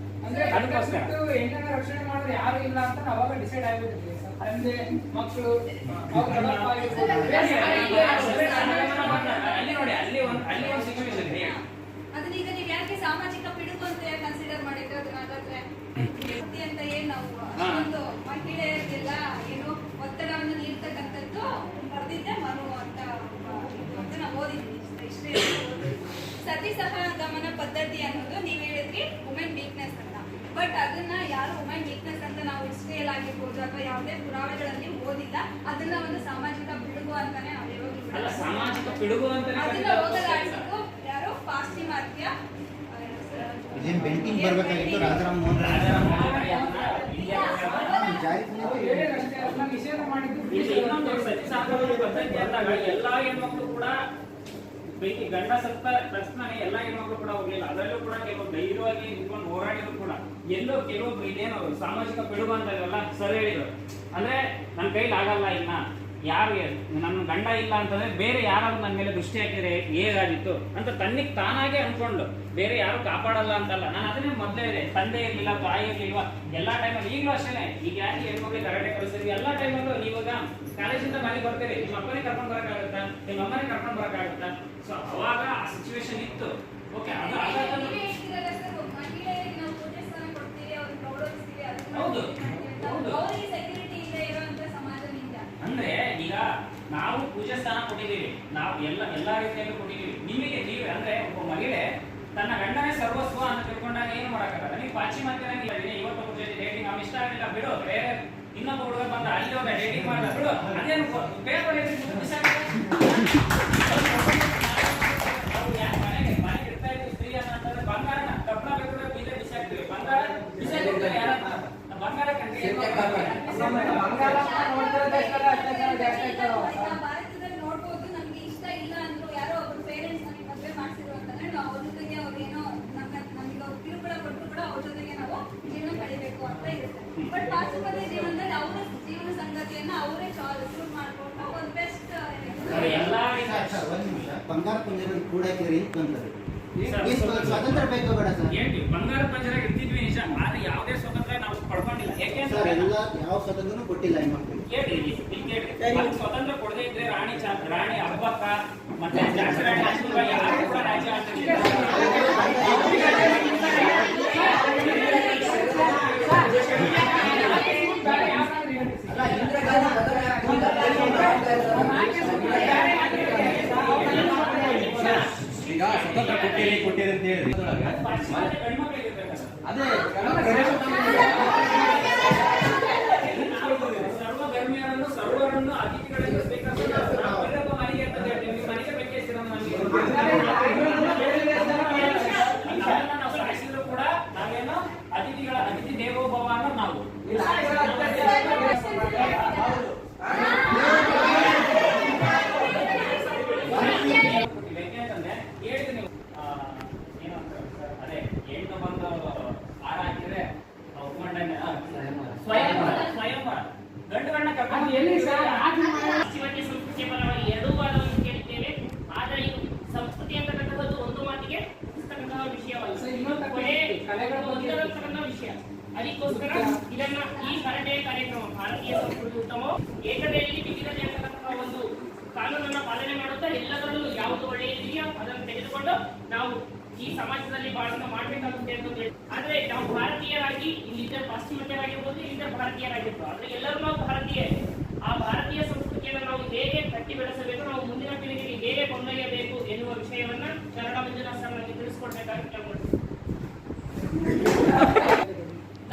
ಅಂದ್ರೆ ಅದಕ್ಕೋಸ್ಕರ ಹೆಣ್ಣನ್ನ ರಕ್ಷಣೆ ಮಾಡೋದು ಯಾರು ಇಲ್ಲ ಅಂತ ಅವಾಗ ಡಿಸೈಡ್ ಆಗ್ಬಿಟ್ಟಿದ್ವಿ ಸರ್. ತಂದೆ ಮಕ್ಕಳು ಅಲ್ಲಿ ನೋಡಿ, ಅಲ್ಲಿ ಒಂದು ಸಿಚುವೇಶನ್ ಇದೆ. ಅದನ್ನ ಈಗ ನೀವು ಯಾಕೆ ಸಾಮಾಜಿಕ ಪಿಡುಗು ಅಂತ ಕನ್ಸಿಡರ್ ಮಾಡಿದ್ರೆ ಅದನ್ನ ಹಾಗಾದ್ರೆ ಅಂತ ಏನ್ ನಾವು ಒಂದು ಮಹಿಳೆಯರಿಗೆಲ್ಲ ಏನು ಒತ್ತಡವನ್ನು ನೀಡ್ತಕ್ಕಂಥದ್ದು ಬರ್ದಿದ್ದೆ ಮನು ಅಂತ ನಾವು ಓದಿದ್ವಿ. ಇಷ್ಟೇ ಸತಿ ಸಹಗಮನ ಪದ್ಧತಿ ಅನ್ನೋದು ನೀವ್ ಹೇಳಿದ್ರಿ ವುಮೆನ್ ವೀಕ್ನೆಸ್ ಅಂತ. ಬಟ್ ಅದನ್ನ ಯಾರು ವುಮೆನ್ ವೀಕ್ನೆಸ್ ಅಂತ ನಾವು ಹಿಸ್ಟ್ರಿಯಲ್ಲಿ ಆಗಿರ್ಬೋದು ಅಥವಾ ಯಾವುದೇ ಪುರಾವೆಗಳಲ್ಲಿ ಓದಿಲ್ಲ. ಅದನ್ನ ಒಂದು ಸಾಮಾಜಿಕ ಪಿಡುಗು ಅಂತಾನೆ ನಾವು ಅಲ್ಲ, ಸಾಮಾಜಿಕ ಪಿಡುಗು ಅಂತಾನೆ ಅದನ್ನ ಹೋಗಲಾಡಿಸಿದ್ದು ಯಾರು ಪಾಶ್ಚಿಮಾತ್ಯ ಇದೇನು ಬೆಂಕಿಂಗ್ ಬರ್ಬೇಕಾಗಿತ್ತು ರಾಜಾರಾಮ್ ಮೋಹನ್ ನಿಷೇಧ ಮಾಡಿದ್ದು ಇನ್ನೊಂದು ಸತಿ ಸಹಗಮನ ಪದ್ಧತಿ ಅಂದಾಗ ಎಲ್ಲಾ ಹೆಣ್ಮಕ್ಳು ಕೂಡ ಬೈಕಿ ಗಂಡ ಸತ್ತ ತಕ್ಷಣ ಎಲ್ಲಾ ಹೆಣ್ಮಕ್ಳು ಕೂಡ ಹೋಗ್ಲಿಲ್ಲ. ಅದರಲ್ಲೂ ಕೂಡ ಕೆಲವು ಧೈರ್ಯವಾಗಿ ನಿಂತ್ಕೊಂಡು ಹೋರಾಡಿದ್ರು ಕೂಡ ಎಲ್ಲೋ ಕೆಲವೊಬ್ರು ಇದೇನು ಸಾಮಾಜಿಕ ಪಿಡುಗು ಅಂತ ಇರಲ್ಲ ಸರ್ ಹೇಳಿದ್ರು. ಅಂದ್ರೆ ನನ್ನ ಕೈಲಿ ಆಗಲ್ಲ, ಇನ್ನ ಯಾರು ನನ್ನ ಗಂಡ ಇಲ್ಲ ಅಂತಂದ್ರೆ ಬೇರೆ ಯಾರಾದ್ರೂ ನನ್ನ ಮೇಲೆ ದೃಷ್ಟಿ ಹಾಕಿದ್ರೆ ಹೇಗಾಗಿತ್ತು ಅಂತ ತನ್ನಿಗೆ ತಾನಾಗೆ ಅನ್ಕೊಂಡು ಬೇರೆ ಯಾರು ಕಾಪಾಡಲ್ಲ ಅಂತಲ್ಲ. ನಾನು ಅದನ್ನೇ ಮೊದಲೇ ಇದೆ, ತಂದೆ ಇರ್ಲಿಲ್ಲ, ತಾಯಿ ಇರ್ಲಿಲ್ವ, ಎಲ್ಲಾ ಟೈಮಲ್ಲಿ ಈಗಲೂ ಅಷ್ಟೇ. ಈಗ ಯಾಕೆ ಹೆಣ್ಮಕ್ಳಿಗೆ ಕರಾಟೆ ಕಳಿಸ್ತೀವಿ, ಎಲ್ಲಾ ಟೈಮಲ್ಲೂ ನೀವಾಗ ಕಾಲೇಜಿಂದ ಮನೆಗೆ ಬರ್ತೀರಿ, ನಿಮ್ಮ ಅಪ್ಪನೇ ಕರ್ಕೊಂಡ್ ಬರಕ್ಕಾಗುತ್ತಾ, ನಿಮ್ಮ ಅಮ್ಮನೇ ಕರ್ಕೊಂಡ್ ಬರಕ್ಕಾಗುತ್ತಾ? ಸೊ ಅವಾಗ ಆ ಸಿಚುವೇಶನ್ ಇತ್ತು. ಓಕೆ, ಅದು ಅಂದ್ರೆ ಈಗ ನಾವು ಪೂಜೆ ಸ್ಥಾನ ಕೊಟ್ಟಿದ್ದೀವಿ, ನಾವು ಎಲ್ಲಾ ರೀತಿಯಲ್ಲೂ ಕೊಟ್ಟಿದ್ದೀವಿ. ನಿಮಗೆ ನೀವೇ ಅಂದ್ರೆ ಒಬ್ಬ ಮಹಿಳೆ ತನ್ನ ಗಂಡನೇ ಸರ್ವಸ್ವ ಅಂತ ತಿಳ್ಕೊಂಡಾಗ ಏನು ಮಾಡಕ್ಕಾಗಲ್ಲ. ನೀವು ಪಾಶ್ಚಿಮಾತ್ಯನಾಗಿ ಇವತ್ತು ಪೂಜೆ ಡೇಟಿಂಗ್ ಅವ್ನು ಇಷ್ಟ ಆಗಲಿಲ್ಲ ಬಿಡು, ಬೇರೆ ಇನ್ನೊಬ್ಬ ಹುಡುಗ ಬಂದ ಅಲ್ಲಿ ಹೋದ ಡೇಟಿಂಗ್ ಮಾಡ ಬಿಡು, ಅದೇನು ಪೇಪರ್ ಮನೆಗೆ ಇಡ್ತಾ ಇದ್ವಿ ಸ್ತ್ರೀ ಅಂತಂದ್ರೆ ಬಂಗಾರನ ಕಪ್ಪಳ ಬೇಕಾದ್ರೆ ಬೀಜ ಬಿಸಾಕ್ತಿವಿ, ಬಂಗಾರ ಬಿಸಾಕ್ತಿವಿ ಯಾರ ಬಂಗಾರ ಭಾರತದಲ್ಲಿ ನೋಡ್ಬೋದು. ನಮ್ಗೆ ಇಷ್ಟ ಇಲ್ಲ ಅಂದ್ರು ಯಾರೋ ಒಬ್ರು ಪೇರೆಂಟ್ಸ್ ನಮಗೆ ಮದುವೆ ಮಾಡ್ಸಿದ್ರು ಅಂತಂದ್ರೆ ನಾವು ಅವ್ರ ಜೊತೆಗೆ ಅವ್ರೇನೋ ನಮಗೆ ಅವ್ರು ಕಿರುಕುಳ ಕೊಟ್ಟರು ಕೂಡ ಅವ್ರ ಜೊತೆಗೆ ನಾವು ಜೀವನ ಕಳಿಬೇಕು ಅಂತ ಇರುತ್ತೆ. ಬಟ್ ಪಾಶ್ಚಿಮಾತ್ಯ ಜೀವನದಲ್ಲಿ ಅವರ ಜೀವನ ಸಂಗತಿಯನ್ನ ಅವರೇ ಚೂಸ್ ಮಾಡ್ಕೊಂಡು ಒಂದು ಬೆಸ್ಟ್ ಒಂದ್ ನಿಮಿಷ ಬಂಗಾರ ಪಂಜರದಲ್ಲಿ ಕೂಡ ಹಾಕಿದ್ರೆ ಅಂತಂದ್ರೆ ಸ್ವಾತಂತ್ರ್ಯ ಬೇಕು ಬೇಡ ಸರ್? ఏంటి ಬಂಗಾರ ಪಂಜರ ಇರ್ತಿದ್ವಿ ನಿಜ, ಆದ್ರೆ ಯಾವುದೇ ಸ್ವತಂತ್ರ ನಾವು ಪಡ್ಕೊಂಡಿಲ್ಲ. ಸರ್ ಎಲ್ಲ ಯಾವ ಸ್ವತಂತ್ರನೂ ಕೊಟ್ಟಿಲ್ಲ ಹೆಣ್ಮಕ್ಳಿಗೆ. ಕೇಳಿ ಸ್ವತಂತ್ರ ಕೊಡದೇ ಇದ್ರೆ ರಾಣಿ ಹಬ್ಬಕ್ಕ ಮತ್ತೆ ಜಾಸ್ತಿ ರಾಣಿ ಅಷ್ಟುಗಳ ಯಾರು ಕೂಡ ರಾಜ್ಯ ಈಗ ಸ್ವತಂತ್ರ ಕೊಟ್ಟಿರಿ ಅಂತ ಹೇಳಿದ್ರಿ, ಅದೇ ಸರ್ವಧರ್ಮೀಯರನ್ನು ಸರ್ವರನ್ನು ಅತಿಥಿಗಳನ್ನು ಸ್ವೀಕರಿಸಬೇಕು. ಮನೆಗೆ ಅಂತ ಹೇಳ್ತೀವಿ, ನೀವು ಮನೆಗೆ ಬೇಕಿಸ್ತೀರ ನಾವು ಸಾಯಿಸಿದ್ರು ಕೂಡ ನಾವೇನು ಅತಿಥಿ ದೇವೋಭವ ಅನ್ನೋದು ನಾವು ಯಾಕೆಂತಂದ್ರೆ ಹೇಳಿದ್ರಿ ನೀವು ಏನು ಅದೇ ಹೆಣ್ಣು ಬಂದು ಹಾರ ಹಾಕಿದ್ರೆ ಸ್ವಯಂವರ ಗಂಡುಗಳನ್ನ ಕರ್ಕೊಂಡು ಎಲ್ಲಿ ಪಾಶ್ಚಿಮಾತ್ಯ ಸಂಸ್ಕೃತಿಯ ಪರವಾಗಿ ಎರಡೂ ವಾದವನ್ನು ಕೇಳಿದ್ದೇವೆ. ಆದರೆ ಇದು ಸಂಸ್ಕೃತಿ ಅಂತಕ್ಕಂಥದ್ದು ಒಂದು ಮಾತಿಗೆ ಇರ್ತಕ್ಕಂತಹ ವಿಷಯವಲ್ಲ, ಒಂದಿರತಕ್ಕಂತಹ ವಿಷಯ. ಅದಕ್ಕೋಸ್ಕರ ಇದನ್ನ ಈ ಕರಾಟೆ ಕಾರ್ಯಕ್ರಮ ಭಾರತೀಯ ಸಂಸ್ಕೃತಿ ಉತ್ತಮ ಏಕತೆಯಲ್ಲಿ ವಿವಿಧತೆ ಅಂತಕ್ಕಂತಹ ಒಂದು ಕಾನೂನನ್ನ ಪಾಲನೆ ಮಾಡುತ್ತಾ ಎಲ್ಲದರಲ್ಲೂ ಯಾವುದು ಒಳ್ಳೆಯದಿದೆಯೋ ಅದನ್ನು ತೆಗೆದುಕೊಂಡು ನಾವು ಈ ಸಮಾಜದಲ್ಲಿ ಬಾಳನ್ನ ಮಾಡ್ಬೇಕಾಗುತ್ತೆ ಅಂತ ಹೇಳಿ. ಆದ್ರೆ ನಾವು ಭಾರತೀಯರಾಗಿ ಇಲ್ಲಿದ್ದ ಪಾಶ್ಚಿಮಾತ್ಯರಾಗಿರ್ಬೋದು, ಇಲ್ಲಿದ್ದ ಭಾರತೀಯರಾಗಿರ್ಬೋದು, ಆದ್ರೆ ಎಲ್ಲರೂ ನಾವು ಭಾರತೀಯ. ಆ ಭಾರತೀಯ ಸಂಸ್ಕೃತಿಯನ್ನು ನಾವು ಹೇಗೆ ಕಟ್ಟಿ ಬೆಳೆಸಬೇಕು, ನಾವು ಮುಂದಿನ ಪೀಳಿಗೆಗೆ ಹೇಗೆ ಕೊಂಡೊಯ್ಯಬೇಕು ಎನ್ನುವ ವಿಷಯವನ್ನ ಶರಣ ಮಂಜುನಾಥ್ ಸರ್ ನಮಗೆ ತಿಳಿಸ್ಕೊಡ್ಬೇಕಾಗಿ ಕೇಳ್ಕೊಳ್ತೀವಿ.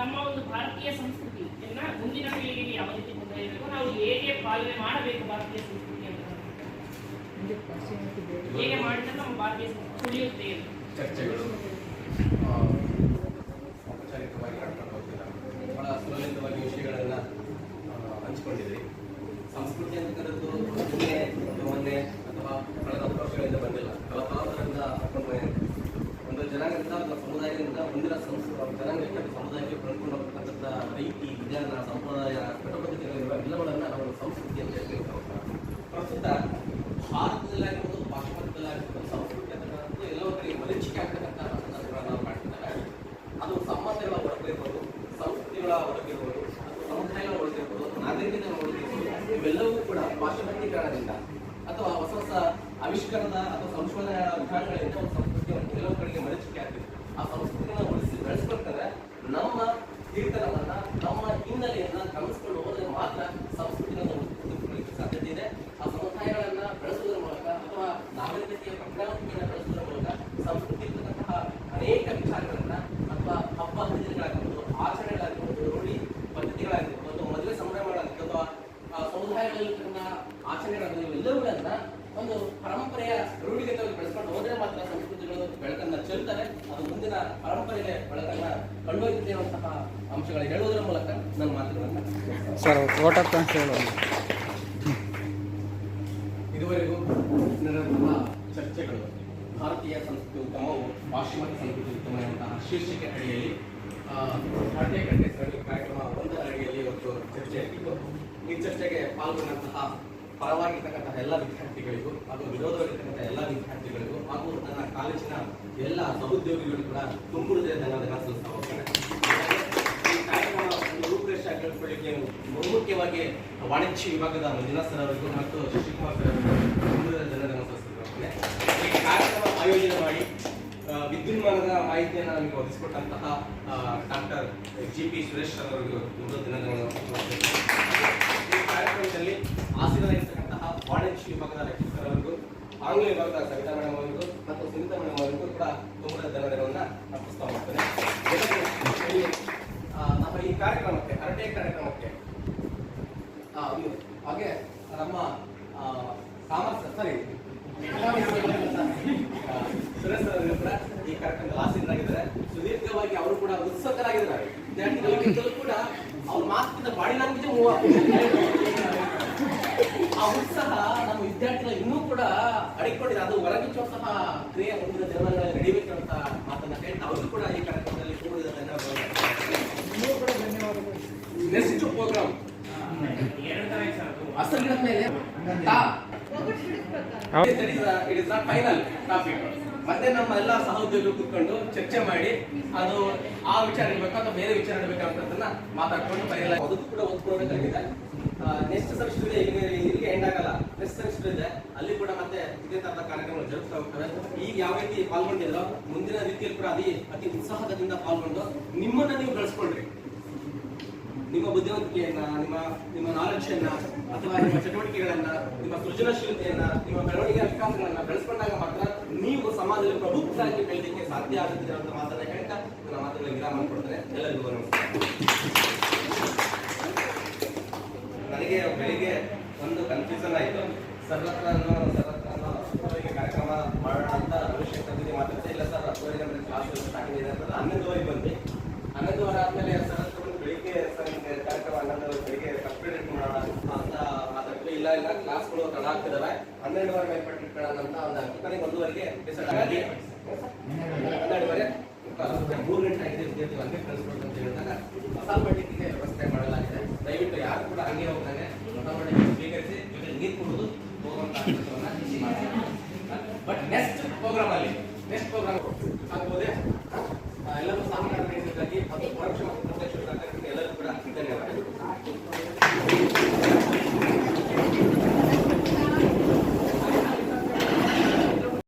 ನಮ್ಮ ಒಂದು ಭಾರತೀಯ ಸಂಸ್ಕೃತಿಯನ್ನ ಮುಂದಿನ ಪೀಳಿಗೆಗೆ ಯಾವ ರೀತಿ ಕೊಂಡೊಯ್ಯಬೇಕು, ನಾವು ಹೇಗೆ ಪಾಲನೆ ಮಾಡಬೇಕು ಭಾರತೀಯ ಸಂಸ್ಕೃತಿ ಅಂತ ಹೇಗೆ ಮಾಡಿದ್ರೆ ನಮ್ಮ ಭಾರತೀಯ ಸಂಸ್ಕೃತಿ ಉಳಿಯುತ್ತೆ. ಚರ್ಚೆಗಳು ಔಪಚಾರಿಕವಾಗಿ ನಡ್ಕೊಂಡು ಹೋಗ್ತಿಲ್ಲ, ಬಹಳ ಸುಲಲಿತವಾಗಿ ವಿಷಯಗಳನ್ನ ಹಂಚಿಕೊಂಡಿದ್ರಿ. ಸಂಸ್ಕೃತಿ ಅಂತಕ್ಕಂಥದ್ದು ಮೊನ್ನೆ ಅಥವಾ ಕಳೆದ 10 ವರ್ಷಗಳಿಂದ ಬಂದಿಲ್ಲ, ಕಲಾಪಾದರಿಂದ ಒಂದು ಜನಾಂಗದಿಂದ ಅಥವಾ ಸಮುದಾಯದಿಂದ ಮುಂದಿನ ಜನಾಂಗಕ್ಕೆ ಸಮುದಾಯಕ್ಕೆ ಕೊಂಡ್ಕೊಂಡು ಹೋಗ್ತಕ್ಕಂಥ ರೀತಿ, ವಿಧಾನ, ಸಂಪ್ರದಾಯ, ಕಟ್ಟಪದ್ಧತಿಗಳಿರುವ ಎಲ್ಲಗಳನ್ನು ನಾವು ಸಂಸ್ಕೃತಿ ಅಂತ ಹೇಳ್ತೀವಿ. ಪ್ರಸ್ತುತ ಭಾರತದಲ್ಲಾಗಿರ್ಬೋದು, ಪಾಶ್ಚಿಮಾತ್ಯದಲ್ಲಾಗಿರ್ಬೋದು ಸಂಸ್ಕೃತಿ ಕೆಲವು ಕಡೆಗೆ ಮರೀಚಿಕೆ ಆಗ್ತಿದೆ. ಆ ಸಂಸ್ಕೃತಿಯನ್ನು ಉಳಿಸಿ ಬೆಳೆಸ್ಕೊಳ್ತಾರೆ. ನಮ್ಮ ಕೀರ್ತನವನ್ನ ನಮ್ಮ ಹಿನ್ನೆಲೆಯನ್ನ ಗಮನಿಸಿಕೊಂಡು ಹೋದರೆ ಮಾತ್ರ ಸಂಸ್ಕೃತಿಯನ್ನು ಉಳಿಸಿಕೊಳ್ಳಲಿಕ್ಕೆ ಸಾಧ್ಯತೆ ಇದೆ. ಆ ಸಮುದಾಯಗಳನ್ನ ಬೆಳೆಸುವುದರ ಮೂಲಕ ಅಥವಾ ನಾಗರಿಕತೆಯ ಪ್ರಜ್ಞಾವಂತಿಕೆಯನ್ನು ಬೆಳೆಸುವುದರ ಮೂಲಕ ಸಂಸ್ಕೃತಿ ಇರ್ತಕ್ಕಂತಹ ಅನೇಕ ವಿಚಾರಗಳನ್ನ ಅಥವಾ ಹಬ್ಬ ಹರಿದಿನಗಳಾಗಿರ್ಬೋದು, ಆಚರಣೆಗಳಾಗಿರ್ಬೋದು, ರೂಢಿ ಪದ್ಧತಿಗಳಾಗಿರ್ಬೋದು, ಅಥವಾ ಮದುವೆ ಸಂಭ್ರಮಗಳಾಗಿರ್ಬೋದು, ಅಥವಾ ಸಮುದಾಯಗಳಲ್ಲಿರ್ತಕ್ಕಂಥ ಆಚರಣೆಗಳಾಗಿರ್ಬೋದು, ಎಲ್ಲವುಗಳನ್ನ ಒಂದು ಪರಂಪರೆಯ ರೂಢಿಗತವಾಗಿ ಬೆಳೆಸ್ಕೊಂಡು ಹೋದ್ರೆ ಮಾತ್ರ ಸಂಸ್ಕೃತಿಗಳು ಬೆಳಕನ್ನ ಚೆಲ್ತಾರೆ. ಅದು ಮುಂದಿನ ಪರಂಪರೆಗೆ ಬೆಳಕನ್ನ ಕಂಡೊಯ್ಯುತ್ತೆ ಅನ್ನುವಂತಹ ಅಂಶಗಳು ಹೇಳುವುದರ ಮೂಲಕ ನನ್ನ ಮಾತುಗಳನ್ನು ಸರ್ ವೋಟ್ ಅಂತ ಹೇಳೋಣ. ಇದುವರೆಗೂ ನಡೆದಂತಹ ಚರ್ಚೆಗಳು ಭಾರತೀಯ ಸಂಸ್ಕೃತಿ ಉತ್ತಮವು, ಪಾಶ್ಚಿಮಾತ್ಯ ಸಂಸ್ಕೃತಿ ಉತ್ತಮ ಎನ್ನುವಂತಹ ಶೀರ್ಷಿಕೆ ಅಡಿಯಲ್ಲಿ ಕಟ್ಟೆ ಸರಣಿ ಕಾರ್ಯಕ್ರಮ 1ರ ಅಡಿಯಲ್ಲಿ ಇವತ್ತು ಚರ್ಚೆ ಆಗಿತ್ತು. ಈ ಚರ್ಚೆಗೆ ಪಾಲ್ಗೊಂಡಂತಹ ಪರವಾಗಿರ್ತಕ್ಕಂತಹ ಎಲ್ಲ ವಿದ್ಯಾರ್ಥಿಗಳಿಗೂ ಹಾಗೂ ವಿರೋಧವಾಗಿರ್ತಕ್ಕಂಥ ಎಲ್ಲ ವಿದ್ಯಾರ್ಥಿಗಳಿಗೂ ಹಾಗೂ ನನ್ನ ಕಾಲೇಜಿನ ಎಲ್ಲ ಸಹೋದ್ಯೋಗಿಗಳು ಕೂಡ ತುಂಬು ಧನ್ಯವಾದಗಳನ್ನು ಸಲ್ಲಿಸ್ತಾ ಹೋಗ್ತೇನೆ. ಈ ಕಾರ್ಯಕ್ರಮ ಒಂದು ರೂಪರೇಷೆ ಆಗಿಕೊಳ್ಳಿಕ್ಕೆ ಬಹುಮುಖ್ಯವಾಗಿ ವಾಣಿಜ್ಯ ವಿಭಾಗದ ಮಂಜುನಾಥ್ ಸರ್ ಅವರಿಗೂ ಮತ್ತು ಶಶಿಕುಮಾರ್ ಸರ್ ಅವರಿಗೂ ತುಂಬು ಧನ್ಯವಾದಗಳನ್ನು ಸಲ್ಲಿಸ್ತಾ ಹೋಗ್ತೇನೆ. ಈ ಕಾರ್ಯಕ್ರಮ ಆಯೋಜನೆ ಮಾಡಿ ವಿದ್ಯುನ್ಮಾನದ ಮಾಹಿತಿಯನ್ನು ನಮಗೆ ಒದಗಿಸಿಕೊಟ್ಟಂತಹ ಡಾಕ್ಟರ್ GP ಸುರೇಶ್ ಸರ್ ಅವರಿಗೂ ತುಂಬು ಧನ್ಯವಾದಗಳನ್ನು. ಈ ಕಾರ್ಯಕ್ರಮದಲ್ಲಿ ಆಸೀನರಾಗಿರ್ತಕ್ಕಂತಹ ವಾಣಿಜ್ಯ ವಿಭಾಗದ ಲೆಕ್ಚರ್ ಸರ್ ಅವರಿಗೂ, ಆಂಗ್ಲ ವಿಭಾಗದ ಸವಿತಾ ಮೇಡಮ್ ಅವರಿಗೂ ಮತ್ತು ಸುನೀತಾ ಮೇಡಮ್ ಅವರಿಗೂ ಕೂಡ ತುಂಬ ಧನ್ಯವಾದಗಳನ್ನು ಅರ್ಪಿಸ್ತಾ ಹೋಗ್ತೇನೆ. ನಮ್ಮ ಈ ಕಾರ್ಯಕ್ರಮಕ್ಕೆ ಹರಟೆ ಕಾರ್ಯಕ್ರಮಕ್ಕೆ ಹಾಗೆ ನಮ್ಮ ಸಾಮರ್ಥ್ಯ ಸರಿ ಸುರೇಶ್ ಸರ್ ಅವರು ಕೂಡ ಈ ಕಾರ್ಯಕ್ರಮದಲ್ಲಿ ಆಸೀನರಾಗಿದ್ದಾರೆ. ಸುದೀರ್ಘವಾಗಿ ಅವರು ಕೂಡ ಉತ್ಸುಕರಾಗಿದ್ದಾರೆ. ವಿದ್ಯಾರ್ಥಿಗಳಿಗಿಂತಲೂ ಕೂಡ ಅವ್ರ ಮಾತಿನ ಬಾಡಿ ಲ್ಯಾಂಗ್ವೇಜ್ ಮೂವ್ ಆ ಉತ್ಸಾಹ ನಮ್ಮ ವಿದ್ಯಾರ್ಥಿಗಳು ಇನ್ನೂ ಕೂಡ ಅಡಿಕೊಂಡಿದೆ. ಅದು ಹೊರಗಿಚ್ಚುವಂತಹ ಕ್ರಿಯೆ ಮುಂದಿನ ದಿನಗಳಲ್ಲಿ ನಡೀಬೇಕಂತ ಮಾತನ್ನ ಹೇಳ್ತಾ ಅವರು ಕೂಡ ಈ ಕಾರ್ಯಕ್ರಮದಲ್ಲಿ ಕೂಡಿದ ಧನ್ಯವಾದಗಳು. ನೆಕ್ಸ್ಟ್ ಪ್ರೋಗ್ರಾಮ್ ಅಸಲಿನ ಮೇಲೆ it is not final topic. ಮತ್ತೆ ನಮ್ಮ ಎಲ್ಲ ಸಹೋದ್ಯೋಗಿಗಳು ಕೂತ್ಕೊಂಡು ಚರ್ಚೆ ಮಾಡಿ ಅದು ಆ ವಿಚಾರ ಇರಬೇಕು ಅಥವಾ ಬೇರೆ ವಿಚಾರ ಇರಬೇಕಂತದನ್ನ ಮಾತಾಡ್ಕೊಂಡು ಫೈನಲ್ ಆಗಿ ಅದಕ್ಕೂ ಕೂಡ ಓದ್ಕೊಳ್ಬೇಕಾಗಿದೆ. ನೆಕ್ಸ್ಟ್ ಸೆಮಿಸ್ಟರ್ ಇದೆ, ಇಲ್ಲಿಗೆ ಎಂಡ್ ಆಗಲ್ಲ. ನೆಕ್ಸ್ಟ್ ಸೆಮಿಸ್ಟರ್ ಇದೆ, ಅಲ್ಲಿ ಕೂಡ ಮತ್ತೆ ಇದೇ ತರದ ಕಾರ್ಯಕ್ರಮಗಳು ಜರುಗ್ತಾ ಹೋಗ್ತವೆ. ಈಗ ಯಾವ ರೀತಿ ಪಾಲ್ಗೊಂಡಿದ್ರೋ ಮುಂದಿನ ರೀತಿಯಲ್ಲಿ ಕೂಡ ಅತಿ ಉತ್ಸಾಹದಿಂದ ಪಾಲ್ಗೊಂಡು ನಿಮ್ಮನ್ನ ನೀವು ಬೆಳೆಸ್ಕೊಳ್ರಿ. ನಿಮ್ಮ ಬುದ್ಧಿವಂತಿಕೆಯನ್ನ, ನಿಮ್ಮ ನಾಲೆಡ್ಜನ್ನ ಅಥವಾ ನಿಮ್ಮ ಚಟುವಟಿಕೆಗಳನ್ನ, ನಿಮ್ಮ ಸೃಜನಶೀಲತೆಯನ್ನ, ನಿಮ್ಮ ಬೆಳವಣಿಗೆ ವಿಕಾಸಗಳನ್ನ ಬೆಳೆಸ್ಕೊಂಡಾಗ ಮಾತ್ರ ನೀವು ಸಮಾಜದಲ್ಲಿ ಪ್ರಬುದ್ಧರಾಗಿ ಬೆಳೆದಕ್ಕೆ ಸಾಧ್ಯ ಆಗುತ್ತದೆ ಅಂತ ಮಾತನ್ನ ಹೇಳ್ತಾ ನನ್ನ ಮಾತುಗಳಿಗೆ ವಿರಾಮ ಕೊಡ್ತೇನೆ. ಎಲ್ಲರಿಗೂ ನಮಸ್ಕಾರ. ನನಗೆ ಬೆಳಿಗ್ಗೆ ಒಂದು ಕನ್ಫ್ಯೂಷನ್ ಆಯಿತು. ಸರ್ವತ್ರ ಕಾರ್ಯಕ್ರಮ ಮಾಡೋಣ ಅಂತ ರವಿಶಂಕರ್ ಮಾತಾಡ್ತಾ ಇಲ್ಲ ಸರ್ 10 ಗಂಟೆ ಕ್ಲಾಸ್ ಸ್ಟಾರ್ಟಿಂಗ್ ಇದೆ ಅಂತ 11 ಬಂದ್ವಿ. 11 ಆದ್ಮೇಲೆ ಸರ್ ಬೆಳಿಗ್ಗೆ ಸರ್ ನಿಮಗೆ ಕಾರ್ಯಕ್ರಮ 11 ಬೆಳಿಗ್ಗೆ ಕಂಪ್ಲೀಟ್ ಮಾಡೋಣ ಅಂತ ಮಾತಾಡ್ತೀವಿ. ಇಲ್ಲ ಕ್ಲಾಸ್ಗಳು ತಡ ಆಗ್ತಿದಾವೆ, 12 ಮೇಲ್ಪಟ್ಟು ಇಟ್ಕೊಳ್ಳೋಣ ಅಂತ ಒಂದು 1:30ಗೆ ಡಿಸೈಡ್ ಆಗಿ 12 3 ಗಂಟೆ ಆಗಿದೆ ವಿದ್ಯಾರ್ಥಿಗಳು ಹಂಗೆ ಕಳಿಸ್ಕೊಡ್ತು ಅಂತ ಹೇಳಿದಾಗ ಹೊಸ ಮಟ್ಟಿಗೆ ವ್ಯವಸ್ಥೆ ಮಾಡಲಾಗಿದೆ. ದಯವಿಟ್ಟು ಯಾರು ಕೂಡ ಹಂಗೆ ಹೋಗ್ತಾನೆ ಹೊಸ ಮಟ್ಟಿಗೆ ಸ್ವೀಕರಿಸಿ ಜೊತೆ ನೀರು ಕೊಡೋದು ಹೋಗುವಂತ ಬಟ್ ನೆಕ್ಸ್ಟ್ ಪ್ರೋಗ್ರಾಮ್ ಆಗ್ಬೋದೇ ಎಲ್ಲರೂ ಸಾಮಾನ್ಯ ಮತ್ತು ಪರೋಕ್ಷ ಮತ್ತು ಪ್ರತ್ಯಕ್ಷ ಎಲ್ಲರೂ ಕೂಡ ಧನ್ಯವಾದ.